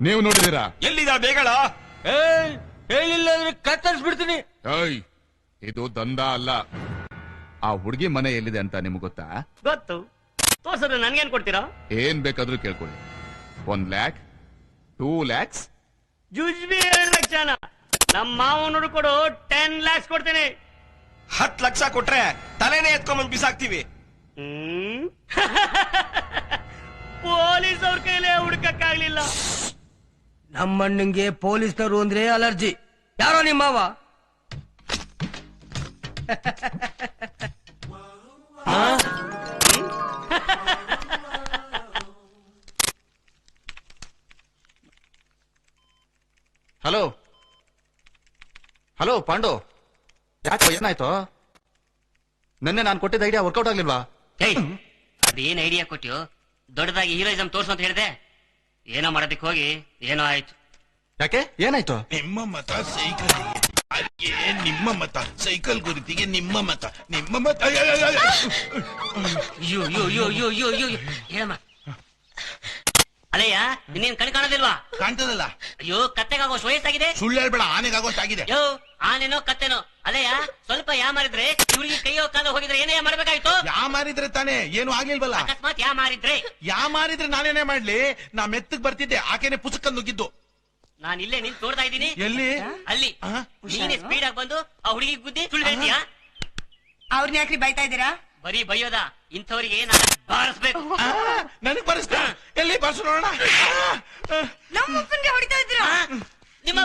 ನೀವು ನೋಡಿದಿರಾ? ಎಲ್ಲಿದ ಬೇಗಳ? ಹೇಳಿಲ್ಲ ಅಂದ್ರೆ ಕತ್ತರಿಸ್ಬಿಡ್ತೀನಿ. ಇದು ದಂಧ ಅಲ್ಲ. ಆ ಹುಡುಗಿ ಮನೆ ಎಲ್ಲಿದೆ ಅಂತ ನಿಮ್ಗೆ ಗೊತ್ತಾ? ಗೊತ್ತು. ತೋರ್ಸಿದ್ರೆ ನನ್ಗೇನ್ ಕೊಡ್ತೀರಾ? ಏನ್ ಬೇಕಾದ್ರೂ ಕೇಳ್ಕೊಳ್ಳಿ. 1 lakh, 2 lakhs. ಜುಜ್ಬಿ 2 ಲಕ್ಷನ. ನಮ್ಮ ಮಾವನರು ಕೊಡು 10 lakhs ಕೊಡ್ತೀನಿ. 10 ಲಕ್ಷ ಕೊಟ್ರೆ ತಲೆನೇ ಎತ್ಕೊಂಡ್ಬಂದ್ ಬಿಸಾಕ್ತಿವಿ. ಪೊಲೀಸ್ ಅವ್ರ ಕೈಲೇ ಹುಡುಕಕ್ಕಾಗ್ಲಿಲ್ಲ. ನಮ್ಮಣ್ಣಂಗೆ ಪೊಲೀಸ್ನವರು ಅಂದ್ರೆ ಅಲರ್ಜಿ. ಯಾರೋ ನಿಮ್ಮ ಮಾವ? ಹಲೋ ಹಲೋ ಪಾಂಡು, ಯಾಕೋ ಏನಾಯ್ತು? ನಿನ್ನೆ ನಾನು ಕೊಟ್ಟಿದ್ದ ಐಡಿಯಾ ವರ್ಕೌಟ್ ಆಗ್ಲಿಲ್ವಾ? ಅದೇನ್ ಐಡಿಯಾ ಕೊಟ್ಟಿಯೋ? ದೊಡ್ಡದಾಗಿ ಹೀರೋಯಿಸಂ ತೋರ್ಸು ಅಂತ ಹೇಳಿದೆ. ಏನೋ ಮಾಡೋದಕ್ಕೆ ಹೋಗಿ ಏನೋ ಆಯ್ತು. ಯಾಕೆ ಏನಾಯ್ತು? ನಿಮ್ಮ ಮತ ಸೈಕಲ್ ನಿಮ್ಮ ಮತ ಸೈಕಲ್ ಗುರುತಿಗೆ ನಿಮ್ಮ ಮತ ಹೇಳಮ್ಮ. ಅಲ್ಲಯ್ಯ ಇನ್ನೇನ್ ಕಣ್ ಕಾಣೋದಿಲ್ವಾ? ಕಾಣ್ತದಲ್ಲ. ಅಯ್ಯೋ ಕತ್ತೆಗಾಗೋಷ್ಟು ವಯಸ್ಸಾಗಿದೆ. ಸುಳ್ಳು ಹೇಳ್ಬೇಡ, ಆನೆಗಾಗೋಷ್ಟಾಗಿದೆ. ಯೋ ಆನೆನೋ ಕತ್ತೆನೋ ಅಲ್ಲಯ್ಯ. ಸ್ವಲ್ಪ ಮಾರಿದ್ರೆ ಇವ್ರಿಗೆ ಕೈಯೋ ಕಾಲ ಹೋಗಿದ್ರೆ ಏನೇ ಮಾಡ್ಬೇಕಾಯ್ತು? ಮಾರಿದ್ರೆ ತಾನೇ ಏನು ಆಗ್ಲಿಲ್ವಲ್ಲ. ಅಕಸ್ಮಾತ್ ಮಾರಿದ್ರೆ ನಾನೇನೇ ಮಾಡ್ಲಿ? ನಾ ಮೆತ್ತಗ್ ಬರ್ತಿದ್ದೆ, ಆಕೆನೆ ಪುಸ್ತಕ ನುಗ್ಗಿದ್ದು. ನಾನು ಇಲ್ಲೇ ನಿನ್ ತೋರ್ತಾ ಇದ್ದೀನಿ. ಎಲ್ಲಿ? ಅಲ್ಲಿ. ನೀನೇ ಸ್ಪೀಡ್ ಆಗಿ ಬಂದು ಆ ಹುಡುಗಿ ಗುದ್ದಿ ಸುಳ್ಳು ಹೇಳ್ತೀಯಾ? ಅವ್ರನ್ನ ಯಾಕ್ರಿ ಬೈತಾ ಇದ್ದೀರಾ? ಬರೀ ಬೈಯೋದ? ಇಂಥವ್ರಿಗೆ ನಾನು ಬಾರಿಸ್ಬೇಕು. ನನಗ್ ಬಾರಿಸ್ತ? ಎಲ್ಲಿ ಬಾರಿಸು ನೋಡೋಣ. ನಮ್ಮ ಅಪ್ಪನ್ಗೆ ಹೊಡಿತಾ ಇದ್ದೀರಾ? ನಿಮ್ಮ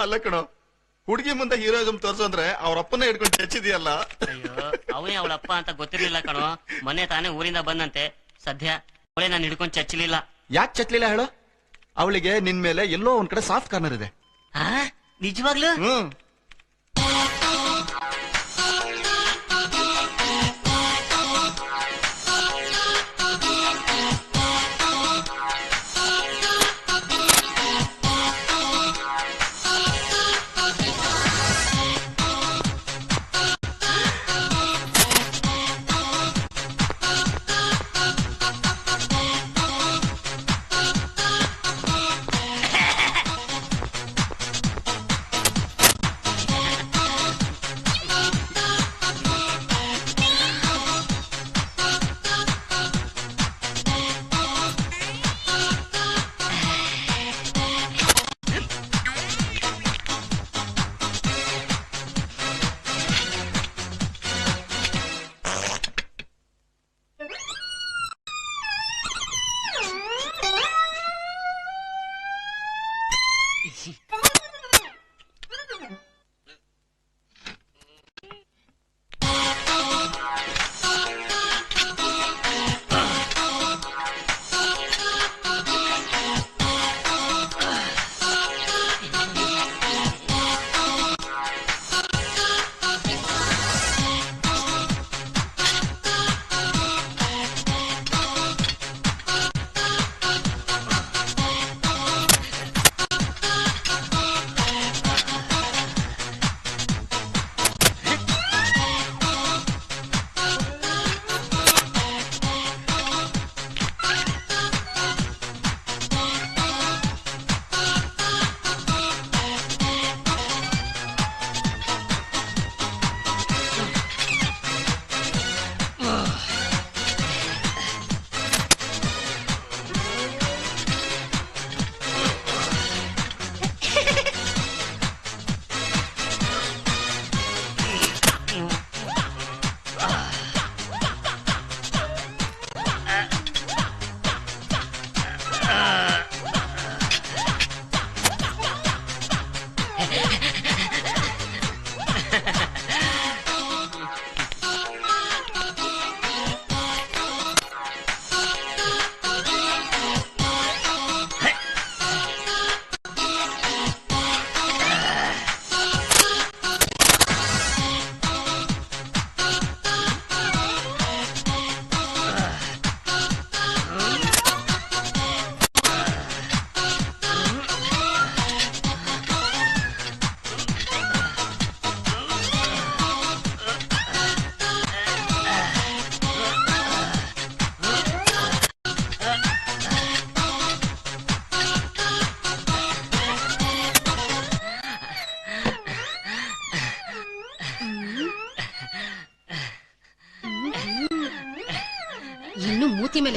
ಅಲ್ಲ ಕಣೋ, ಹುಡುಗಿ ಮುಂದೆ ಹೀರೋಯಿಸಂ ತೋರ್ಸು ಅಂದ್ರೆ ಅವ್ರ ಅಪ್ಪನ ಹಿಡ್ಕೊಂಡು ಚಚ್ಚಿದೆಯಲ್ಲ. ಅಯ್ಯೋ ಅವನೇ ಅವಳ ಅಪ್ಪ ಅಂತ ಗೊತ್ತಿರ್ಲಿಲ್ಲ ಕಣೋ. ಮೊನ್ನೆ ತಾನೇ ಊರಿಂದ ಬಂದಂತೆ. ಸದ್ಯ ಅವಳೇ ನಾನು ಹಿಡ್ಕೊಂಡು ಚಚ್ಚಲಿಲ್ಲ. ಯಾಕೆ ಚಚ್ಚಲಿಲ್ಲ ಹೇಳು? ಅವಳಿಗೆ ನಿನ್ ಮೇಲೆ ಎಲ್ಲೋ ಒಂದ್ ಕಡೆ ಸಾಫ್ಟ್ ಕಾರ್ನರ್ ಇದೆ. ನಿಜವಾಗ್ಲು?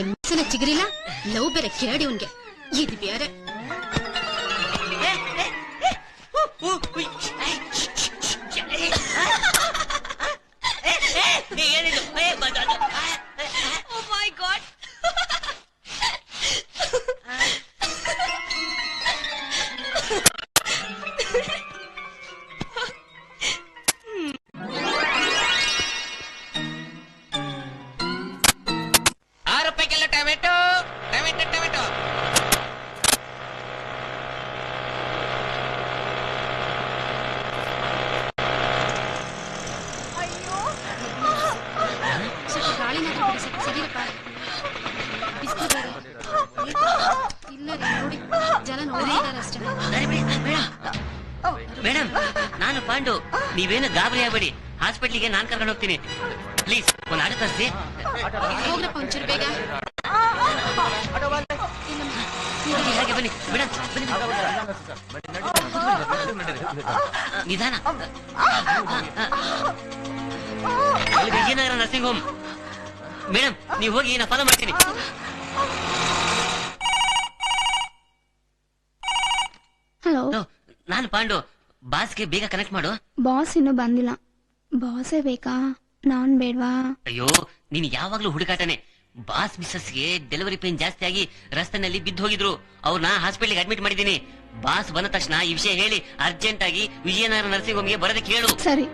ಒಳ್ಳೆ ಮಿಕ್ಸನ ಚಿಗುರಿಲ್ಲ ಲವ್ ಬೇರೆ ಕೇಳಿ ಉನ್ಗೆ ಇದು ಬೇರೆ ಮೇಡಮ್ ನಾನು ಪಾಂಡು, ನೀವೇನು ಗಾಬರಿ ಆಗಬೇಡಿ, ಹಾಸ್ಪಿಟ್ಲಿಗೆ ನಾನ್ ಕರ್ಕೊಂಡು ಹೋಗ್ತೀನಿ. ಪ್ಲೀಸ್ ಒಂದು ಆಟೋ ತರಿಸಿ. ಹೋಗ್ರಪ್ಪ ಒಂಚೂರು ಬೇಗ. ಹಾಗೆ ಬನ್ನಿ ಮೇಡಮ್, ನಿಧಾನ. Vijayanagara nursing home. ಮೇಡಮ್ ನೀವು ಹೋಗಿ ನಾ ಫಾಲೋ ಮಾಡ್ತೀನಿ. ಹಲೋ, ನಾನು ಪಾಂಡು. ಬಾಸ್ಗೆ ಬೇಗ ಕನೆಕ್ಟ್ ಮಾಡು. ಬಾಸ್ ಇನ್ನೂ ಬಂದಿಲ್ಲ. ಬಾಸೇ ಬೇಕಾ, ನಾನ್ ಬೇಡ್ವಾ? ಅಯ್ಯೋ ನೀನ್ ಯಾವಾಗ್ಲೂ ಹುಡುಕಾಟನೆ. ಬಾಸ್ ಮಿಸ್ಸಸ್ಗೆ ಡೆಲಿವರಿ ಪೇನ್ ಜಾಸ್ತಿ ಆಗಿ ರಸ್ತೆನಲ್ಲಿ ಬಿದ್ದು ಹೋಗಿದ್ರು. ಅವ್ರನ್ನ ಹಾಸ್ಪಿಟಲ್ಗೆ ಅಡ್ಮಿಟ್ ಮಾಡಿದ್ದೀನಿ. ಬಾಸ್ ಬಂದ ತಕ್ಷಣ ಈ ವಿಷಯ ಹೇಳಿ ಅರ್ಜೆಂಟ್ ಆಗಿ ವಿಜಯನಗರ ನರ್ಸಿಂಗ್ ಹೋಮ್ಗೆ ಬರೋದಕ್ಕೆ ಹೇಳು. ಸರಿ.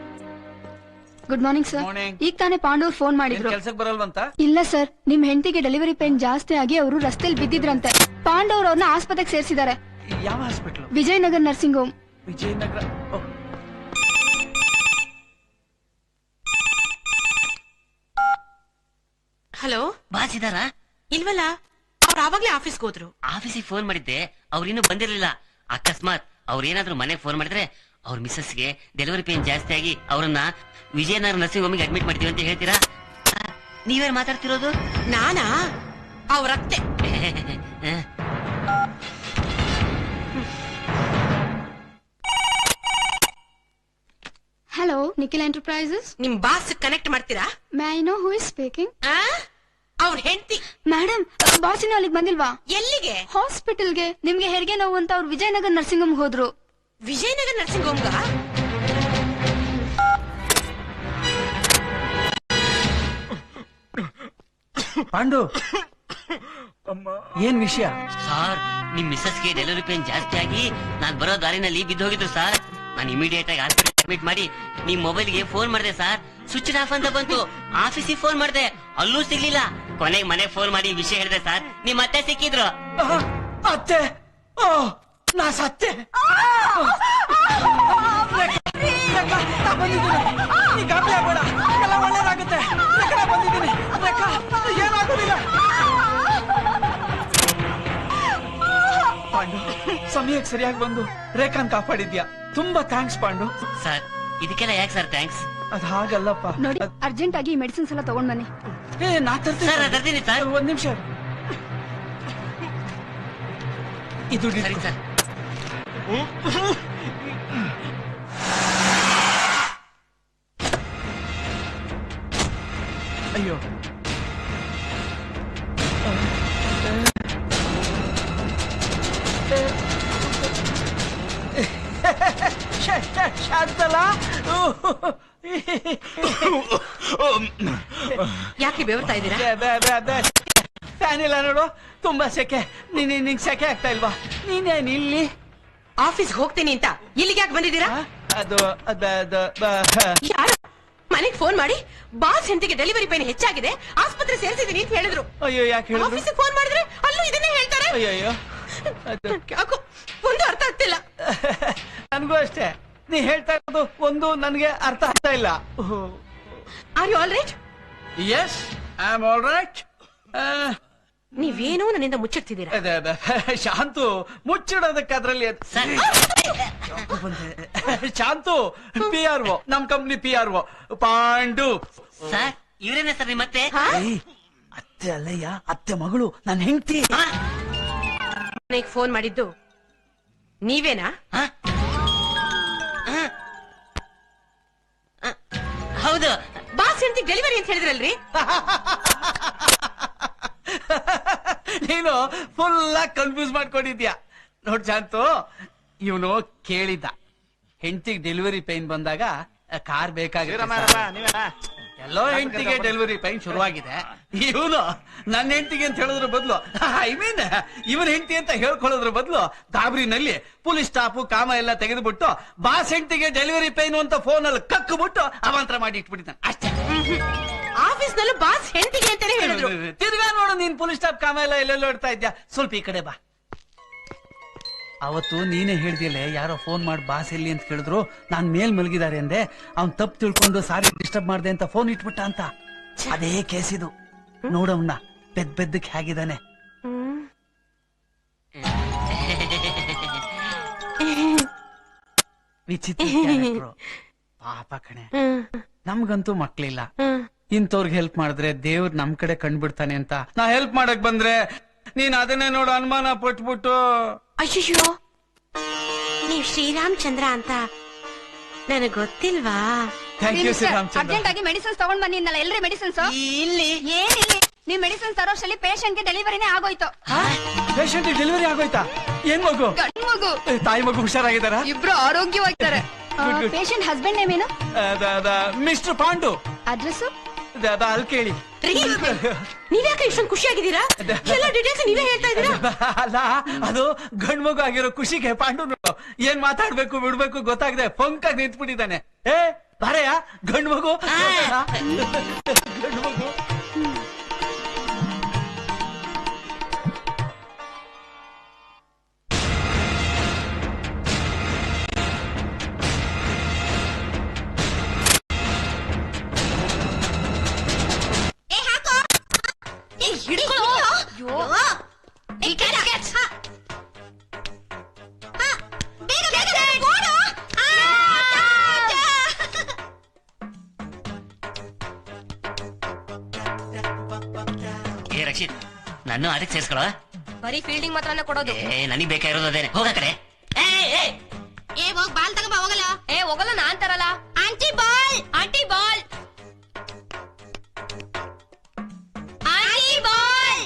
Good morning sir. ಈಗ ತಾನೇ ಪಾಂಡವ್ರು ಫೋನ್ ಮಾಡಿದ್ರು. ಕೆಲ್ಸಕ್ಕೆ ಬರಲ್ವಂತ? ಇಲ್ಲ ಸರ್, ನಿಮ್ ಹೆಂಡತಿಗೆ ಡೆಲಿವರಿ ಪೇನ್ ಜಾಸ್ತಿ ಆಗಿ ಅವರು ರಸ್ತೆಯಲ್ಲಿ ಬಿದ್ದಿದ್ರಂತೆ. ಪಾಂಡವ್ರು ಅವ್ರನ್ನ ಆಸ್ಪತ್ರೆಗೆ ಸೇರಿಸಿದ್ದಾರೆ. ಯಾವ hospital? Vijayanagar nursing home. Vijayanagara. Hello, boss ಇದಾರಾ? ಇಲ್ವಲ್ಲ, ಅವ್ರು ಆವಾಗ್ಲೇ ಆಫೀಸ್ಗೆ ಹೋದ್ರು. ಆಫೀಸಿಗೆ ಫೋನ್ ಮಾಡಿದ್ದೆ, ಅವ್ರಿನ್ನೂ ಬಂದಿರ್ಲಿಲ್ಲ. ಅಕಸ್ಮಾತ್ ಅವ್ರೇನಾದ್ರೂ ಮನೆಗೆ ಫೋನ್ ಮಾಡಿದ್ರೆ ಅವ್ರ ಮಿಸ್ಸಸ್ಗೆ ಡೆಲಿವರಿ ಪೇನ್ ಜಾಸ್ತಿ ಆಗಿ ಅವ್ರನ್ನ ವಿಜಯನಗರ ನರ್ಸಿಂಗ್ ಹೋಮಿಗೆ ಅಡ್ಮಿಟ್ ಮಾಡ್ತೀವಿ ಅಂತ ಹೇಳ್ತೀರಾ? ನೀವೇನ್ ಮಾತಾಡ್ತಿರೋದು? ನಾನಾ? ಅವ್ರ ಅತ್ತೆ. Hello, Nikhil enterprises. ನಿಮ್ ಬಾಸ್ ಕನೆಕ್ಟ್ ಮಾಡ್ತೀರಾ? May I know who is speaking? ಅವ್ರ ಹೆಂಡತಿ. ಮೇಡಮ್, ಬಾಸ್ ಇನ್ನು ಅಲ್ಲಿಗೆ ಬಂದಿಲ್ವಾ? ಎಲ್ಲಿಗೆ? ಹಾಸ್ಪಿಟಲ್ಗೆ. ನಿಮ್ಗೆ ಹೆರಿಗೆ ನೋವು ಅಂತ ಅವ್ರು ವಿಜಯನಗರ್ ನರ್ಸಿಂಗ್ ಹೋಮ್ ಹೋದ್ರು. ವಿಜಯನಗರ ನರ್ಸಿಂಗ್ ಹೋಮ್ಗ? ಪಾಂಡು, ಏನ್ ವಿಷಯ? ಸರ್, ನಿಮ್ ಮಿಸ್ಸಸ್ಗೆ ಡೆಲಿವರಿ ಪೇನ್ ಜಾಸ್ತಿ ಆಗಿ ನಾನ್ ಬರೋ ದಾರಿನಲ್ಲಿ ಬಿದ್ದೋಗಿದ್ರು ಸರ್. ನಾನು ಇಮಿಡಿಯೇಟ್ ಆಗಿ ಹಾಸ್ಪಿಟಲ್ ಅಡ್ಮಿಟ್ ಮಾಡಿ ನಿಮ್ ಮೊಬೈಲ್ಗೆ ಫೋನ್ ಮಾಡಿದೆ ಸರ್. ಸ್ವಿಚ್ ಆಫ್ ಅಂತ ಬಂತು. ಆಫೀಸಿಗೆ ಫೋನ್ ಮಾಡಿದೆ, ಅಲ್ಲೂ ಸಿಗ್ಲಿಲ್ಲ. ಕೊನೆಗೆ ಮನೆಗೆ ಫೋನ್ ಮಾಡಿ ವಿಷಯ ಹೇಳಿದೆ ಸರ್. ನಿಮ್ ಅತ್ತೆ ಸಿಕ್ಕಿದ್ರು. ಅತ್ತೆ? ನಾ ಸತ್ತೆ. ಬಂದಿದ್ದೀನಿ, ಗಾಬರಿ ಆಗ್ಬೇಡ, ಎಲ್ಲ ಒಳ್ಳೇದಾಗುತ್ತೆ. ಬಂದಿದ್ದೀನಿ, ಏನಾಗುದಿಲ್ಲ. ಪಾಂಡು, ಸಮಯಕ್ಕೆ ಸರಿಯಾಗಿ ಬಂದು ರೇಖಾನ್ ಕಾಪಾಡಿದ್ಯಾ, ತುಂಬಾ ಥ್ಯಾಂಕ್ಸ್ ಪಾಂಡು. ಸರ್, ಇದಕ್ಕೆಲ್ಲ ಯಾಕೆ ಸರ್ ಥ್ಯಾಂಕ್ಸ್? ಅದ್ ಹಾಗಲ್ಲಪ್ಪ. ನೋಡಿ, ಅರ್ಜೆಂಟ್ ಆಗಿ ಮೆಡಿಸಿನ್ಸ್ ಎಲ್ಲ ತಗೊಂಡ್ ಬನ್ನಿ. ನಾ ತರ್ತೀನಿ ಸರ್. ಒಂದ್ ನಿಮಿಷ. ಇದು ಸರಿ ಸರ್. ಅಯ್ಯೋ, ಶಾಂತಲಾ, ಯಾಕೆ ಬೆವರ್ತಾ ಇದ್ದೀರಾ? ಫ್ಯಾನ್ ಇಲ್ಲ ನೋಡು, ತುಂಬಾ ಸೆಕೆ. ನಿಂಗೆ ಸೆಕೆ ಆಗ್ತಾ ಇಲ್ವಾ? ನೀನೇನ್ ಇಲ್ಲಿ? ಆಫೀಸ್ಗೆ ಹೋಗ್ತೀನಿ ಅಂತ ಇಲ್ಲಿಗೆ ಯಾಕೆ ಬಂದಿದ್ದೀರಾ? ಅದು ಯಾರು ಮನೆಗ್ ಫೋನ್ ಮಾಡಿ ಬಾಸ್ ಹೆಂಡತಿಗೆ ಡೆಲಿವರಿ ಪೇನ್ ಹೆಚ್ಚಾಗಿದೆ, ಆಸ್ಪತ್ರೆ ಸೇರಿಸಿದೀನಿ ಅಂತ ಹೇಳಿದ್ರು. ಅಯ್ಯೋ, ಯಾಕೆ ಹೇಳಿದ್ರು? ಆಫೀಸಿಗೆ ಫೋನ್ ಮಾಡಿದ್ರೆ ಅಲ್ಲೂ ಇದನ್ನೇ ಹೇಳ್ತಾರೆ. ಅಯ್ಯೋ, ಯಾಕೋ ಒಂದು ಅರ್ಥ ಆಗ್ತಿಲ್ಲ. ನನ್ಗೂ ಅಷ್ಟೇ. ನೀ ಹೇಳ್ತಾ ಇರೋದು ಒಂದು ನನ್ಗೆ ಅರ್ಥ ಆಗ್ತಾ ಇಲ್ಲ. Are you all right? Yes, I am all right. ನೀವೇನೋ ನನ್ನಿಂದ ಮುಚ್ಚಿಡ್ತಿದ್ದೀರಾ. ಶಾಂತು, ಮುಚ್ಚಿಡೋದಕ್ಕೆ ಅದ್ರಲ್ಲಿ ಶಾಂತು PRO, ನಮ್ ಕಂಪ್ನಿ PRO ಪಾಂಡು. ಸರ್, ಇವರೇನೆ ಸರ್ ನಿಮ್ಮತ್ತೆ? ಅತ್ತೆ ಅಲ್ಲಯ್ಯ, ಅತ್ತೆ ಮಗಳು, ನನ್ ಹೆಂಡತಿ. ನನಗೆ ಫೋನ್ ಮಾಡಿದ್ದು ನೀವೇನಾ? ಹೌದು. ಬಾಸ್ ಹೆಂಡತಿ ಡೆಲಿವರಿ ಅಂತ ಹೇಳಿದ್ರಲ್ರಿ? ನೀನು ಫುಲ್ ಕನ್ಫ್ಯೂಸ್ ಮಾಡ್ಕೊಂಡಿದ್ಯಾ ನೋಡ್ ಶಾಂತು. ಇವನು ಕೇಳಿದ್ದ ಹೆಂಡತಿಗೆ ಡೆಲಿವರಿ ಪೈನ್ ಬಂದಾಗ ಕಾರ್ ಬೇಕಾಗುತ್ತೆ. ಎಲ್ಲೋ ಹೆಂಡತಿಗೆ ಡೆಲಿವರಿ ಪೈನ್ ಶುರುವಾಗಿದೆ. ಇವನು ನನ್ನ ಹೆಂಡತಿಗೆ ಅಂತ ಹೇಳೋದ್ರ ಬದಲು ಐ ಮೀನ್ ಇವನ್ ಹೆಂಡತಿ ಅಂತ ಹೇಳ್ಕೊಳ್ಳೋದ್ರ ಬದಲು ಗಾಬರಿನಲ್ಲಿ ಪೊಲೀಸ್ ಸ್ಟಾಫ್ ಕಾಮ ಎಲ್ಲ ತೆಗೆದುಬಿಟ್ಟು ಬಾಸ್ ಹೆಂಡತಿಗೆ ಡೆಲಿವರಿ ಪೈನ್ ಅಂತ ಫೋನ್ ಅಲ್ಲಿ ಕಕ್ಬಿಟ್ಟು ಅವಾಂತರ ಮಾಡಿ ಇಟ್ಬಿಟ್ಟಿದ್ದಾನೆ ಅಷ್ಟೇ. ಆಫೀಸ್ ನಲ್ಲೂ ಬಾಸ್ ಹೆಂಡತಿಗೆ ಅಂತಾನೆ ಹೇಳಿದ್ರು. ತಿರ್ಗಾ ನೋಡು ನೀನ್ ಪೊಲೀಸ್ ಸ್ಟಾಫ್ ಕಾಮ ಎಲ್ಲ ಎಲ್ಲೆಲ್ಲೋ ಇಡ್ತಾ ಇದ್ಯಾ. ಸ್ವಲ್ಪ ಈ ಕಡೆ ಬಾ. ಅವತ್ತು ನೀನೇ ಹೇಳ್ದಿಲ್ಲ ಯಾರೋ ಫೋನ್ ಮಾಡಿ ಬಾಸ್ ಎಲ್ಲಿ ಅಂತ ಕೇಳಿದ್ರು. ನಾನ್ ಮೇಲ್ ಮಲಗಿದ್ದಾರೆ ಅಂದೆ. ಅವ್ನ್ ತಪ್ಪು ತಿಳ್ಕೊಂಡು ಸಾರಿ ಡಿಸ್ಟರ್ಬ್ ಮಾಡ್ದೆ ಅಂತ ಫೋನ್ ಇಟ್ಬಿಟ್ಟ ಅಂತ. ಅದೇ ಕೇಸ್ ಇದು. ನೋಡವ್ನ ಬೆದ್ದಕ್ಕೆ ಹೇಗಿದ್ದಾನೆ. ವಿಚಿತ್ರ ಪಾಪ ಕಣೆ. ನಮ್ಗಂತೂ ಮಕ್ಳಿಲ್ಲ. ಇಂಥವ್ರಿಗೆ ಹೆಲ್ಪ್ ಮಾಡಿದ್ರೆ ದೇವ್ರ ನಮ್ ಕಡೆ ಕಂಡ್ಬಿಡ್ತಾನೆ ಅಂತ ನಾ ಹೆಲ್ಪ್ ಮಾಡಕ್ ಬಂದ್ರೆ ನೀನ್ ಅದನ್ನೇ ನೋಡು ಅನುಮಾನ ಪಟ್ಬಿಟ್ಟು. ಅಯ್ಯೋ, ನೀವ್ ಶ್ರೀರಾಮಚಂದ್ರ ಅಂತ ನನಗ್ ಗೊತ್ತಿಲ್ವಾ? ಅರ್ಜೆಂಟ್ ಆಗಿ ಮೆಡಿಸಿನ್ಸ್ ತಗೊಂಡ್ ಬಂದಿದ್ನಲ್ಲ. ಎಲ್ರಿ ಮೆಡಿಸಿನ್ಸ್? ಇಲ್ಲಿ ಏನಿಲ್ಲ, ನೀವ್ ಮೆಡಿಸಿನ್ಸ್ ತರೋಷ್ಟರಲ್ಲಿ ಪೇಷಂಟ್ ಗೆ ಡೆಲಿವರಿನೇ ಆಗೋಯ್ತು. ಪೇಷಂಟ್ ಡೆಲಿವರಿ ಆಗೋಯ್ತಾ? ಏನ್ ಮಗು? ಗಂಡು ಮಗು. ತಾಯಿ ಮಗು ಹುಷಾರಾಗಿದ್ದಾರಾ? ಇಬ್ರು ಆರೋಗ್ಯವಾಗಿದ್ದಾರೆ. ಪೇಷಂಟ್ ಹಸ್ಬೆಂಡ್ ನೇಮ್ ಏನು? ಮಿಸ್ಟರ್ ಪಾಂಡು. ಅಡ್ರೆಸ್ ಅಲ್ಲಿ ಕೇಳಿ. ನೀವ್ಯಾಕೆ ಇಷ್ಟೊಂದು ಖುಷಿಯಾಗಿದ್ದೀರಾ? ಎಲ್ಲ ಡೀಟೇಲ್ಸ್ ನೀವೇ ಹೇಳ್ತಾ ಇದ್ದೀರಾ? ಅಲ್ಲ, ಅದು ಗಂಡ್ ಮಗು ಆಗಿರೋ ಖುಷಿಗೆ ಪಾಂಡು ಏನ್ ಮಾತಾಡ್ಬೇಕು ಬಿಡ್ಬೇಕು ಗೊತ್ತಾಗದೆ ಫಂಕಾಗಿ ನಿಂತ್ಬಿಟ್ಟಿದ್ದಾನೆ. ಏ ಬಾರೆಯಾ ಗಂಡ್ ಮಗು. ಗಂಡ್ ಮಗು ರಕ್ಷಿತ್, ನನ್ನ ಆಟಕ್ಕೆ ಸೇರ್ಸ್ಕೊಳ. ಬರೀ ಫೀಲ್ಡಿಂಗ್ ಮಾತ್ರ ಕೊಡೋದು. ನನಗ್ ಬೇಕಾಗಿರೋದು ಅದೇನೆ. ಹೋಗ ಕಡೆ. ಏ ಹೋಗ್ ಬಾಲ್ ತಗೊಂಬ. ಹೋಗಲ್ಲ. ಏ ಹೋಗಲ್ಲ, ನಾನ್ ತರಲ್ಲ. Aunty ball, aunty ball, aunty ball.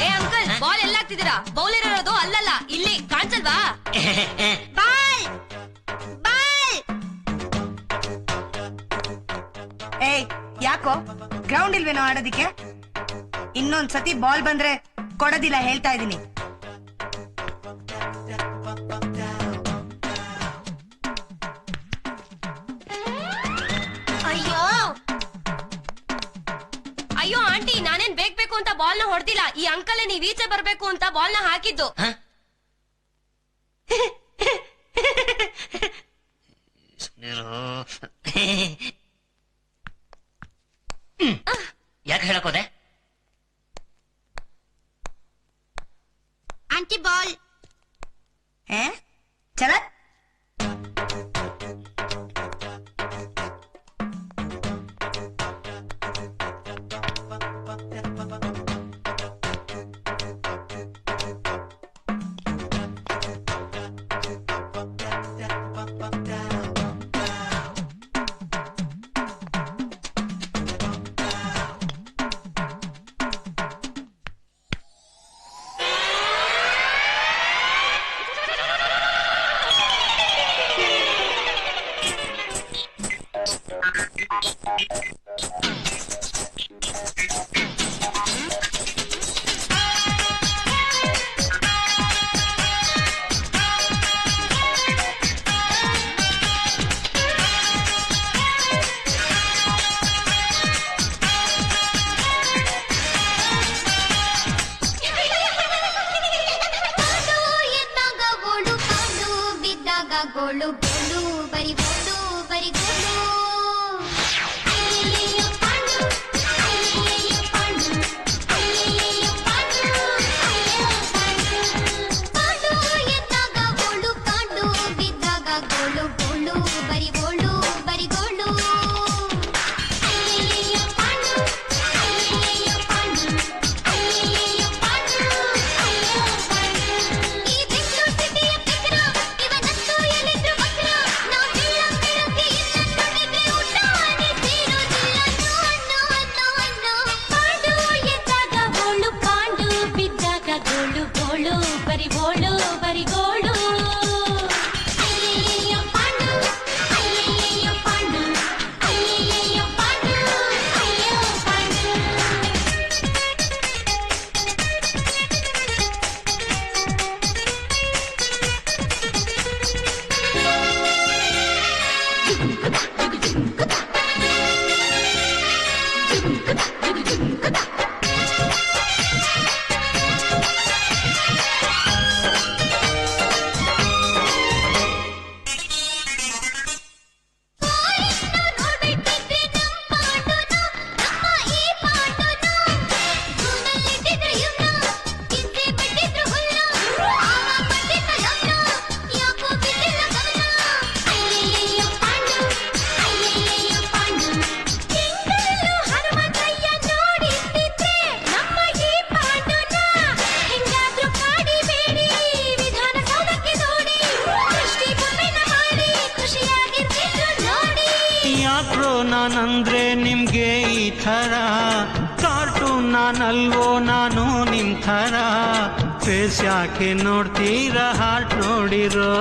ಏ ಅಂಕಲ್, ಬಾಲ್ ಎಲ್ಲ ಹಾಕ್ತಿದ್ದೀರಾ? ಬೌಲರ್ ಇರೋದು ಅಲ್ಲಲ್ಲ, ಇಲ್ಲಿ ಕಾಣಿಸಲ್ವಾ? Ball ball. ಏಯ್ ಯಾಕೋ ಗ್ರೌಂಡ್ ಇಲ್ವೇನೋ ಆಡೋದಿಕ್ಕೆ? ಇನ್ನೊಂದ್ಸತಿ ಬಾಲ್ ಬಂದ್ರೆ ಕೊಡೋದಿಲ್ಲ ಹೇಳ್ತಾ ಇದೀನಿ. ಅಯ್ಯೋ ಅಯ್ಯೋ ಆಂಟಿ, ನಾನೇನ್ ಬೇಕು ಅಂತ ಬಾಲ್ ನ ಹೊಡೆದಿಲ್ಲ. ಈ ಅಂಕಲ್ ನೀವ್ ಈಚೆ ಬರ್ಬೇಕು ಅಂತ ಬಾಲ್ ನ ಹಾಕಿದ್ದು. ಯಾಕೆ ಹೇಳಕೋದೆ? Aunty ball. ಚಲ ಗೋಳು ಗೋಳು ಬರಿ ಗೋಳು ಬರಿ ಗೋಳು ಅಯ್ಯಯ್ಯೋ ಪಾಂಡು ಅಯ್ಯಯ್ಯೋ ಪಾಂಡು ಅಯ್ಯಯ್ಯೋ ಪಾಂಡು ಅಯ್ಯೋ ಪಾಂಡು ಪಾಂಡು ಎದ್ದಾಗ ಗೋಳು ಕಾಂಡು ಬಿದ್ದಾಗ ಗೋಳು ಗೋಳು ಬರಿ ಗೋಳು ಬರಿ ಗೋಳು ಅಯ್ಯಯ್ಯೋ ಪಾಂಡು ಅಯ್ಯಯ್ಯೋ ಪಾಂಡು ಅಯ್ಯಯ್ಯೋ ಪಾಂಡು ಅಯ್ಯೋ ಪಾಂಡು ಈ ಬೆಂಗಳೂರು ಸಿಟಿಯ ಪೆಕ್ರ ಇವನಂತೂ ಎಲ್ಲಿದ್ರು ಬಕ್ರ ನಾವು ಬೆಳ್ಳಂಗೆ ಇಲ್ಲ ನಾನಂದ್ರೆ ನಿಮ್ಗೆ ಈ ಥರ ಕಾರ್ಟೂನ್ ನಾನಲ್ವೋ ನಾನು ನಿಮ್ ಥರ ಫೇಸ್ ಯಾಕೆ ನೋಡ್ತೀರಾ ಹಾರ್ಟ್ ನೋಡಿರೋ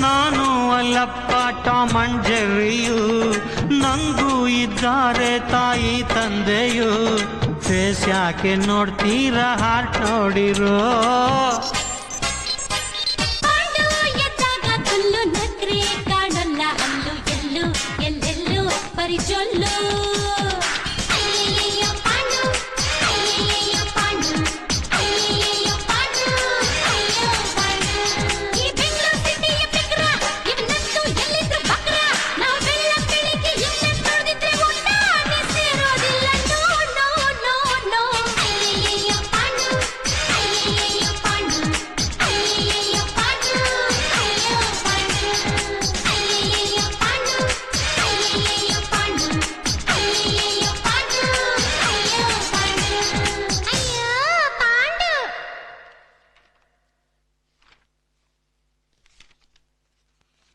ನಾನು ಅಲ್ಲಪ್ಪ ಟಾಮ್ ಅಂಡ್ ಜೆರ್ರಿಯು ನಂಗೂ ಇದ್ದಾರೆ ತಾಯಿ ತಂದೆಯು ಫೇಸ್ ಯಾಕೆ ನೋಡ್ತೀರಾ ಹಾರ್ಟ್ ನೋಡಿರೋ ಪರಿಚೊಲ್ಲು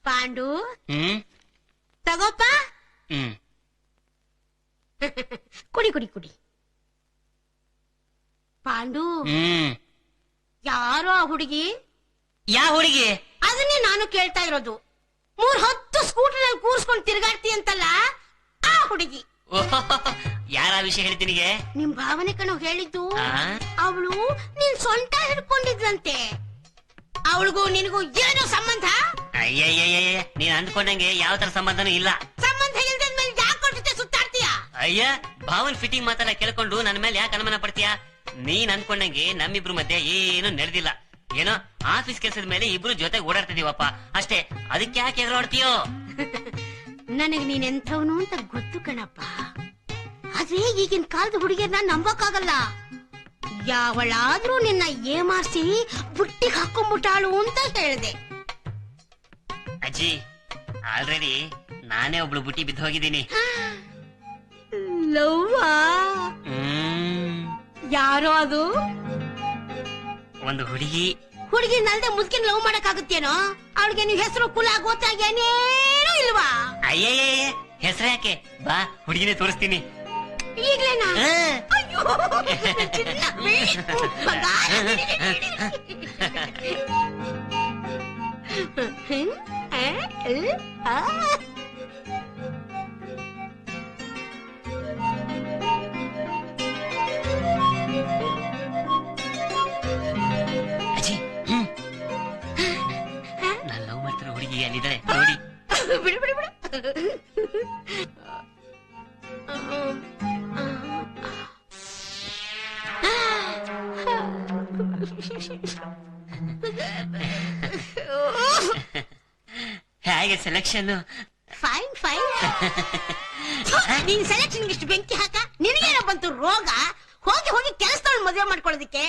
ಪಾಂಡು ತಗೋಪ್ಪ ಕುಡಿ ಕುಡಿ ಕುಡಿ ಪಾಂಡು ಯಾರೋ ಆ ಹುಡುಗಿ ಯಾವ ಹುಡುಗಿ ಅದನ್ನೇ ನಾನು ಕೇಳ್ತಾ ಇರೋದು 3-10 ಸ್ಕೂಟರ್ನಲ್ಲಿ ಕೂರ್ಸ್ಕೊಂಡು ತಿರ್ಗಾಡ್ತಿ ಅಂತಲ್ಲ ಆ ಹುಡುಗಿ ಯಾರ ವಿಷಯ ಹೇಳ್ತೀನಿಗೆ ನಿಮ್ ಭಾವನೆ ಕಣೋ ಹೇಳಿದ್ದು ಅವಳು ನೀನ್ ಸೊಂಟ ಹಿಡ್ಕೊಂಡಿದ್ಲಂತೆ ಅವಳಿಗೂ ನಿನಗೂ ಏನೋ ಸಂಬಂಧ ಅಯ್ಯಯ್ಯಯ್ಯ ನೀನ್ ಅಂದ್ಕೊಂಡಂಗೆ ಯಾವ ತರ ಸಂಬಂಧನೂ ಇಲ್ಲ ಸಂಬಂಧ ಇಲ್ದ ಮೇಲೆ ಯಾಕೆ ಜೊತೆ ಸುತ್ತಾಡ್ತೀಯ ಅಯ್ಯ ಭಾವನ್ ಫಿಟ್ಟಿಂಗ್ ಮಾತೆಲ್ಲ ಕೇಳ್ಕೊಂಡು ನನ್ನ ಮೇಲೆ ಯಾಕೆ ಅನುಮಾನ ಪಡ್ತೀಯಾ ನೀನ್ ಅಂದ್ಕೊಂಡಂಗೆ ನಮ್ಮಿಬ್ರು ಮಧ್ಯೆ ಏನು ನಡೆದಿಲ್ಲ ಏನೋ ಆಫೀಸ್ ಕೆಲಸದ ಮೇಲೆ ಇಬ್ರು ಜೊತೆಗೆ ಓಡಾಡ್ತಿದೀವಪ್ಪ ಅಷ್ಟೇ ಅದಕ್ಕೆ ಯಾಕೆ ಎದುರಾಡ್ತೀಯೋ ನನಗ್ ನೀನೆಂಥವನು ಅಂತ ಗೊತ್ತು ಕಣಪ್ಪ ಆದ್ರೆ ಈಗಿನ ಕಾಲದ ಹುಡುಗಿಯರ್ನ ನಂಬಕ್ಕಾಗಲ್ಲ ಯಾವಳಾದ್ರೂ ನಿನ್ನ ಏಮಾರ್ಸಿ ಬುಟ್ಟಿಗೆ ಹಾಕೊಂಡ್ಬಿಟ್ಟಾಳು ಅಂತ ಹೇಳ್ದೆ ಅಜ್ಜಿ ಆಲ್ರೆಡಿ ನಾನೇ ಒಬ್ಳು ಬುಟ್ಟಿ ಬಿದ್ದು ಹೋಗಿದ್ದೀನಿ ಲವ್ವಾ ಯಾರೋ ಅದು ಒಂದು ಹುಡುಗಿ ನಲ್ದೆ ಮುದ್ಕಿನ ಲವ್ ಮಾಡಕ್ ಆಗುತ್ತೇನೋ ಅವಳಿಗೆ ನೀವು ಹೆಸರು ಕುಲ ಗೋತ್ರ ಏನೇನು ಇಲ್ವಾ ಅಯ್ಯಯ್ಯ ಹೆಸರು ಯಾಕೆ ಬಾ ಹುಡುಗಿನೇ ತೋರಿಸ್ತೀನಿ ಈಗ್ಲೇನಾ ಅಯ್ಯೋ ನಾನ್ ಲವ್ ಮಾಡ್ತಿರೋ ಹುಡುಗಿ ಇಲ್ಲಿದ್ದಾರೆ ನೋಡಿ. ಬಿಡು ಬಿಡು ಬಿಡು. ಹೇಗೆ ಸೆಲೆಕ್ಷನ್? Fine fine. ನೀನ್ ಸೆಲೆಕ್ಷನ್ ಇಷ್ಟು ಬೆಂಕಿ ಹಾಕ. ನಿನಗೇನೋ ಬಂತು ರೋಗ? ಹೋಗಿ ಹೋಗಿ ಕೆಲಸದವಳು ಮದುವೆ ಮಾಡ್ಕೊಳ್ಳೋದಿಕ್ಕೆ.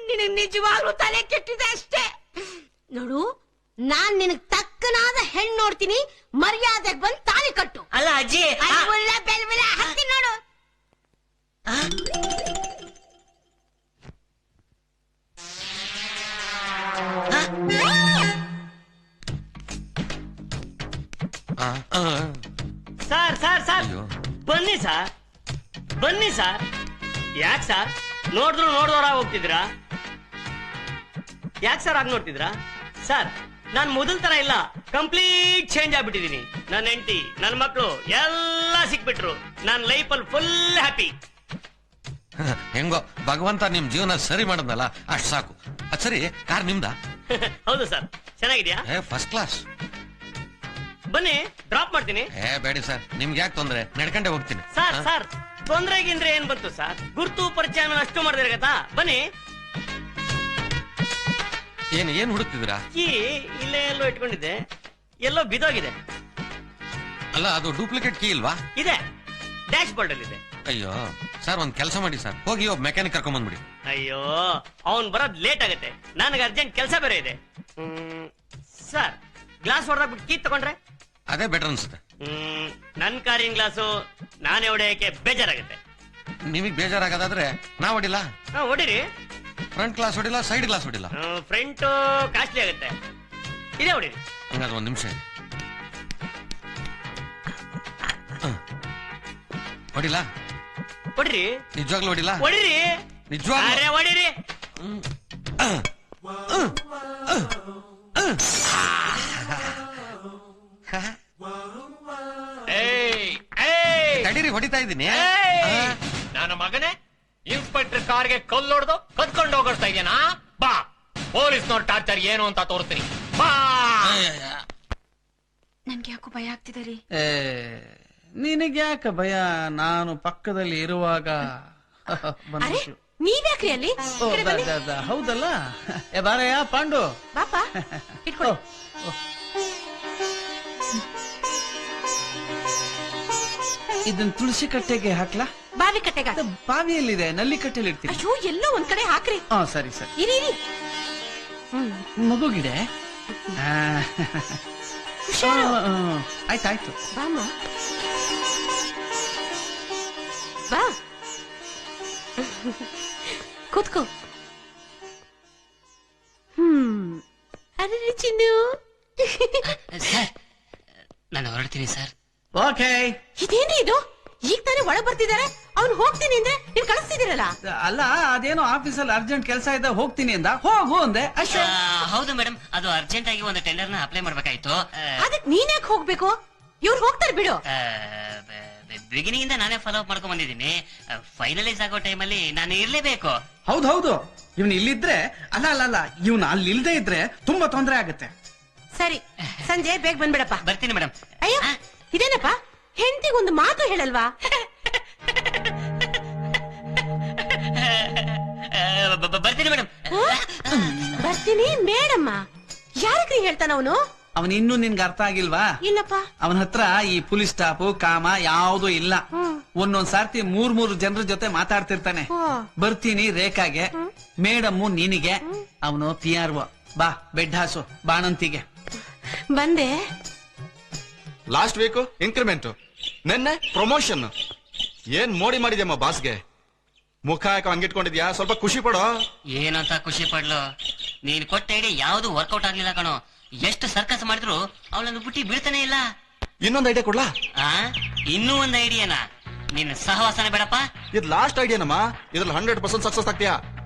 ನಿನಗ್ ನಿಜವಾಗ್ಲೂ ತಲೆ ಕೆಟ್ಟಿದೆ ಅಷ್ಟೇ. ನೋಡು, ನಾನ್ ನಿನಗ್ ತಕ್ಕನಾದ ಹೆಣ್ಣು ನೋಡ್ತೀನಿ. ಮರ್ಯಾದೆಗೆ ಬಂದು ತಾಳಿ ಕಟ್ಟು. ಅಲ್ಲ ಅಜ್ಜಿ, ಬೆಲ್ಬೆಲೆ ಹತ್ತಿ ನೋಡು. ಸರ್ ಸರ್ ಸರ್ ಬನ್ನಿ ಸರ್, ಬನ್ನಿ ಸರ್. ಯಾಕೆ ಸರ್ ನೋಡಿದವರ ಹೋಗ್ತಿದ್ರಾ? ಯಾಕೆ ಸರ್ ಆಗ ನೋಡ್ತಿದ್ರಾ? ಸರ್ ನಾನ್ ಮೊದಲ ತರ ಇಲ್ಲ, ಕಂಪ್ಲೀಟ್ ಚೇಂಜ್ ಆಗ್ಬಿಟ್ಟಿದೀನಿ. ನನ್ನ ಹೆಂಡತಿ, ನನ್ನ ಮಕ್ಕಳು ಎಲ್ಲ ಸಿಕ್ಬಿಟ್ರು. ನನ್ನ ಲೈಫಲ್ಲಿ ಫುಲ್ ಹ್ಯಾಪಿ. ಹೆಂಗೋ ಭಗವಂತ ನಿಮ್ ಜೀವನ ಸರಿ ಮಾಡದ್ನಲ್ಲ, ಅಷ್ಟ್ ಸಾಕು. ಅದ್ ಸರಿ, ಕಾರ್ ನಿಮ್ದ? ಹೌದು ಸರ್. ಚೆನ್ನಾಗಿದ್ಯಾ? First class. ಬನ್ನಿ, ಡ್ರಾಪ್ ಮಾಡ್ತೀನಿ. ಬೇಡಿ ಸರ್, ನಿಮ್ಗೆ ಯಾಕೆ ತೊಂದ್ರೆ? ನಡ್ಕೊಂಡೆ ಹೋಗ್ತೀನಿ. ಸರ್ ಸರ್ ತೊಂದ್ರೆಗಿಂದ್ರೆ ಏನ್ ಬಂತು ಸರ್? ಗುರ್ತು ಪರಿಚಯ ಅಷ್ಟು ಮಾಡಿದಿರಗತ್ತಾ? ಬನ್ನಿ. ಏನ್ ಹುಡುಕ್ತಿದ್ದೀರಾ? ಇಲ್ಲೇ ಎಲ್ಲೋ ಇಟ್ಕೊಂಡಿದ್ದೆ, ಎಲ್ಲೋ ಬಿದೋಗಿದೆ. ಅಲ್ಲ, ಅದು ಡೂಪ್ಲಿಕೇಟ್ ಕೀ ಇಲ್ವಾ? ಇದೆ, ಡ್ಯಾಶ್ ಬೋರ್ಡ್ ಅಲ್ಲಿ ಇದೆ. ಅಯ್ಯೋ ಸರ್, ಒಂದ್ ಕೆಲಸ ಮಾಡಿ ಸರ್, ಹೋಗಿ ಒಬ್ಬ ಮೆಕ್ಯಾನಿಕ್ ಕರ್ಕೊಂಡ್ ಬಂದ್ಬಿಡಿ. ಅಯ್ಯೋ, ಅವ್ನ್ ಬರೋದ್ ಲೇಟ್ ಆಗುತ್ತೆ, ನನಗೆ ಅರ್ಜೆಂಟ್ ಕೆಲಸ ಬೇರೆ ಇದೆ. ಸರ್, ಗ್ಲಾಸ್ ಹೊಡೆದಾಗ್ಬಿಟ್ಟು ಕೀ ತಗೊಂಡ್ರೆ ಅದೇ ಬೆಟರ್ ಅನ್ಸುತ್ತೆ. ನನ್ ಕಾರಿನ ಗ್ಲಾಸು ನಾನೇ ಹೊಡೆಯಕ್ಕೆ ಬೇಜಾರಾಗುತ್ತೆ. ನಿಮಗ್ ಬೇಜಾರಾಗದಾದ್ರೆ ನಾವ್ ಹೊಡಿಲ್ಲ. ಹೊಡಿರಿ. ಫ್ರಂಟ್ ಗ್ಲಾಸ್ ಹೊಡಿಲ್ಲ, ಸೈಡ್ ಗ್ಲಾಸ್ ಹೊಡಿಲ್ಲ. ಫ್ರಂಟ್ ಕಾಸ್ಟ್ಲಿ ಆಗುತ್ತೆ, ಇದೇ ಹೊಡಿರಿ. ಹಂಗಾದ್ರೆ ಒಂದ್ ನಿಮಿಷ ಹೊಡಿಲ್ಲ. ಹೊಡಿರಿ. ನಿಜವಾಗ್ಲೂ ಹೊಡಿಲ್ಲ? ಹೊಡಿರಿ. ನಿಜವಾಗ್ಲೂ ಹೊಡಿರಿ. ತಡೀರಿ, ಹೊಡಿತಾ ಇದ್ದೀನಿ. ನನ್ನ ಮಗನೇ, ಇನ್ಸ್ಪೆಕ್ಟರ್ ಕಾರ್ಗೆ ಕಲ್ಲೊಡ್ದು ಕತ್ಕೊಂಡು ಹೋಗಿಸ್ತಾ ಇದೆಯಾ? ಬಾ, ಪೊಲೀಸ್ನವ್ರ ಟಾರ್ಚರ್ ಏನು ಅಂತ ತೋರಿಸ್ತೀನಿ. ಬಾ. ನನ್ಗೆ ಯಾಕೋ ಭಯ ಆಗ್ತಿದೆ ರೀ. ನಿನಗ್ಯಾಕ ಭಯ? ನಾನು ಪಕ್ಕದಲ್ಲಿ ಇರುವಾಗ. ನೀವ್ಯಾಕ್ರಿ ಅಲ್ಲಿ? ಹೌದಲ್ಲ. ಬಾರಯ್ಯ ಪಾಂಡು, ಬಾಪಾ ಇಟ್ಕೊಳ್ಳಿ. ಇದನ್ ತುಳಸಿ ಕಟ್ಟೆಗೆ ಹಾಕ್ಲಾ? ಬಾವಿ ಕಟ್ಟೆಗ? ಬಾವಿಯಲ್ಲಿದೆ, ನಲ್ಲಿ ಕಟ್ಟೆಲಿ ಇರ್ತೀನಿ. ಅಯ್ಯೋ, ಎಲ್ಲೋ ಒಂದ್ ಕಡೆ ಹಾಕ್ರಿ. ಸರಿ ಸರಿ. ಇರಿ ಇರಿ. ಮಗು ಗಿಡೆ. ಆಯ್ತಾಯ್ತು. ಬಾಮ್ಮ, ಬಾ ಕೂತ್ಕೋ. ಅರೆ ಚಿನ್ನು, ಸರ್ ನಾನು ಹೊರಡ್ತೀನಿ ಸರ್. ಓಕೆ. ಇದೇನ್ರಿ ಇದು? ಈಗ ತಾನೇ ಒಳಗ್ ಬರ್ತಿದ್ದಾರೆ, ಅವ್ನು ಹೋಗ್ತೀನಿ ಅಂದ್ರೆ ನೀವು ಕಳಿಸ್ತಿದ್ದೀರಲ್ಲ? ಅಲ್ಲ, ಅದೇನೋ ಆಫೀಸಲ್ಲಿ ಅರ್ಜೆಂಟ್ ಕೆಲಸ ಇದೆ, ಹೋಗ್ತೀನಿ ಅಂದ. ಹೋಗು ಅಂದೆ ಅಷ್ಟೇ. ಹೌದು ಮೇಡಮ್, ಅದು ಅರ್ಜೆಂಟ್ ಆಗಿ ಒಂದು ಟೆಂಡರ್ ನ ಅಪ್ಲೈ ಮಾಡ್ಬೇಕಾಯ್ತು. ಅದಕ್ಕೆ ನೀನ್ಯಾಕೆ ಹೋಗ್ಬೇಕು? ಇವ್ರು ಹೋಗ್ತಾರೆ ಬಿಡು. ಬಿಗಿನಿಂಗ್ ಇಂದ ನಾನೇ ಫಾಲೋ ಅಪ್ ಮಾಡ್ಕೊಂಡ್ ಬಂದಿದ್ದೀನಿ. ಫೈನಲೈಸ್ ಆಗೋ ಟೈಮಲ್ಲಿ ನಾನು ಇರ್ಲೇಬೇಕು. ಹೌದು, ಇವ್ನು ಇಲ್ಲಿದ್ರೆ, ಅಲ್ಲ ಅಲ್ಲ ಅಲ್ಲ, ಇವ್ನು ಅಲ್ಲಿ ಇಲ್ದೇ ಇದ್ರೆ ತುಂಬಾ ತೊಂದರೆ ಆಗುತ್ತೆ. ಸರಿ, ಸಂಜೆ ಬೇಗ ಬಂದ್ಬಿಡಪ್ಪ. ಬರ್ತೀನಿ ಮೇಡಮ್. ಅಯ್ಯೋ, ಇದೇನಪ್ಪ, ಹೆಂಡತಿಗೊಂದು ಮಾತು ಹೇಳಲ್ವಾ? ಬರ್ತೀನಿ ಮೇಡಮ್. ಬರ್ತೀನಿ ಮೇಡಮ್ಮ. ಯಾರಕ್ರಿ ಹೇಳ್ತಾನ ಅವನು? ಅವನ್ ಇನ್ನೂ ನಿನ್ಗೆ ಅರ್ಥ ಆಗಿಲ್ವಾ? ಇಲ್ಲಪ್ಪ. ಅವನ ಹತ್ರ ಈ ಪೊಲೀಸ್ ಸ್ಟಾಪ್ ಕಾಮ ಯಾವ್ದು ಇಲ್ಲ. ಒಂದೊಂದ್ ಸಾರ್ತಿ 3 ಜನರ ಜೊತೆ ಮಾತಾಡ್ತಿರ್ತಾನೆ. ಬರ್ತೀನಿ ರೇಖಾಗೆ, ಮೇಡಮ್ಮು ನೀನಿಗೆ, ಅವನು PRO. ಬಾ ಬೆಡ್ ಹಾಸು ಬಾಣಂತಿಗೆ. ಬಂದೆ. ಲಾಸ್ಟ್ ವೀಕ್ ಇನ್ಕ್ರಿಮೆಂಟ್, ನಿನ್ನೆ ಪ್ರಮೋಷನ್. ಏನ್ ಮೋಡಿ ಮಾಡಿದ್ಯಮ್ಮ ಬಾಸ್ಗೆ? ಮುಖ ಯಾಕೆ ಹಂಗಿಟ್ಕೊಂಡಿದ್ಯಾ? ಸ್ವಲ್ಪ ಖುಷಿ ಪಡೋ. ಏನಂತ ಖುಷಿ ಪಡ್ಲು? ನೀನ್ ಕೊಟ್ಟ ಐಡಿಯಾ ಯಾವ್ದು ವರ್ಕೌಟ್ ಆಗ್ಲಿಲ್ಲ ಕಣೋ. ಎಷ್ಟು ಸರ್ಕಸ್ ಮಾಡಿದ್ರು ಅವಳನ್ನು ಬುಟ್ಟಿ ಬೀಳ್ತಾನೆ ಇಲ್ಲ. ಇನ್ನೊಂದು ಐಡಿಯಾ ಕೊಡ್ಲಾ? ಇನ್ನೂ ಒಂದ್ ಐಡಿಯಾನ? ನಿನ್ನ ಸಹವಾಸನೆ ಬೇಡಪ್ಪ. ಇದು ಲಾಸ್ಟ್ ಐಡಿಯಾನಮ್ಮ, ಇದ್ರಲ್ಲಿ 100% ಸಕ್ಸಸ್ ಆಗ್ತೀಯಾ.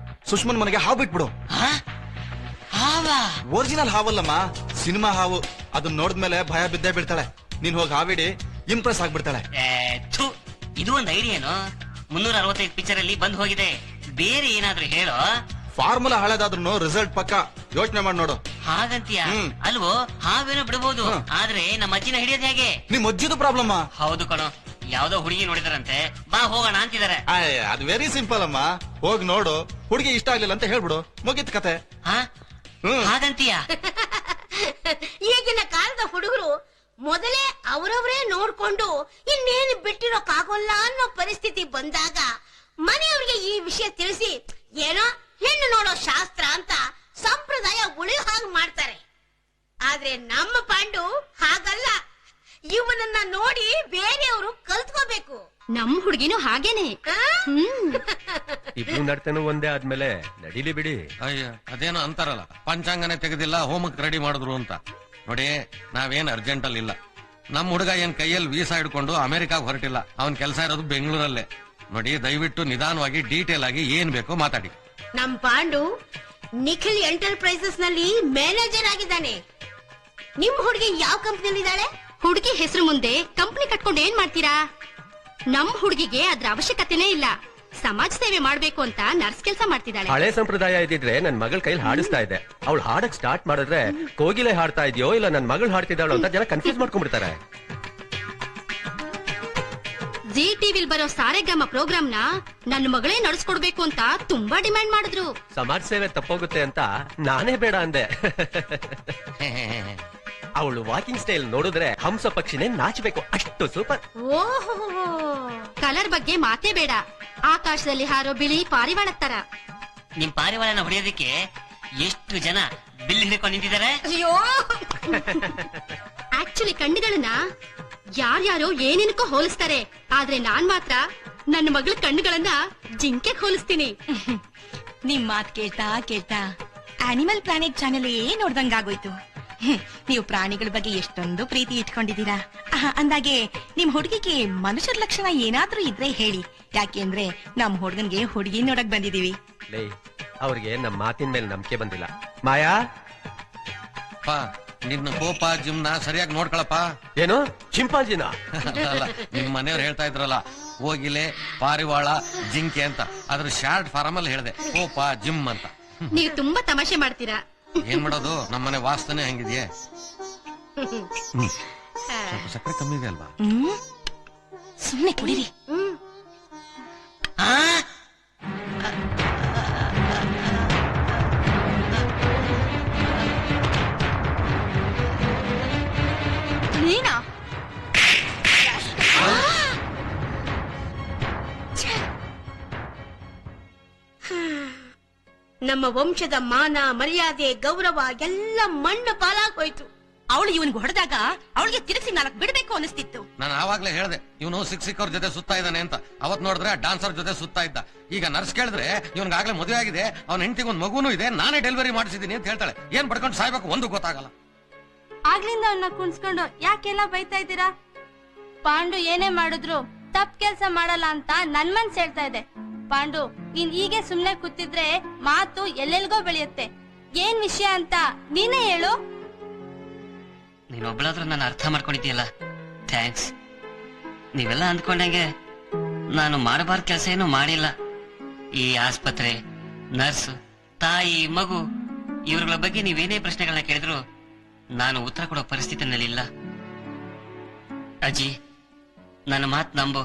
ಸುಷ್ಮನ್ ಮನೆಗೆ ಹಾವು ಬಿಟ್ಬಿಡು. ಒರಿಜಿನಲ್ ಹಾವಲ್ಲಮ್ಮ, ಸಿನಿಮಾ ಹಾವು. ಅದನ್ನ ನೋಡಿದ್ಮೇಲೆ ಭಯ ಬಿದ್ದೇ ಬೀಳ್ತಾಳೆ. ನೀನ್ ಹೋಗಿ ಹಾವಿಡಿ, ಇಂಪ್ರೆಸ್ ಆಗ್ಬಿಡ್ತಾಳೆ. ಇದು ಒಂದ್ ಐಡಿಯಾನು? 365 ಪಿಕ್ಚರ್ ಅಲ್ಲಿ ಬಂದ್ ಹೋಗಿದೆ. ಬೇರೆ ಏನಾದ್ರೂ ಹೇಳೋ. ಫಾರ್ಮುಲಾ ಹಳೆದಾದ್ರೂ ರಿಸಲ್ಟ್ ಪಕ್ಕ. ಯೋಚನೆ ಮಾಡಿ ನೋಡು. ಹಾಗಂತೀಯ? ಅಲ್ವೋ, ಹಾವೇನೋ ಬಿಡಬಹುದು, ಆದ್ರೆ ನಮ್ಮ ಅಜ್ಜಿನ ಹಿಡಿಯೋದು ಹೇಗೆ? ನಿಮ್ ಅಜ್ಜಿದು ಪ್ರಾಬ್ಲಮ್. ಹೌದು ಕಣೋ, ಯಾವ್ದೋ ಹುಡುಗಿ ನೋಡಿದಾರಂತೆ, ಬಾ ಹೋಗೋಣ ಅಂತಿದ್ದಾರೆ. ಅದು ವೆರಿ ಸಿಂಪಲ್ ಅಮ್ಮ. ಹೋಗಿ ನೋಡು, ಹುಡುಗಿ ಇಷ್ಟ ಆಗ್ಲಿಲ್ಲ ಅಂತ ಹೇಳ್ಬಿಡು, ಮುಗಿತ್ ಕತೆ. ಹಾಗಂತೀಯ? ಈಗಿನ ಕಾಲದ ಹುಡುಗರು ಮೊದಲೇ ಅವರವರೇ ನೋಡ್ಕೊಂಡು ಇನ್ನೇನು ಬಿಟ್ಟಿರೋಕ್ಕಾಗೋಲ್ಲ ಅನ್ನೋ ಪರಿಸ್ಥಿತಿ ಬಂದಾಗ ಮನೆಯವರಿಗೆ ಈ ವಿಷಯ ತಿಳಿಸಿ ಏನೋ ಹೆಣ್ಣು ನೋಡೋ ಶಾಸ್ತ್ರ ಅಂತ ಸಂಪ್ರದಾಯ ಉಳಿಯೋ ಹಾಗೆ ಮಾಡ್ತಾರೆ. ಆದ್ರೆ ನಮ್ಮ ಪಾಂಡು ಹಾಗಲ್ಲ. ಇವನನ್ನ ನೋಡಿ ಬೇರೆಯವರು ಕಲ್ತ್ಕೋಬೇಕು. ನಮ್ ಹುಡುಗಿನೂ ಹಾಗೇನೆ. ಇಬ್ರು ನಡ್ತೇನೂ ಒಂದೇ ಆದ್ಮೇಲೆ ನಡೀಲಿ ಬಿಡಿ. ಅಯ್ಯ, ಅದೇನೋ ಅಂತಾರಲ್ಲ, ಪಂಚಾಂಗನೇ ತೆಗೆದಿಲ್ಲ ಹೋಮಕ್ ರೆಡಿ ಮಾಡಿದ್ರು ಅಂತ. ನೋಡಿ, ನಾವೇನ್ ಅರ್ಜೆಂಟ್ ಅಲ್ಲಿ ಇಲ್ಲ. ನಮ್ ಹುಡುಗ ಏನ್ ಕೈಯಲ್ಲಿ ವೀಸಾ ಹಿಡ್ಕೊಂಡು ಅಮೆರಿಕಾಗ್ ಹೊರಟಿಲ್ಲ. ಅವನ್ ಕೆಲಸ ಇರೋದು ಬೆಂಗಳೂರಲ್ಲೇ. ನೋಡಿ, ದಯವಿಟ್ಟು ನಿಧಾನವಾಗಿ ಡೀಟೇಲ್ ಆಗಿ ಏನ್ ಬೇಕೋ ಮಾತಾಡಿ. ನಮ್ ಪಾಂಡು ನಿಖಿಲ್ ಎಂಟರ್ಪ್ರೈಸಸ್ ನಲ್ಲಿ ಮ್ಯಾನೇಜರ್ ಆಗಿದ್ದಾನೆ. ನಿಮ್ ಹುಡುಗಿ ಯಾವ ಕಂಪನಿಯಲ್ಲಿ ಇದ್ದಾಳೆ? ಹುಡುಗಿ ಹೆಸರು ಮುಂದೆ ಕಂಪ್ನಿ ಕಟ್ಕೊಂಡು ಏನ್ ಮಾಡ್ತೀರಾ? ನಮ್ ಹುಡುಗಿಗೆ ಅದ್ರ ಅವಶ್ಯಕತೆನೇ ಇಲ್ಲ. ಸಮಾಜ ಸೇವೆ ಮಾಡ್ಬೇಕು ಅಂತ ನರ್ಸ್ ಕೆಲಸ ಮಾಡ್ತಿದ್ದಾಳೆ. ಹಳೆ ಸಂಪ್ರದಾಯ ಇದ್ದಿದ್ರೆ ನನ್ ಮಗಳ ಕೈಲಿ ಹಾಡಿಸ್ತಾ ಇದ್ದೆ. ಅವಳು ಹಾಡಕ್ ಸ್ಟಾರ್ಟ್ ಮಾಡಿದ್ರೆ ಕೋಗಿಲೆ ಹಾಡ್ತಾ ಇದೆಯೋ ಇಲ್ಲ ನನ್ ಮಗಳು ಹಾಡ್ತಿದ್ದಾಳು ಅಂತ ಜನ ಕನ್ಫ್ಯೂಸ್ ಮಾಡ್ಕೊಂಡ್ಬಿಡ್ತಾರೆ. ಜಿ ಟಿವಿಲ್ ಬರೋ ಸಾರೆಗಮ ಪ್ರೋಗ್ರಾಮ್ ನ ನನ್ನ ಮಗಳೇ ನಡೆಸ್ಕೊಡ್ಬೇಕು ಅಂತ ತುಂಬಾ ಡಿಮ್ಯಾಂಡ್ ಮಾಡಿದ್ರು. ಸಮಾಜ ಸೇವೆ ತಪ್ಪೋಗುತ್ತೆ ಅಂತ ನಾನೇ ಬೇಡ ಅಂದೆ. ಅವಳು ವಾಕಿಂಗ್ ಸ್ಟೈಲ್ ನೋಡಿದ್ರೆ ಹಂಸ ಪಕ್ಷಿನೇ ನಾಚಬೇಕು, ಅಷ್ಟು ಸೂಪರ್. ಓಹೋ, ಕಲರ್ ಬಗ್ಗೆ ಮಾತೇ ಬೇಡ. ಆಕಾಶದಲ್ಲಿ ಹಾರೋ ಬಿಳಿ ಪಾರಿವಾಳ ತರ. ನಿಮ್ ಪಾರಿವಾಳನ ಹೊಡೆಯೋದಕ್ಕೆ ಎಷ್ಟು ಜನ ಬಿಲ್ ಹಿಡ್ಕೊಂಡು ನಿಂತಿದ್ದಾರೆ. ಅಯ್ಯೋ, ಆಕ್ಚುಲಿ ಕಣ್ಣುಗಳನ್ನ ಯಾರ್ಯಾರೋ ಏನೇನಕ್ಕೋ ಹೋಲಿಸ್ತಾರೆ, ಆದ್ರೆ ನಾನ್ ಮಾತ್ರ ನನ್ನ ಮಗಳ ಕಣ್ಣುಗಳನ್ನ ಜಿಂಕೆ ಹೋಲಿಸ್ತೀನಿ. ನಿಮ್ ಮಾತ್ ಕೇಳ್ತಾ ಕೇಳ್ತಾ ಆನಿಮಲ್ ಪ್ಲಾನೆಟ್ ಚಾನೆಲ್ ನೋಡ್ದಂಗಾಗೋಯ್ತು. ನೀವು ಪ್ರಾಣಿಗಳ ಬಗ್ಗೆ ಎಷ್ಟೊಂದು ಪ್ರೀತಿ ಇಟ್ಕೊಂಡಿದ್ದೀರಾ. ಅಂದಾಗೆ ನಿಮ್ ಹುಡುಗಿಗೆ ಮನುಷ್ಯರ ಲಕ್ಷಣ ಏನಾದ್ರೂ ಇದ್ರೆ ಹೇಳಿ. ಯಾಕೆಂದ್ರೆ ನಮ್ ಹುಡುಗನ್ಗೆ ಹುಡುಗಿ ನೋಡಕ್ ಬಂದಿದೀವಿ. ಅವ್ರಿಗೆ ನಮ್ ಮಾತಿನ ಮೇಲೆ ನಂಬಿಕೆ ಬಂದಿಲ್ಲ. ಮಾಯಾ, ನಿನ್ನ ಕೋಪ ಜಿಮ್ನ ಸರಿಯಾಗಿ ನೋಡ್ಕೊಳಪ್ಪ. ಏನು ಚಿಂಪಾಂಜಿನ? ಅಲ್ಲ, ನಿಮ್ ಮನೆಯವ್ರು ಹೇಳ್ತಾ ಇದ್ರಲ್ಲ ಹೋಗಿಲೆ ಪಾರಿವಾಳ ಜಿಂಕೆ ಅಂತ, ಅದ್ರ ಶಾರ್ಟ್ ಫಾರಮ್ ಅಲ್ಲಿ ಹೇಳ್ದೆ ಕೋಪ ಜಿಮ್ ಅಂತ. ನೀವು ತುಂಬಾ ತಮಾಷೆ ಮಾಡ್ತೀರಾ. ಏನ್ ಮಾಡೋದು, ನಮ್ಮನೆ ವಾಸ್ತನೆ ಹಂಗಿದ್ಯೆ. ಸ್ವಲ್ಪ ಸಕ್ಕರೆ ಕಮ್ಮಿ ಇದೆ ಅಲ್ವಾ? ಸುಮ್ನೆ ಕುಡೀರಿ. ನೀನಾ? ನಮ್ಮ ವಂಶದ ಮಾನ ಮರ್ಯಾದೆ ಗೌರವ ಎಲ್ಲ ಮಣ್ಣು ಪಾಲಾಗೋಯ್ತು. ಅವಳು ಇವನ್ಗೆ ಹೊಡೆದಾಗ ಅವಳಿಗೆ ತಿರುಗಿಸಿ ನಾಲ್ಕು ಬಿಡಬೇಕು ಅನಿಸ್ತಿತ್ತು. ನಾನು ಆವಾಗ್ಲೇ ಹೇಳ್ದೆ ಇವನು ಸಿಕ್ಕವ್ರ ಜೊತೆ ಸುತ್ತಾ ಇದ್ದಾನೆ ಅಂತ. ಅವತ್ ನೋಡಿದ್ರೆ ಡಾನ್ಸರ್ ಜೊತೆ ಸುತ್ತಾ ಇದ್ದ. ಈಗ ನರ್ಸ್ ಕೇಳಿದ್ರೆ ಇವನ್ಗಾಗ್ಲೇ ಮದುವೆ ಆಗಿದೆ, ಅವ್ನ ಹೆಂಡತಿಗೆ ಒಂದ್ ಮಗುನೂ ಇದೆ, ನಾನೇ ಡೆಲಿವರಿ ಮಾಡಿಸಿದೀನಿ ಅಂತ ಹೇಳ್ತಾಳೆ. ಏನ್ ಪಡ್ಕೊಂಡು ಸಾಯ್ಬೇಕು ಒಂದು ಗೊತ್ತಾಗಲ್ಲ. ಆಗ್ಲಿಂದ ಅವನ್ನ ಕುಣ್ಸ್ಕೊಂಡು ಯಾಕೆಲ್ಲ ಬೈತಾ ಇದ್ದೀರಾ? ಪಾಂಡು ಏನೇ ಮಾಡಿದ್ರು ತಪ್ಪು ಕೆಲ್ಸ ಮಾಡಲ್ಲ ಅಂತ ನನ್ ಮನ್ಸ್ ಹೇಳ್ತಾ ಇದೆ. ಪಾಂಡು, ನೀನ್ ಹೀಗೆ ಸುಮ್ನೆ ಕೂತಿದ್ರೆ ಮಾತು ಎಲ್ಲೆಲ್ಗೋ ಬೆಳೆಯುತ್ತೆ. ಏನ್ ವಿಷಯ ಅಂತ ನೀನೇ ಹೇಳು. ನೀನೊಬ್ಳಾದ್ರೂ ನಾನು ಅರ್ಥ ಮಾಡ್ಕೊಂಡಿದ್ದೀಯಲ್ಲ, ಥ್ಯಾಂಕ್ಸ್. ನೀವೆಲ್ಲ ಅಂದ್ಕೊಂಡಂಗೆ ನಾನು ಮಾಡಬಾರ್ದ ಕೆಲಸ ಏನು ಮಾಡಿಲ್ಲ. ಈ ಆಸ್ಪತ್ರೆ, ನರ್ಸ್, ತಾಯಿ, ಮಗು ಇವ್ರಗಳ ಬಗ್ಗೆ ನೀವೇನೇ ಪ್ರಶ್ನೆಗಳನ್ನ ಕೇಳಿದ್ರು ನಾನು ಉತ್ತರ ಕೊಡೋ ಪರಿಸ್ಥಿತಿನಲ್ಲಿಲ್ಲ. ಅಜ್ಜಿ, ನನ್ನ ಮಾತು ನಂಬು.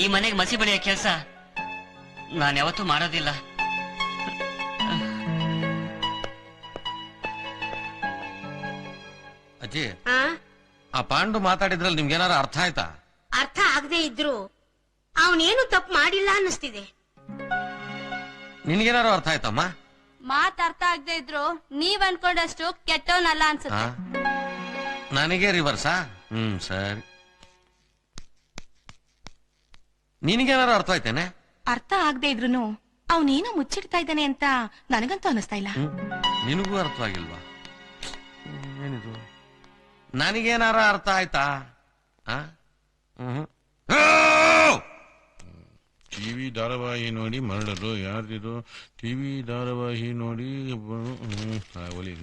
ಈ ಮನೆಗೆ ಮಸಿ ಬಳಿಯೋ ಕೆಲಸ ನಾನು ಯಾವತ್ತೂ ಮಾಡೋದಿಲ್ಲ. ಅಜ್ಜಿ, ಆ ಪಾಂಡು ಮಾತಾಡಿದ್ರಲ್ಲಿ ನಿಮ್ಗೇನಾರು ಅರ್ಥ ಆಯ್ತಾ? ಅರ್ಥ ಆಗದೆ ಇದ್ರು ಅವನೇನು ತಪ್ಪು ಮಾಡಿಲ್ಲ ಅನ್ನಿಸ್ತಿದೆ. ನಿನ್ಗೇನಾರು ಅರ್ಥ ಆಯ್ತಮ್ಮ? ಮಾತ್ ಅರ್ಥ ಆಗದೆ ಇದ್ರು ನೀವ್ ಅನ್ಕೊಂಡಷ್ಟು ಕೆಟ್ಟವನಲ್ಲ ಅನ್ಸುತ್ತೆ. ನನಗೆ ರಿವರ್ಸಾ? ಸರಿ. ನಿನಗೇನಾರು ಅರ್ಥ ಆಯ್ತೇನೆ? ಅರ್ಥ ಆಗದೆ ಇದ್ರು ಅವನೇನೋ ಮುಚ್ಚಿಡ್ತಾ ಇದ್ದಾನೆ ಅಂತ ನನಗಂತೂ ಅನಿಸ್ತಾ ಇಲ್ಲ. ನಿನಗೂ ಅರ್ಥವಾಗಿಲ್ವಾ? ಏನಿದು? ನನಗೇನಾರ ಅರ್ಥ ಆಯ್ತಾ? ಟಿವಿ ಧಾರಾವಾಹಿ ನೋಡಿ ಮರಳರು ಯಾರ್ದಿದು? ಟಿವಿ ಧಾರಾವಾಹಿ ನೋಡಿ ಒಲಿ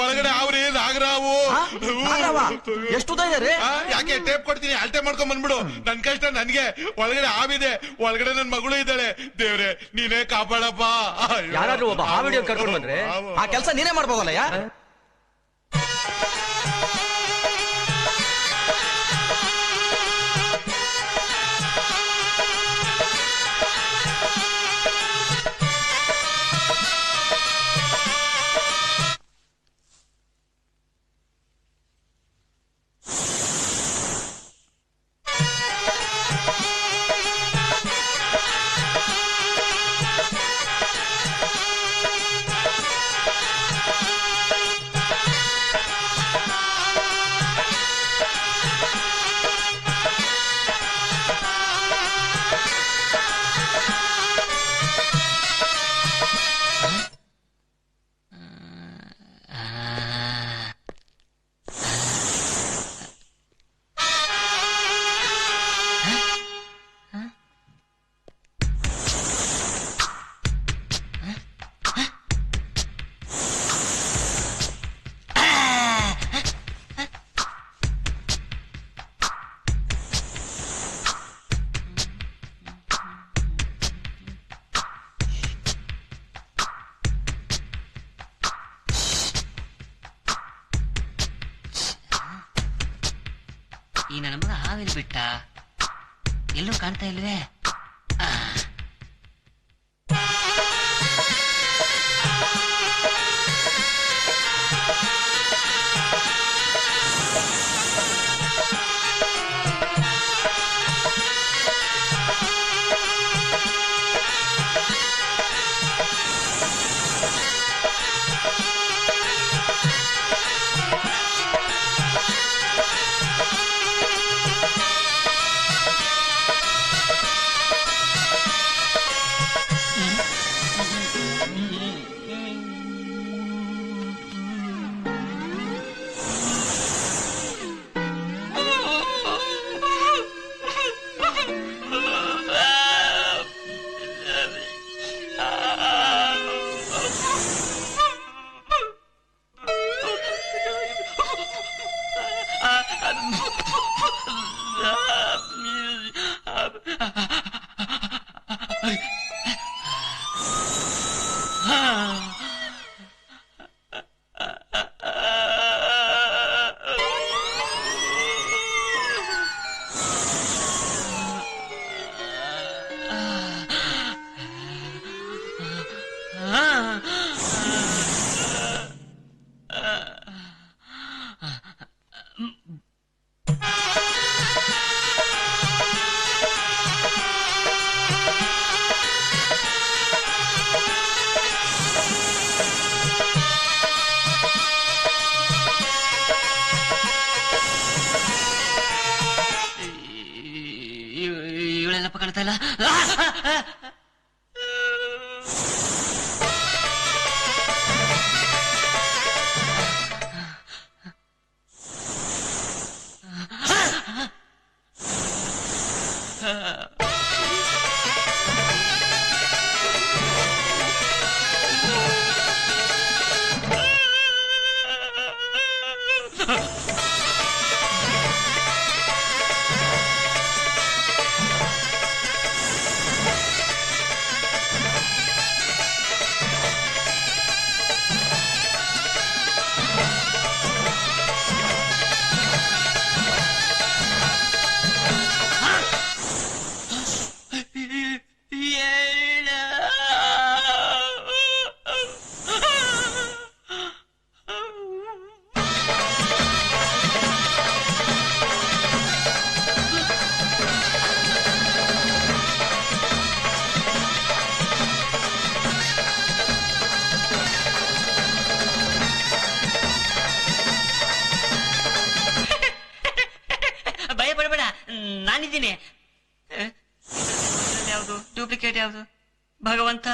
ಒಳಗಡೆ ಅವ್ರಿ ನಾಗರಾವು ಎಷ್ಟು ಇದಾರೆ? ಯಾಕೆ ಟೇಪ್ ಕೊಡ್ತೀನಿ ಅಳತೆ ಮಾಡ್ಕೊಂಡ್ ಬಂದ್ಬಿಡು. ನನ್ ಕಷ್ಟ ನನ್ಗೆ. ಒಳಗಡೆ ಹಾವಿದೆ, ಒಳಗಡೆ ನನ್ ಮಗಳು ಇದ್ದಾಳೆ. ದೇವ್ರೆ ನೀನೇ ಕಾಪಾಡಪ್ಪ. ಯಾರಾದ್ರೂ ಒಬ್ಬ ಹಾವಿಡಿಯೋ ಕರ್ಕೊಂಡು ಬಂದ್ರೆ ಆ ಕೆಲಸ ನೀನೇ ಮಾಡ್ಬೋದಲ್ಲ ಯಾ? ಈ ನನ್ನ ಮಗ ಹಾವಿಲ್ ಬಿಟ್ಟ, ಎಲ್ಲೂ ಕಾಣ್ತಾ ಇಲ್ವೇ? ಇವಳೆಲ್ಲಪ್ಪ ಕಾಣ್ತಾ ಇಲ್ಲ. ಡೂಪ್ಲಿಕೇಟ್ ಯಾವುದು ಭಗವಂತ?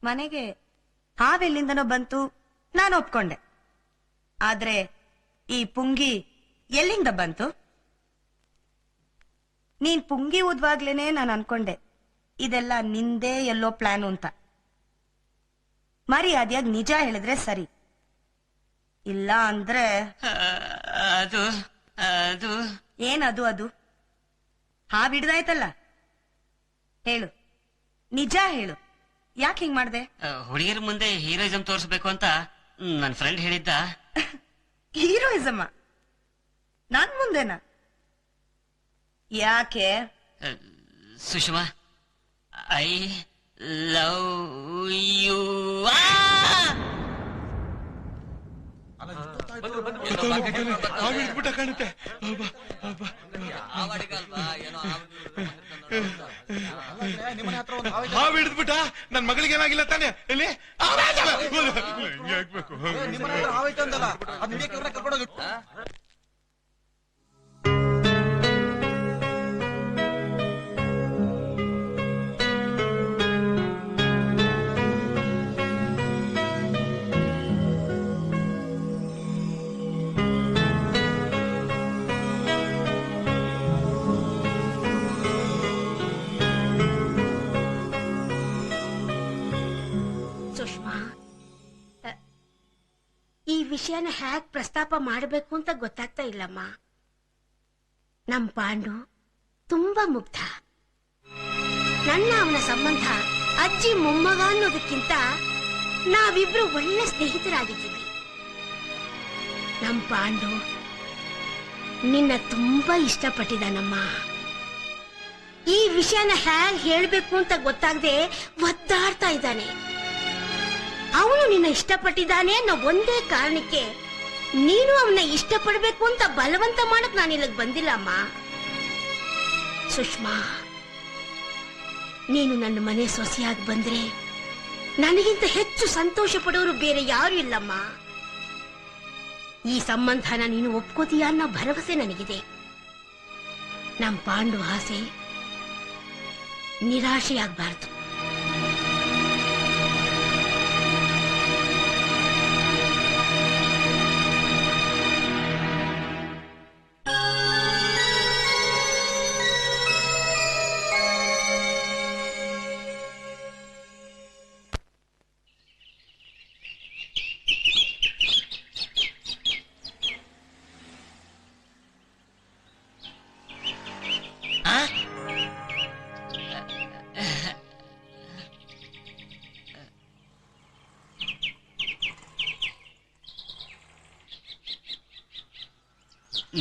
ಮನೆಗೆ ಹಾವೆಲ್ಲಿಂದನೋ ಬಂತು, ನಾನು ಒಪ್ಕೊಂಡೆ. ಆದ್ರೆ ಈ ಪುಂಗಿ ಎಲ್ಲಿಂದ ಬಂತು? ನೀನ್ ಪುಂಗಿ ಊದ್ವಾಗ್ಲೇನೆ ನಾನು ಅನ್ಕೊಂಡೆ ಇದೆಲ್ಲ ನಿಂದೇ ಎಲ್ಲೋ ಪ್ಲಾನು ಅಂತ. ಮರ್ಯಾದೆಯಾಗಿ ನಿಜ ಹೇಳಿದ್ರೆ ಸರಿ, ಇಲ್ಲ ಅಂದ್ರೆ ಅದು ಅದು ಏನದು? ಅದು ಹಾವಿಡ್ದಾಯ್ತಲ್ಲ, ಹೇಳು, ನಿಜ ಹೇಳು, ಯಾಕೆ ಹಿಂಗ್ ಮಾಡ್ದೆ? ಹುಡುಗಿಯರ ಮುಂದೆ ಹೀರೋಯಿಸಂ ತೋರಿಸ್ಬೇಕು ಅಂತ ನನ್ನ ಫ್ರೆಂಡ್ ಹೇಳಿದ್ದ. ಹೀರೋಯಿಸಮ್ಮ ನನ್ ಮುಂದೆನಾ? ಯಾಕೆ? Sushma, I love you. ಕಾಣುತ್ತೆ. ಹಾವು ಹಿಡಿದ್ಬಿಟ್ಟ. ನನ್ ಮಗಳಿಗೆ ಏನಾಗಿಲ್ಲ ತಾನೆ? ಇಲ್ಲಿ ಈ ವಿಷಯನ ಹ್ಯಾಕ್ ಪ್ರಸ್ತಾಪ ಮಾಡಬೇಕು ಅಂತ ಗೊತ್ತಾಗ್ತಾ ಇಲ್ಲಮ್ಮ. ನಮ್ ಪಾಂಡು ತುಂಬಾ ಮುಗ್ಧ. ನನ್ನ ಅವನ ಸಂಬಂಧ ಅಜ್ಜಿ ಮೊಮ್ಮಗ ಅನ್ನೋದಕ್ಕಿಂತ ನಾವಿಬ್ರು ಒಳ್ಳೆ ಸ್ನೇಹಿತರಾಗಿದ್ದೀವಿ. ನಮ್ ಪಾಂಡು ನಿನ್ನ ತುಂಬಾ ಇಷ್ಟಪಟ್ಟಿದ್ದಾನಮ್ಮ. ಈ ವಿಷಯನ ಹ್ಯಾಗ್ ಹೇಳ್ಬೇಕು ಅಂತ ಗೊತ್ತಾಗದೆ ಒದ್ದಾಡ್ತಾ ಇದ್ದಾನೆ. ಅವನು ನಿನ್ನ ಇಷ್ಟಪಟ್ಟಿದ್ದಾನೆ ಅನ್ನೋ ಒಂದೇ ಕಾರಣಕ್ಕೆ ನೀನು ಅವನ್ನ ಇಷ್ಟಪಡ್ಬೇಕು ಅಂತ ಬಲವಂತ ಮಾಡಕ್ ನಾನು ಇಲ್ಲಿಗೆ ಬಂದಿಲ್ಲಮ್ಮ. ಸುಷ್ಮಾ, ನೀನು ನನ್ನ ಮನೆ ಸೊಸೆಯಾಗಿ ಬಂದ್ರೆ ನನಗಿಂತ ಹೆಚ್ಚು ಸಂತೋಷ ಪಡೋರು ಬೇರೆ ಯಾರು ಇಲ್ಲಮ್ಮ. ಈ ಸಂಬಂಧನ ನೀನು ಒಪ್ಕೋತೀಯ ಅನ್ನೋ ಭರವಸೆ ನನಗಿದೆ. ನಮ್ ಪಾಂಡು ಆಸೆ ನಿರಾಶೆಯಾಗಬಾರ್ದು.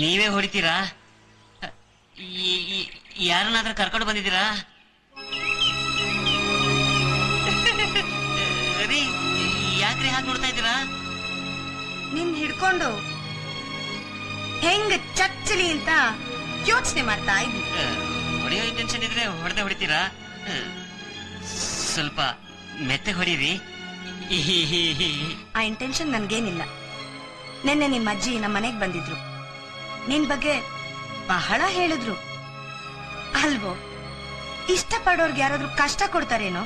ನೀವೇ ಹೊಡಿತೀರಾ? ಯಾರನ್ನಾದ್ರೂ ಕರ್ಕೊಂಡು ಬಂದಿದ್ದೀರಾ? ಯಾಕ್ರಿ ಹಾಗೆ ನೋಡ್ತಾ ಇದ್ದೀರಾ? ನಿನ್ ಹಿಡ್ಕೊಂಡು ಹೆಂಗ್ ಚಚ್ಚಲಿ ಅಂತ ಯೋಚನೆ ಮಾಡ್ತಾ ಇದ್ವಿ. ಹೊಡೆಯೋ ಇಂಟೆನ್ಷನ್ ಇದ್ರೆ ಹೊಡೆದೇ ಹೊಡಿತೀರಾ? ಸ್ವಲ್ಪ ಮೆತ್ತೆ ಹೊಡೀರಿ. ಆ ಇಂಟೆನ್ಷನ್ ನನ್ಗೇನಿಲ್ಲ. ನಿನ್ನೆ ನಿಮ್ಮ ಅಜ್ಜಿ ನಮ್ಮ ಮನೆಗ್ ಬಂದಿದ್ರು. ನಿನ್ ಬಗ್ಗೆ ಬಹಳ ಹೇಳಿದ್ರು ಅಲ್ವೋ? ಇಷ್ಟಪಡೋರ್ಗೆ ಯಾರಾದ್ರೂ ಕಷ್ಟ ಕೊಡ್ತಾರೇನೋ?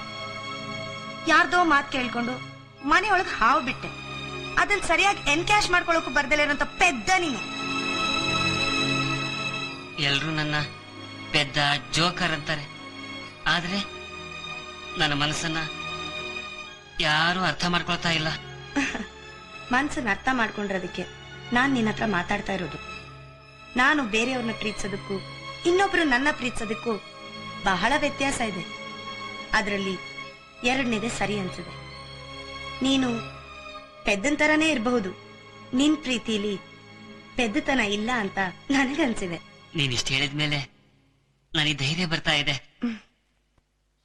ಯಾರ್ದೋ ಮಾತ್ ಕೇಳ್ಕೊಂಡು ಮನೆಯೊಳಗ್ ಹಾವು ಬಿಟ್ಟೆ. ಅದನ್ನ ಸರಿಯಾಗಿ ಎನ್ಕ್ಯಾಶ್ ಮಾಡ್ಕೊಳಕ್ಕೂ ಬರ್ದಲೇನಂತ ಪೆದ್ದ ನೀನು. ಎಲ್ರು ನನ್ನ ಪೆದ್ದ ಜೋಕರ್ ಅಂತಾರೆ, ಆದ್ರೆ ನನ್ನ ಮನಸ್ಸನ್ನ ಯಾರು ಅರ್ಥ ಮಾಡ್ಕೊಳ್ತಾ ಇಲ್ಲ. ಮನ್ಸನ್ನ ಅರ್ಥ ಮಾಡ್ಕೊಂಡಿರೋದಕ್ಕೆ ನಾನ್ ನಿನ್ನ ಹತ್ರ ಮಾತಾಡ್ತಾ ಇರೋದು. ನಾನು ಬೇರೆಯವ್ರನ್ನ ಪ್ರೀತಿಸೋದಕ್ಕೂ ಇನ್ನೊಬ್ರು ನನ್ನ ಪ್ರೀತಿಸೋದಕ್ಕೂ ಬಹಳ ವ್ಯತ್ಯಾಸ ಇದೆ. ಅದರಲ್ಲಿ ಎರಡನೇದೇ ಸರಿ ಅನ್ಸಿದೆ. ನೀನು ಪೆದ್ದನ್ ತರಾನೇ ಇರಬಹುದು. ನಿನ್ ಪ್ರೀತಿಲಿ ಪೆದ್ದತನ ಇಲ್ಲ ಅಂತ ನನಗನ್ಸಿದೆ. ನೀನ್ ಇಷ್ಟ ಹೇಳಿದ್ಮೇಲೆ ನನಗೆ ಧೈರ್ಯ ಬರ್ತಾ ಇದೆ.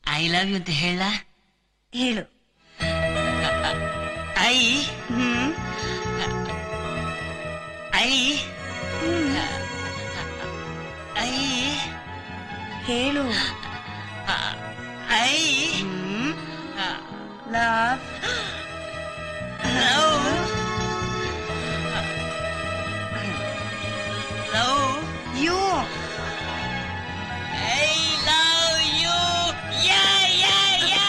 ಐ ಲವ್ ಯು ಅಂತ ಹೇಳ ಹೇಳು. ಐ ಐ ಐ ಹೇಳು. I love love love you. I love you. Yeah yeah yeah.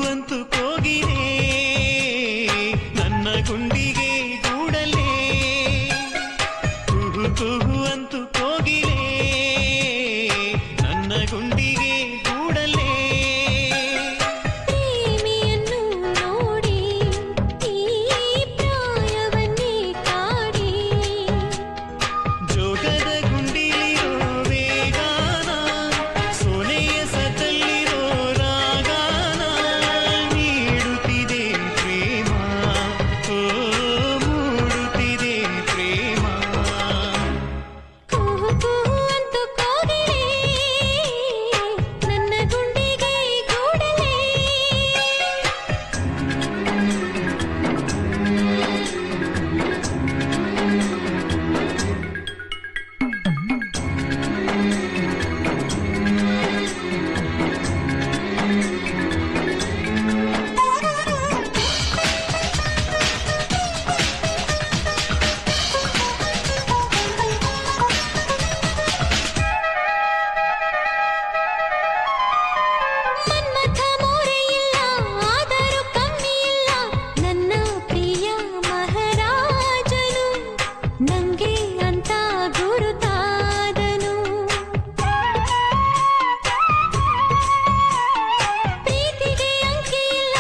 ಅಂತೂ ಕೋಗಿಲೆ ನನ್ನ ಗುಂಡಿಗೆ ಗೂಡಲೇ. ಕುಹು ಅಂತೂ ಕೋಗಿಲೆ ನನ್ನ ಗುಂಡಿಗೆ ಗೂಡಲೇ. ಪ್ರೇಮಿಯನ್ನು ನೋಡಿ ಈ ಪ್ರಾಯವನ್ನೇ ಕಾಡಿ. ಜೋಗದ ಗುಂಡಿಲಿರೋ ವೇಗಾನ ಸೋನೆಯ ಸತಲ್ಲಿರೋ ರಾಗಾನ ನೀಡುತ್ತಿದೆ ಪ್ರೇಮ. ಓ ಮೂಡುತ್ತಿದೆ ಪ್ರೇಮ. ಕುಹು ಕುಹು ಅಂತೂ ಕೋಗಿಲೆ ನನ್ನ ಗುಂಡಿಗೆ ಗೂಡಲೇ. ಮನ್ಮಥ ಮೋರೆ ಇಲ್ಲ ಆದರೂ ಕಮ್ಮಿ ಇಲ್ಲ ನನ್ನ ಪ್ರಿಯ ಮಹಾರಾಜನು. ನಂಗೆ ಅಂತ ಗುರುತಾದನು. ಪ್ರೀತಿಗೆ ಅಂಕಿ ಇಲ್ಲ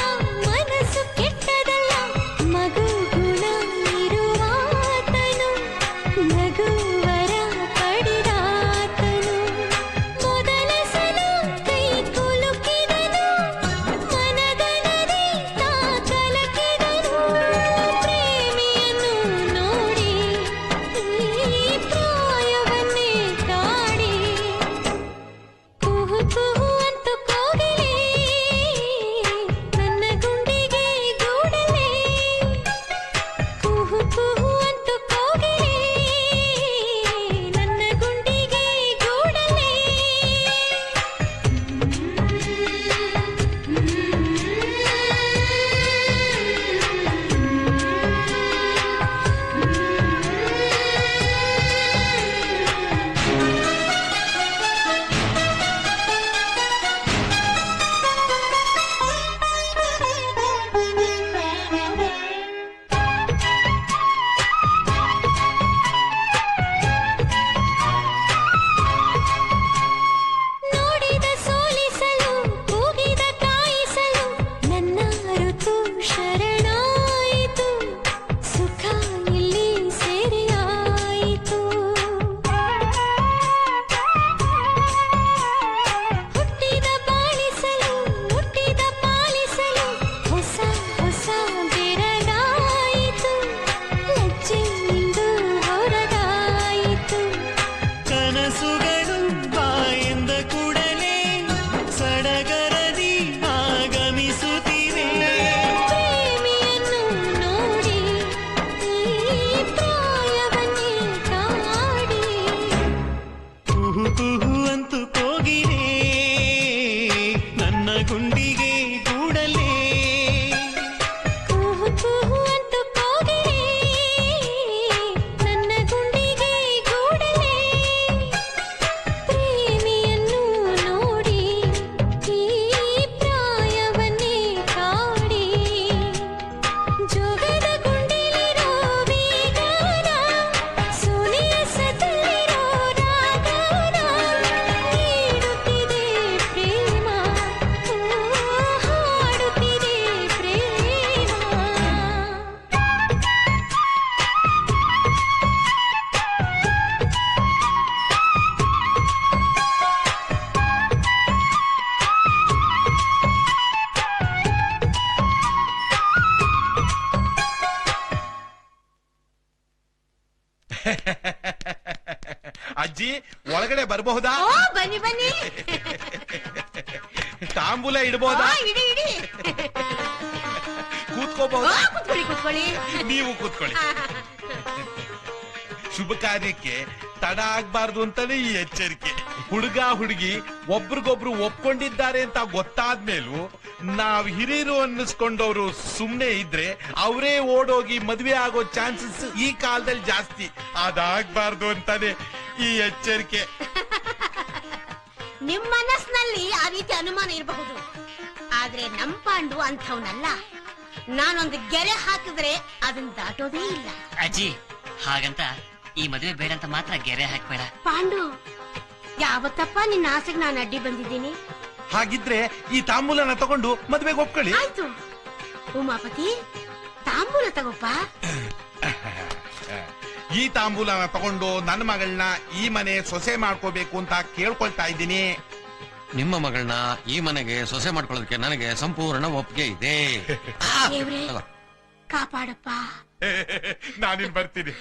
ಮನಸ್ಸು ಕೆಟ್ಟದಲ್ಲ. ಮಗು ಗುಣ ಇರುವಾತನು ನಗುವರ ಪಡೆದಾತನು. ಮೊದಲ ಸಲ ಕೈ ಕುಲುಕಿದನು ಮನಗನದೆ ತಾ ಕಲಕಿದನು. ಪ್ರೇಮಿಯನ್ನು ನೋಡಿ ಈ ಪ್ರಾಯವನ್ನೇ ಕಾಡಿ. ಕುಹು ಕುಹು ಅಂತೂ ಕೋಗಿಲೆ ನನ್ನ ಗುಂಡಿಗೆ ಗೂಡಲೇ. ಕುಹು ಕುಹು ಅಂತೂ ಕೋಗಿಲೆ ನನ್ನ ಗುಂಡಿಗೆ ಗೂಡಲೇ. ನೋಡಿದ ಸೋಲಿಸಲು ಕೂಗಿದ ಕಾಯಿಸಲು ನನ್ನ ಋತು ಶರಣಾಯಿತು. ಸುಖ ಇಲ್ಲಿ ಸೇರಿಯಾಯಿತು. ಹುಟ್ಟಿದ ಬಾಳಿಸಲು ಮುಟ್ಟಿದ ಪಾಲಿಸಲು ಹೊಸ ಹೊಸ ಬೆರಗಾಯಿತು. ಲಜ್ಜೆಯಿಂದ ಹೊರಗಾಯಿತು. ಕನಸುಗಳು ಬಾಯೆಂದ ಕೂಡಲೇ ಸಡಗರದಿ ಆಗಮಿಸುತ್ತಿವೆ. ಪ್ರೇಮಿಯನ್ನು ನೋಡಿ ಈ ಪ್ರಾಯವನ್ನೇ ಕಾಡಿ. ಕುಹು ಕುಹು ಅಂತೂ ಕೋಗಿಲೆ ನನ್ನ ಗುಂಡಿಗೆ ಗೂಡಲೇ. ಕುಹು ಕುಹು ಅಂತೂ ಕೋಗಿಲೆ ನನ್ನ ಗುಂಡಿಗೆ ಗೂಡಲೇ. ಪ್ರೇಮಿಯನ್ನು ನೋಡಿ ಈ ಪ್ರಾಯವನ್ನೇ ಕಾಡಿ. ಜೋಗದ ಗುಂಡಿಲಿರೋ ವೇಗಾನ ಸೋನೆಯ ಸತಲ್ಲಿರೋ ರಾಗಾನ ಅಜ್ಜಿ ಒಳಗಡೆ ಬರಬಹುದಾ? ಓ ಬನ್ನಿ ಬನ್ನಿ. ತಾಂಬೂಲ ಇಡಬಹುದಾ? ಇಡಿ ಇಡಿ. ಕೂತ್ಕೋಬಹುದಾ? ಕೂತ್ಕೊಳ್ಳಿ ಕೂತ್ಕೊಳ್ಳಿ. ನೀವು ಕೂತ್ಕೊಳ್ಳಿ. ಶುಭ ಕಾರ್ಯಕ್ಕೆ ತಡ ಆಗ್ಬಾರ್ದು ಅಂತಾನೆ ಈ ಎಚ್ಚರಿಕೆ. ಹುಡುಗ ಹುಡುಗಿ ಒಬ್ರಿಗೊಬ್ರು ಒಪ್ಕೊಂಡಿದ್ದಾರೆ ಅಂತ ಗೊತ್ತಾದ್ಮೇಲೂ ನಾವ್ ಹಿರಿಯರು ಅನ್ನಿಸ್ಕೊಂಡವ್ರು ಸುಮ್ನೆ ಇದ್ರೆ ಅವರೇ ಓಡೋಗಿ ಮದ್ವೆ ಆಗೋ ಚಾನ್ಸಸ್ ಈ ಕಾಲದಲ್ಲಿ ಜಾಸ್ತಿ. ಅದಾಗ್ಬಾರ್ದು ಅಂತಾನೆ ಈ ಎಚ್ಚರಿಕೆ. ನಿಮ್ ಮನಸ್ಸಿನಲ್ಲಿ ಆ ರೀತಿ ಅನುಮಾನ ಇರಬಹುದು, ಆದ್ರೆ ನಮ್ ಪಾಂಡು ಅಂಥವ್ನಲ್ಲ. ನಾನೊಂದು ಗೆರೆ ಹಾಕಿದ್ರೆ ಅದನ್ನ ದಾಟೋದೇ ಇಲ್ಲ. ಅಜ್ಜಿ ಹಾಗಂತ ಈ ಮದುವೆ ಬೇಡ ಅಂತ ಮಾತ್ರ ಗೆರೆ ಹಾಕ್ಬೇಡ. ಪಾಂಡು, ಯಾವತ್ತಪ್ಪ ನಿನ್ನ ಆಸೆಗೆ ನಾನು ಅಡ್ಡಿ ಬಂದಿದ್ದೀನಿ? ಹಾಗಿದ್ರೆ ಈ ತಾಂಬೂಲನ ತಗೊಂಡು ಮದ್ವೆಗೆ ಒಪ್ಕೊಳ್ಳಿ. ಆಯ್ತು. ಉಮಾಪತಿ, ತಾಂಬೂಲ ತಗೋಪ್ಪ. ಈ ತಾಂಬೂಲನ ತಗೊಂಡು ನನ್ನ ಮಗಳನ್ನ ಈ ಮನೆ ಸೊಸೆ ಮಾಡ್ಕೋಬೇಕು ಅಂತ ಕೇಳ್ಕೊಳ್ತಾ ಇದ್ದೀನಿ. ನಿಮ್ಮ ಮಗಳನ್ನ ಈ ಮನೆಗೆ ಸೊಸೆ ಮಾಡ್ಕೊಳ್ಳೋದಕ್ಕೆ ನನಗೆ ಸಂಪೂರ್ಣ ಒಪ್ಪಿಗೆ ಇದೆ. ದೇವ್ರೇ ಕಾಪಾಡಪ್ಪ. ನಾನಿನ್ ಬರ್ತೀನಿ.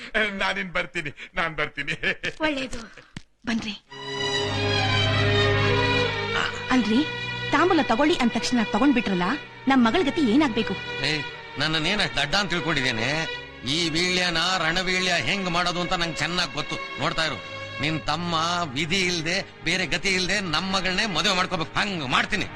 ನಾನ್ ಬರ್ತೀನಿ. ಒಳ್ಳೇದು. ಬನ್ರಿ. ಅಲ್ರಿ, ತಾಂಬೂಲ ತಗೊಳ್ಳಿ ಅಂದ ತಕ್ಷಣ ತಗೊಂಡ್ಬಿಟ್ರಲ್ಲ, ನಮ್ ಮಗಳ ಗತಿ ಏನಾಗ್ಬೇಕು? ನನ್ನನ್ನೇನ ದಡ್ಡ ಅಂತ ತಿಳ್ಕೊಂಡಿದ್ದೇನೆ. ಈ ವೀಳ್ಯನ ರಣವೀಳ್ಯ ಹೆಂಗ್ ಮಾಡೋದು ಅಂತ ನಂಗೆ ಚೆನ್ನಾಗಿ ಗೊತ್ತು. ನೋಡ್ತಾ ಇರು, ನಿನ್ ತಮ್ಮ ವಿಧಿ ಇಲ್ದೆ ಬೇರೆ ಗತಿ ಇಲ್ದೆ ನಮ್ಮ ಮಗಳನ್ನೇ ಮದುವೆ ಮಾಡ್ಕೋಬೇಕು. ಹಂಗ್ ಮಾಡ್ತೀನಿ.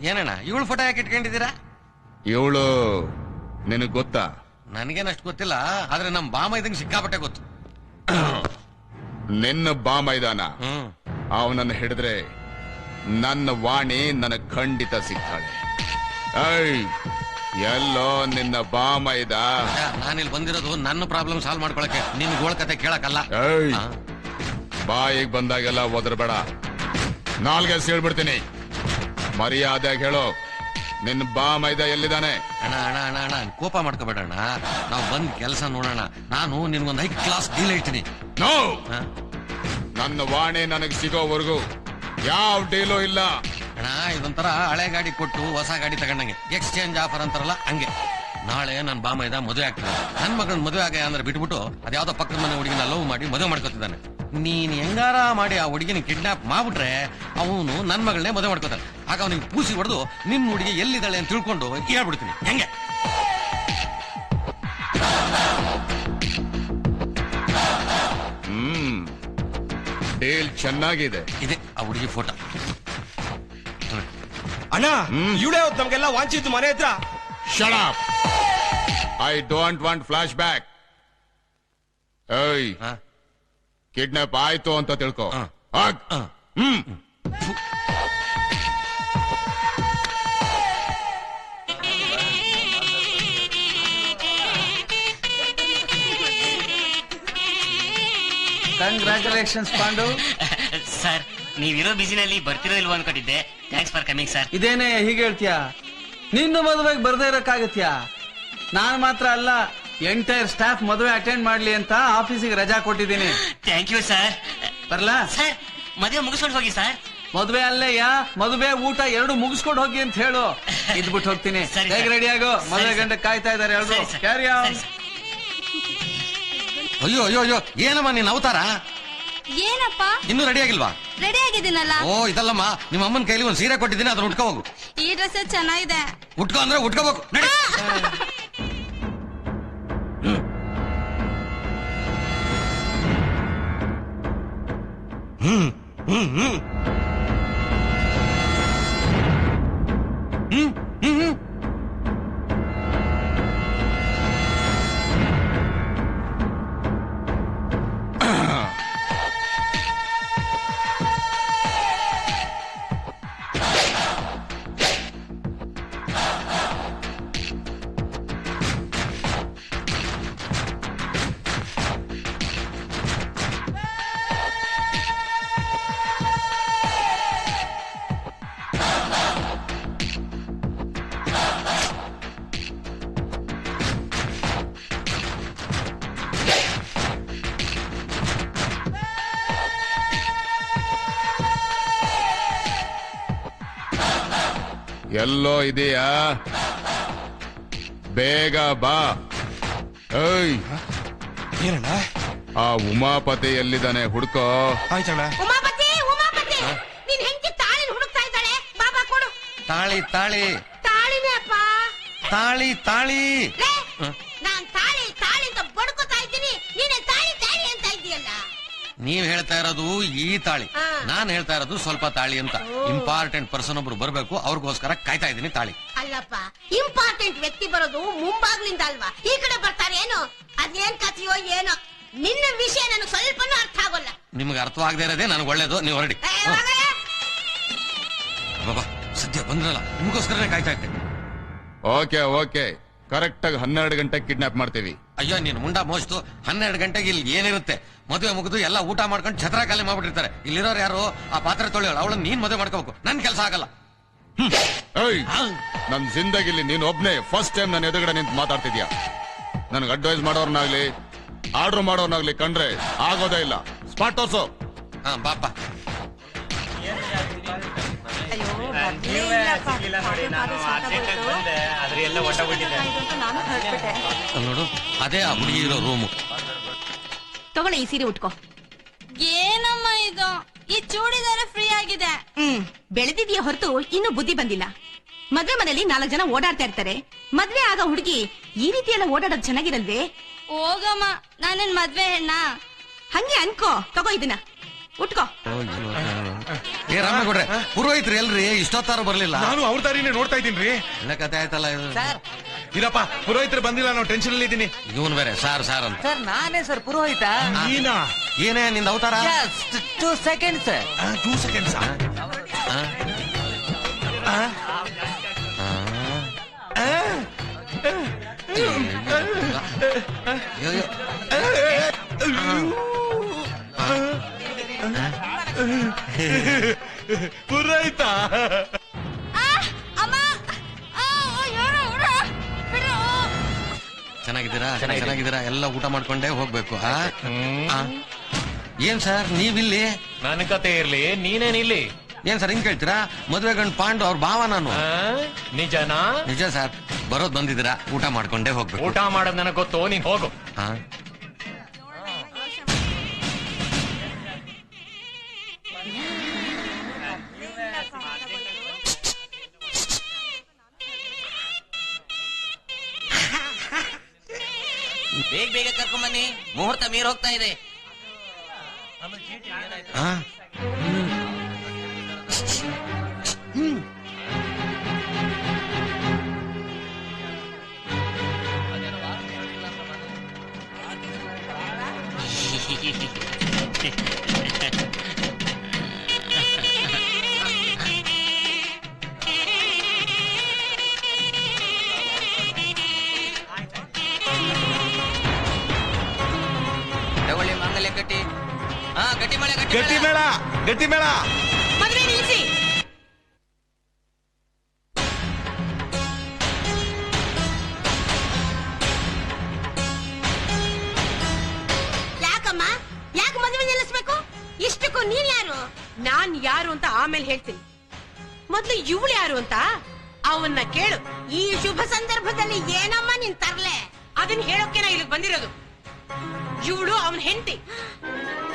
ಏನಣ್ಣ ಇವಳು ಫೋಟೋ ಯಾಕೆ ಇಟ್ಕೊಂಡಿದ್ದೀರಾ? ಇವಳು ನಿನಗ್ ಗೊತ್ತಾ? ನನಗೇನಷ್ಟು ಗೊತ್ತಿಲ್ಲ, ಆದ್ರೆ ನಮ್ ಬಾಮೈದಂಗ್ ಸಿಕ್ಕಾಪಟ್ಟೆ ಗೊತ್ತು. ನಿನ್ನ ಬಾಮೈದಾನ ಅವನನ್ನು ಹಿಡಿದ್ರೆ ನನ್ನ ವಾಣಿ ನನಗ್ ಖಂಡಿತ ಸಿಗ್ತಾಳೆ. ಎಲ್ಲೋ ನಿನ್ನ ಬಾಮೈದ. ನಾನಿಲ್ಲಿ ಬಂದಿರೋದು ನನ್ನ ಪ್ರಾಬ್ಲಮ್ ಸಾಲ್ವ್ ಮಾಡ್ಕೊಳಕ್ಕೆ, ನಿನ್ ಗೋಳ್ಕತೆ ಕೇಳಕ್ಕಲ್ಲ. ಬಾಯಿಗೆ ಬಂದಾಗೆಲ್ಲ ಒದರ್ಬೇಡ, ನಾಲ್ಗೆ ಸೀಳ್ಬಿಡ್ತೀನಿ. ಮರ್ಯಾದೆ ಹೇಳು, ನಿನ್ನ ಬಾಮೈದ ಎಲ್ಲಿದ್ದಾನೆ? ಅಣ್ಣ ಅಣ್ಣ ಅಣ್ಣ ಅಣ್ಣ ಕೋಪ ಮಾಡ್ಕೋಬೇಡಣ್ಣ, ನಾವು ಬಂದ್ ಕೆಲಸ ನೋಡೋಣ. ನಾನು ನಿನ್ಗೊಂದು ಹೈ ಕ್ಲಾಸ್ ಡೀಲ್ ಹೇಳ್ತೀನಿ. ನೋ, ನನ್ನ ವಾಣಿ ನನಗ್ ಸಿಗೋವರೆಗೂ ಯಾವ ಡೀಲು ಇಲ್ಲ. ಅಣ್ಣ ಇದೊಂಥರ ಹಳೆ ಗಾಡಿ ಕೊಟ್ಟು ಹೊಸ ಗಾಡಿ ತಗೊಂಡಂಗೆ, ಎಕ್ಸ್ಚೇಂಜ್ ಆಫರ್ ಅಂತಾರಲ್ಲ ಹಂಗೆ. ನಾಳೆ ನನ್ ಬಾಮೈದ ಮದುವೆ ಆಗ್ತದೆ. ನನ್ ಮಗನ್ ಮದುವೆ ಆಗ ಅಂದ್ರೆ ಬಿಟ್ಬಿಟ್ಟು ಅದ್ಯಾವ್ದೋ ಪಕ್ಕದ ಮನೆ ಹುಡುಗಿನ ಲವ್ ಮಾಡಿ ಮದುವೆ ಮಾಡ್ಕೊತಿದ್ದಾನೆ. ನೀನ್ ಹೆಂಗಾರ ಮಾಡಿ ಆ ಹುಡುಗಿನ ಕಿಡ್ನಾಪ್ ಮಾಡ್ಬಿಟ್ರೆ ಅವನು ನನ್ ಮಗಳನ್ನೇ ಮದುವೆ ಮಾಡ್ಕೋತಾನೆ. ಆಗ ಅವನಿಗೆ ಪೂಸಿ ಹೊಡೆದು ನಿಮ್ ಹುಡುಗಿ ಎಲ್ಲಿದ್ದಾಳೆ ಅಂತ ತಿಳ್ಕೊಂಡು ಹೇಳ್ಬಿಡ್ತೀನಿ. ಹೆಂಗೆ? ಡೀಲ್ ಚೆನ್ನಾಗಿದೆ. ಇದೆ ಆ ಹುಡುಗಿ ಫೋಟೋ. ಅಣ್ಣ ಇವಳೇ ಹೊತ್ತು ನಮ್ಗೆಲ್ಲ ವಾಂಚಿತ್ತು ಮನೆ ಹತ್ರ. Shut up! I don't want flashback. ಏಯ್, ಕಿಡ್ನಾಪ್ ಆಯ್ತು ಅಂತ ತಿಳ್ಕೊ. ಕಂಗ್ರಾಚುಲೇಷನ್ಸ್ ಪಾಂಡು. ಸರ್, ನೀವಿರೋ ಬಿಸಿನಲ್ಲಿ ಬರ್ತಿರೋ ಇಲ್ವೋ ಅನ್ಕೊಂಡಿದ್ದೆ. Thanks for coming sir. ಇದೇನೆ ಹೀಗೆ ಹೇಳ್ತೀಯಾ? ನಿನ್ನ ಮದುವೆಗೆ ಬರ್ದೇ ಇರಕ್ಕಾಗತ್ಯಾ? ನಾನ್ ಮಾತ್ರ ಅಲ್ಲ, ಎಂಟೈರ್ ಸ್ಟಾಫ್ ಮದುವೆ ಅಟೆಂಡ್ ಮಾಡ್ಲಿ ಅಂತ ಆಫೀಸಿಗೆ ರಜಾ ಕೊಟ್ಟಿದ್ದೀನಿ. Thank you sir. ಬರ್ಲಾ ಸರ್? ಮದುವೆ ಮುಗಿಸ್ಕೊಂಡು ಹೋಗಿ ಸರ್. ಮದುವೆ ಅಲ್ಲೇಯ, ಮದುವೆ ಊಟ ಎರಡು ಮುಗಿಸ್ಕೊಂಡು ಹೋಗಿ ಅಂತ ಹೇಳು. ಇದ್ಬಿಟ್ಟು ಹೋಗ್ತೀನಿ. ಹೇಗೆ ರೆಡಿ ಆಗೋ, ಮದುವೆ ಗಂಡ ಕಾಯ್ತಾ ಇದಾರೆ ಎಲ್ರು. Carry on. ಅಯ್ಯೋ ಅಯ್ಯೋ ಅಯ್ಯೋ, ಏನಮ್ಮ ನೀನ್ ಅವತಾರ? ಏನಪ್ಪ ಇನ್ನೂ ರೆಡಿ ಆಗಿಲ್ವಾ? ರೆಡಿ ಆಗಿದ್ದೀನಲ್ಲ. ಓ ಇದಲ್ಲಮ್ಮ, ನಿಮ್ಮ ಅಮ್ಮನ ಕೈಲಿ ಒಂದ್ ಸೀರೆ ಕೊಟ್ಟಿದ್ದೀನಿ, ಅದನ್ನ ಉಟ್ಕೋ ಹೋಗು. ಈ ಡ್ರೆಸ್ ಚೆನ್ನಾಗಿದೆ. ಉಟ್ಕೋ ಅಂದ್ರೆ ಉಟ್ಕೋಬೇಕು. ನಡಿ. ಹ್ಮ್ ಹ್ಮ್ ಹ್ಮ್ ಹ್ಮ್ ಹ್ಮ್ ಎಲ್ಲೋ ಇದೆಯಾ? ಬೇಗ ಬಾ. ಏಯ್, ಏನಣ್ಣ? ಆ ಉಮಾಪತಿ ಎಲ್ಲಿದ್ದಾನೆ ಹುಡ್ಕೋ. ಆಯ್ತಣ್ಣ. ಉಮಾಪತಿ ಉಮಾಪತಿ ನಿನ್ ಹೆಂಡತಿ ತಾಳಿನ ಹುಡುಕ್ತಾ ಇದ್ದಾಳೆ. ಬಾಬಾ ಕೊಡು. ತಾಳಿ ತಾಳಿ ತಾಳಿನೇ ಅಪ್ಪ. ತಾಳಿ ತಾಳಿ. ನಾನ್ ತಾಳಿ ತಾಳಿ ಅಂತ ಬಡ್ಕೋತಾ ಇದ್ದೀನಿ, ನೀನೆ ತಾಳಿ ತಾಳಿ ಅಂತ ಇದೀಯಲ್ಲ. ನೀವ್ ಹೇಳ್ತಾ ಇರೋದು ಈ ತಾಳಿ, ನಾನ್ ಹೇಳ್ತಾ ಇರೋದು ಸ್ವಲ್ಪ ತಾಳಿ ಅಂತ. ಇಂಪಾರ್ಟೆಂಟ್ ಪರ್ಸನ್ ಒಬ್ರು ಬರ್ಬೇಕು, ಅವ್ರಿಗೋಸ್ಕರ ಕಾಯ್ತಾ ಇದ್ದೀನಿ ತಾಳಿ. ಅಲ್ಲಪ್ಪ, ಇಂಪಾರ್ಟೆಂಟ್ ವ್ಯಕ್ತಿ ಬರೋದು ಮುಂಬಾಗ್ಲಿಂದ ಅಲ್ವಾ, ಈ ಕಡೆ ಬರ್ತಾರೆ ಏನು? ಅದೇನ್ ಕಥೆಯೋ ಏನೋ, ನಿನ್ನ ವಿಷಯ ನನಗೆ ಸ್ವಲ್ಪನೂ ಅರ್ಥ ಆಗೋಲ್ಲ. ನಿಮ್ಗೆ ಅರ್ಥವಾಗದೇ ಇರೋದೇ ನನಗೆ ಒಳ್ಳೇದು. ನೀವು ಹೊರಡಿ. ಬಾಬಾ ಸದ್ಯ ಬಂದ್ರಲ್ಲ, ನಿಮ್ಗೋಸ್ಕರನೇ ಕಾಯ್ತಾ ಇದ್ದೆ. ಓಕೆ ಓಕೆ, ಕರೆಕ್ಟ್ ಆಗಿ 12 ಗಂಟೆಗೆ ಕಿಡ್ನಾಪ್ ಮಾಡ್ತೀವಿ. ಅಯ್ಯೋ ನೀನು ಮುಂಡ ಮೋಸ್ತು. 12 ಗಂಟೆಗೆ ಇಲ್ಲಿ ಏನಿರುತ್ತೆ, ಮದುವೆ ಮುಗಿದು ಎಲ್ಲ ಊಟ ಮಾಡ್ಕೊಂಡು ಛತ್ರ ಖಾಲಿ ಮಾಡ್ಬಿಟ್ಟಿರ್ತಾರೆ. ಇಲ್ಲಿರೋರು ಯಾರು? ಆ ಪಾತ್ರೆ ತೊಳೆಯೋಳು, ಅವಳನ್ನ ನೀನ್ ಮದುವೆ ಮಾಡ್ಕೋಬೇಕು. ನನ್ ಕೆಲಸ ಆಗಲ್ಲ. ಏಯ್, ನನ್ ಜಿಂದಗಿಲಿ ನೀನ್ ಒಬ್ನೇ ಫಸ್ಟ್ ಟೈಮ್ ನನ್ನ ಎದುರುಗಡೆ ನಿಂತು ಮಾತಾಡ್ತಿದ್ಯಾ. ನನ್ಗೆ ಅಡ್ವೈಸ್ ಮಾಡೋರ್ನಾಗ್ಲಿ ಆರ್ಡರ್ ಮಾಡೋರ್ನಾಗ್ಲಿ ಕಂಡ್ರೆ ಆಗೋದೇ ಇಲ್ಲ. ಸ್ಪಾಟ್ ತೋರ್ಸು. ಬಾಪ ನೋಡು, ಅದೇ ಆ ಹುಡುಗಿ ಇರೋ ರೂಮು. ತಗೊಳ್ಳಿ, ಈ ಸೀರೆ ಉಟ್ಕೋ. ಏನಮ್ಮ ಇದು? ಈ ಚೂಡಿದಾರ ಫ್ರೀ ಆಗಿದೆ. ಬೆಳೆದಿದೆಯಾ ಹೊರತು ಇನ್ನೂ ಬುದ್ಧಿ ಬಂದಿಲ್ಲ. ಮದ್ವೆ ಮನೇಲಿ 4 ಜನ ಓಡಾಡ್ತಾ ಇರ್ತಾರೆ. ಮದ್ವೆ ಆಗ ಹುಡುಗಿ ಈ ರೀತಿ ಎಲ್ಲ ಓಡಾಡೋದು ಚೆನ್ನಾಗಿರಲ್ವೇ? ಹೋಗಮ್ಮ, ನಾನೇನ್ ಮದ್ವೆ ಹೆಣ್ಣ? ಹಂಗೆ ಅನ್ಕೋ. ತಗೋ ಇದನ್ನ ಉಟ್ಕೋ. ಏ ರಾಮೇಗೌಡ್ರೆ, ಪುರೋಹಿತ್ರು ಎಲ್ರಿ ಇಷ್ಟೊತ್ತಾರು ಬರ್ಲಿಲ್ಲ? ನಾನು ಅವ್ರ ದಾರಿನೇ ನೋಡ್ತಾ ಇದ್ದೀನಿ. ಎಲ್ಲ ಕತೆ ಆಯ್ತಲ್ಲ ಇದು. ಇರಪ್ಪ, ಪುರೋಹಿತರು ಬಂದಿಲ್ಲ, ನಾವು ಟೆನ್ಷನ್ ಅಲ್ಲಿ ಇದ್ದೀನಿ. ಇವನ್ ಬೇರೆ ಸಾರ್ ಸಾರ್ ಅಂತ. ಸರ್ ನಾನೇ ಸರ್ ಪುರೋಹಿತ. ಏನೇ ನಿಂದ ಅವತಾರ? 2 seconds. 2 seconds. ಪುರೋಹಿತ ಚೆನ್ನಾಗಿದ್ದೀರಾ? ಚೆನ್ನಾಗಿದ್ದೀರಾ? ಎಲ್ಲ ಊಟ ಮಾಡ್ಕೊಂಡೇ ಹೋಗ್ಬೇಕು. ಏನ್ ಸರ್ ನೀವಿಲ್ಲಿ? ನನ್ನ ಕತೆ ಇರ್ಲಿ, ನೀನೇನಿಲ್ಲಿ? ಏನ್ ಸರ್ ಹಿಂಗ್ ಕೇಳ್ತೀರಾ? ಮದ್ವೆ ಗಂಡ್ ಪಾಂಡು ಅವ್ರ ಭಾವ ನಾನು. ನಿಜನಾ? ನಿಜ ಸರ್. ಬರೋದ್ ಬಂದಿದ್ದೀರಾ, ಊಟ ಮಾಡ್ಕೊಂಡೇ ಹೋಗ್ಬೇಕು. ಊಟ ಮಾಡೋದ್ ನನಗ್ ಗೊತ್ತು, ನೀನ್ ಹೋಗು. ಬೇಗ ಬೇಗ ಕರ್ಕೊಂಬನ್ನಿ, ಮುಹೂರ್ತ ಮೀರ್ ಹೋಗ್ತಾ ಇದೆ. ತಗೊಳ್ಳಿ ಮಂಗಲ್ಯ ಗಟ್ಟಿ. ಗಟ್ಟಿ ಮೇಳ, ಗಟ್ಟಿ ಮೇಳ, ಗಟ್ಟಿ ಮೇಳ. ಮದುವೆ ನಿಲ್ಸಿ. ಯಾಕಮ್ಮ, ಯಾಕೆ ಮದುವೆ ನಿಲ್ಲಿಸ್ಬೇಕು? ಇಷ್ಟಕ್ಕೂ ನೀನ್ ಯಾರು? ನಾನ್ ಯಾರು ಅಂತ ಆಮೇಲೆ ಹೇಳ್ತೀನಿ. ಮೊದ್ಲು ಇವಳು ಯಾರು ಅಂತ ಅವನ್ನ ಕೇಳು. ಈ ಶುಭ ಸಂದರ್ಭದಲ್ಲಿ ಏನಮ್ಮ ನಿನ್ ತರ್ಲೆ? ಅದನ್ನ ಹೇಳೋಕೆ ನಾ ಇಲ್ಲಿಗೆ ಬಂದಿರೋದು. ಇವಳು ಅವನ ಹೆಂಡತಿ,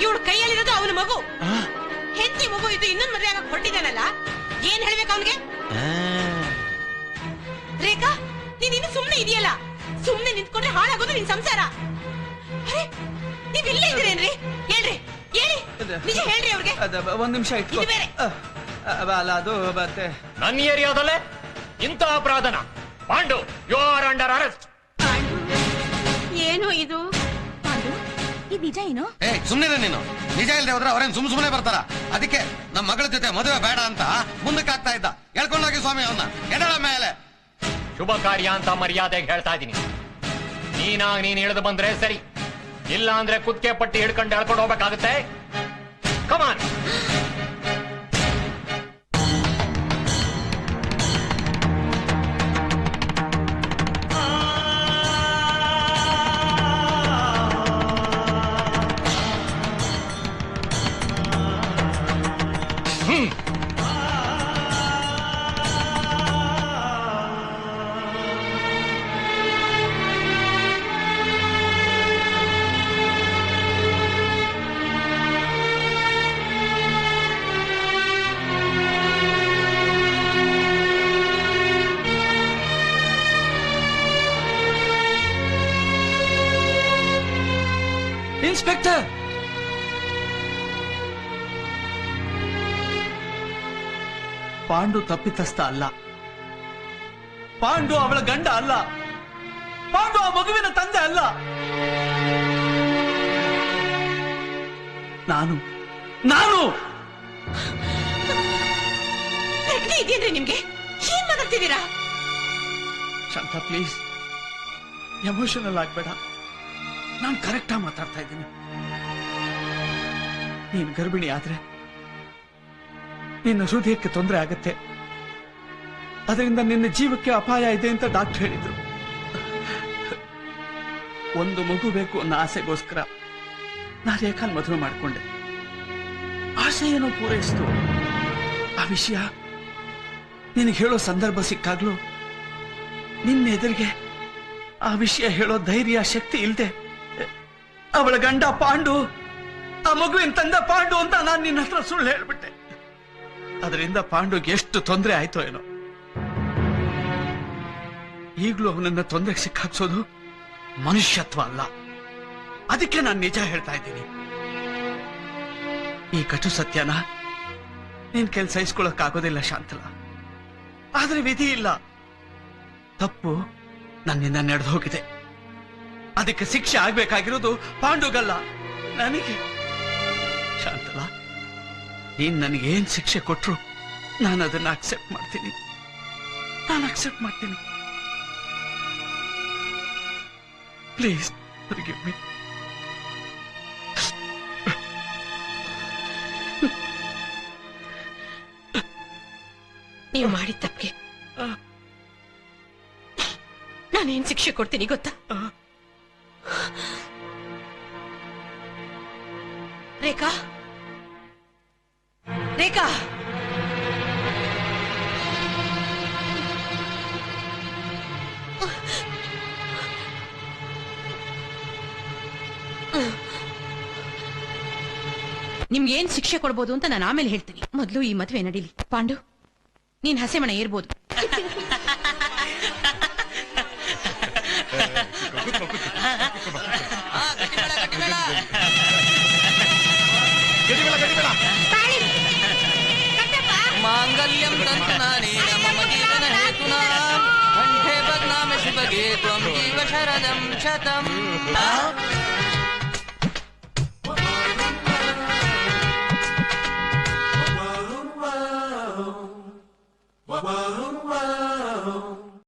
ಇವಳು ಕೈಯಲ್ಲಿರೋದು ಅವನ ಮಗು. ಹೆಂಡತಿ ಮಗು ಇದು ಇನ್ನೊಂದು ಮದುವೆ ಆಗಕ್ಕೆ ಹೊರಟಿದ್ದಾನಲ್ಲ, ಏನ್ ಹೇಳ್ಬೇಕು ಅವನಿಗೆ? ರೇಖಾ, ನೀನ್ ಇನ್ನು ಸುಮ್ನೆ ಇದೆಯಲ್ಲ, ಸುಮ್ನೆ ನಿಂತ್ಕೊಂಡ್ರೆ ಹಾಳಾಗೋದು ನಿನ್ ಸಂಸಾರ. ನೀವ್ ಇಲ್ಲೇ ಇದ್ದೀರೇನ್ರಿ? ಹೇಳ್ರಿ, ಹೇಳಿ, ನಿಜ ಹೇಳ್ರಿ ಅವ್ರಿಗೆ. ಒಂದ್ ನಿಮಿಷ ಇಟ್ಕೋ. ಇದು ಬೇರೆ. ಅಲ್ಲ, ಅದು ಮತ್ತೆ ನನ್ನ ಏರಿಯಾದಲ್ಲೇ ಇಂಥ ಅಪರಾಧನ? Pandu, you are under arrest. ಏನು ಇದು? ಇದು ನಿಜ ಏನು? ಸುಮ್ನೆ ನೀನು. ನಿಜ ಇಲ್ದೆ ಹೋದ್ರೆ ಅವ್ರೇನ್ ಸುಮ್ನೆ ಬರ್ತಾರ? ಅದಕ್ಕೆ ನಮ್ಮ ಮಗಳ ಜೊತೆ ಮದುವೆ ಬೇಡ ಅಂತ ಮುಂದಕ್ಕೆ ಆಗ್ತಾ ಇದ್ದ. ಹೇಳ್ಕೊಂಡೋಗಿ ಸ್ವಾಮಿ ಅವನ್ನ ಎಡಳ ಮೇಲೆ. ಶುಭ ಕಾರ್ಯ ಅಂತ ಮರ್ಯಾದೆಗೆ ಹೇಳ್ತಾ ಇದೀನಿ. ನೀನಾಗ್ ನೀನ್ ಇಳಿದು ಬಂದ್ರೆ ಸರಿ, ಇಲ್ಲ ಅಂದ್ರೆ ಕುತ್ತಿಗೆ ಪಟ್ಟಿ ಹಿಡ್ಕೊಂಡು ಎಳ್ಕೊಂಡು ಹೋಗ್ಬೇಕಾಗುತ್ತೆ. ಕಮಾನ್. ಇನ್ಸ್ಪೆಕ್ಟರ್, ಪಾಂಡು ತಪ್ಪಿತಸ್ಥ ಅಲ್ಲ. ಪಾಂಡು ಅವಳ ಗಂಡ ಅಲ್ಲ. ಪಾಂಡು ಆ ಮಗುವಿನ ತಂದೆ ಅಲ್ಲ. ನಾನು ಇದೆಯೇನ್ರಿ ನಿಮ್ಗೆ? ಏನ್ ಮಾತಾಡ್ತಿದ್ದೀರಾ? ಶಾಂತ, ಪ್ಲೀಸ್ ಎಮೋಷನಲ್ ಆಗ್ಬೇಡ. ನಾನು ಕರೆಕ್ಟಾಗಿ ಮಾತಾಡ್ತಾ ಇದ್ದೀನಿ. ನೀನು ಗರ್ಭಿಣಿ ಆದ್ರೆ ನಿನ್ನ ಹೃದಯಕ್ಕೆ ತೊಂದರೆ ಆಗತ್ತೆ. ಅದರಿಂದ ನಿನ್ನ ಜೀವಕ್ಕೆ ಅಪಾಯ ಇದೆ ಅಂತ ಡಾಕ್ಟರ್ ಹೇಳಿದ್ರು. ಒಂದು ಮಗು ಬೇಕು ಅನ್ನೋ ಆಸೆಗೋಸ್ಕರ ನಾ ರೇಖಾನ್ ಮದುವೆ ಮಾಡಿಕೊಂಡೆ. ಆಸೆ ಏನೋ ಪೂರೈಸಿತು. ಆ ವಿಷಯ ನಿನಗೆ ಹೇಳೋ ಸಂದರ್ಭ ಸಿಕ್ಕಾಗ್ಲೂ ನಿನ್ನ ಎದುರಿಗೆ ಆ ವಿಷಯ ಹೇಳೋ ಧೈರ್ಯ ಶಕ್ತಿ ಇಲ್ದೆ ಅವಳ ಗಂಡ ಪಾಂಡು, ಆ ಮಗುವಿನ ತಂದೆ ಪಾಂಡು ಅಂತ ನಾನು ನಿನ್ನ ಹತ್ರ ಸುಳ್ಳು ಹೇಳ್ಬಿಟ್ಟೆ. ಅದರಿಂದ ಪಾಂಡುಗೆ ಎಷ್ಟು ತೊಂದರೆ ಆಯ್ತೋ ಏನೋ. ಈಗಲೂ ಅವನನ್ನ ತೊಂದರೆಗೆ ಸಿಕ್ಕಾಕ್ಸೋದು ಮನುಷ್ಯತ್ವ ಅಲ್ಲ. ಅದಕ್ಕೆ ನಾನು ನಿಜ ಹೇಳ್ತಾ ಇದ್ದೀನಿ. ಈ ಕಟು ಸತ್ಯನ ನೀನ್ ಕೆಲ್ಸ ಸಹಿಸ್ಕೊಳಕ್ಕಾಗೋದಿಲ್ಲ ಶಾಂತಲ. ಆದ್ರೆ ವಿಧಿ ಇಲ್ಲ. ತಪ್ಪು ನನ್ನಿಂದ ನಡೆದು ಹೋಗಿದೆ. ಅದಕ್ಕೆ ಶಿಕ್ಷೆ ಆಗ್ಬೇಕಾಗಿರೋದು ಪಾಂಡುಗಲ್ಲ, ನನಗೆ. ಶಾಂತಲ, ನೀನ್ ನನಗೇನ್ ಶಿಕ್ಷೆ ಕೊಟ್ರು ನಾನು ಅದನ್ನ ಅಕ್ಸೆಪ್ಟ್ ಮಾಡ್ತೀನಿ. Please forgive me. ನೀವು ಮಾಡಿದ ತಪ್ಪಿಗೆ ನಾನೇನ್ ಶಿಕ್ಷೆ ಕೊಡ್ತೀನಿ ಗೊತ್ತಾ? ರೇಖಾ, ರೇಖಾ, ನಿಮ್ಗೆ ಏನ್ ಶಿಕ್ಷೆ ಕೊಡ್ಬೋದು ಅಂತ ನಾನು ಆಮೇಲೆ ಹೇಳ್ತೀನಿ. ಮೊದಲು ಈ ಮದುವೆ ನಡೀಲಿ. ಪಾಂಡು, ನೀನ್ ಹಸೆಮಣ ಏರ್ಬೋದು. ಮಾಂಗಲ್ಯಂ ತಂತುನಾನೇನ ಮಮ ಜೀವನ ಹೇತುನಾ ಕಂಠೆ ಬದ್ನಾಮಿ ಶಿವಗೆ ತ್ವಂ ಜೀವ ಶರದಂ ಶತಂ.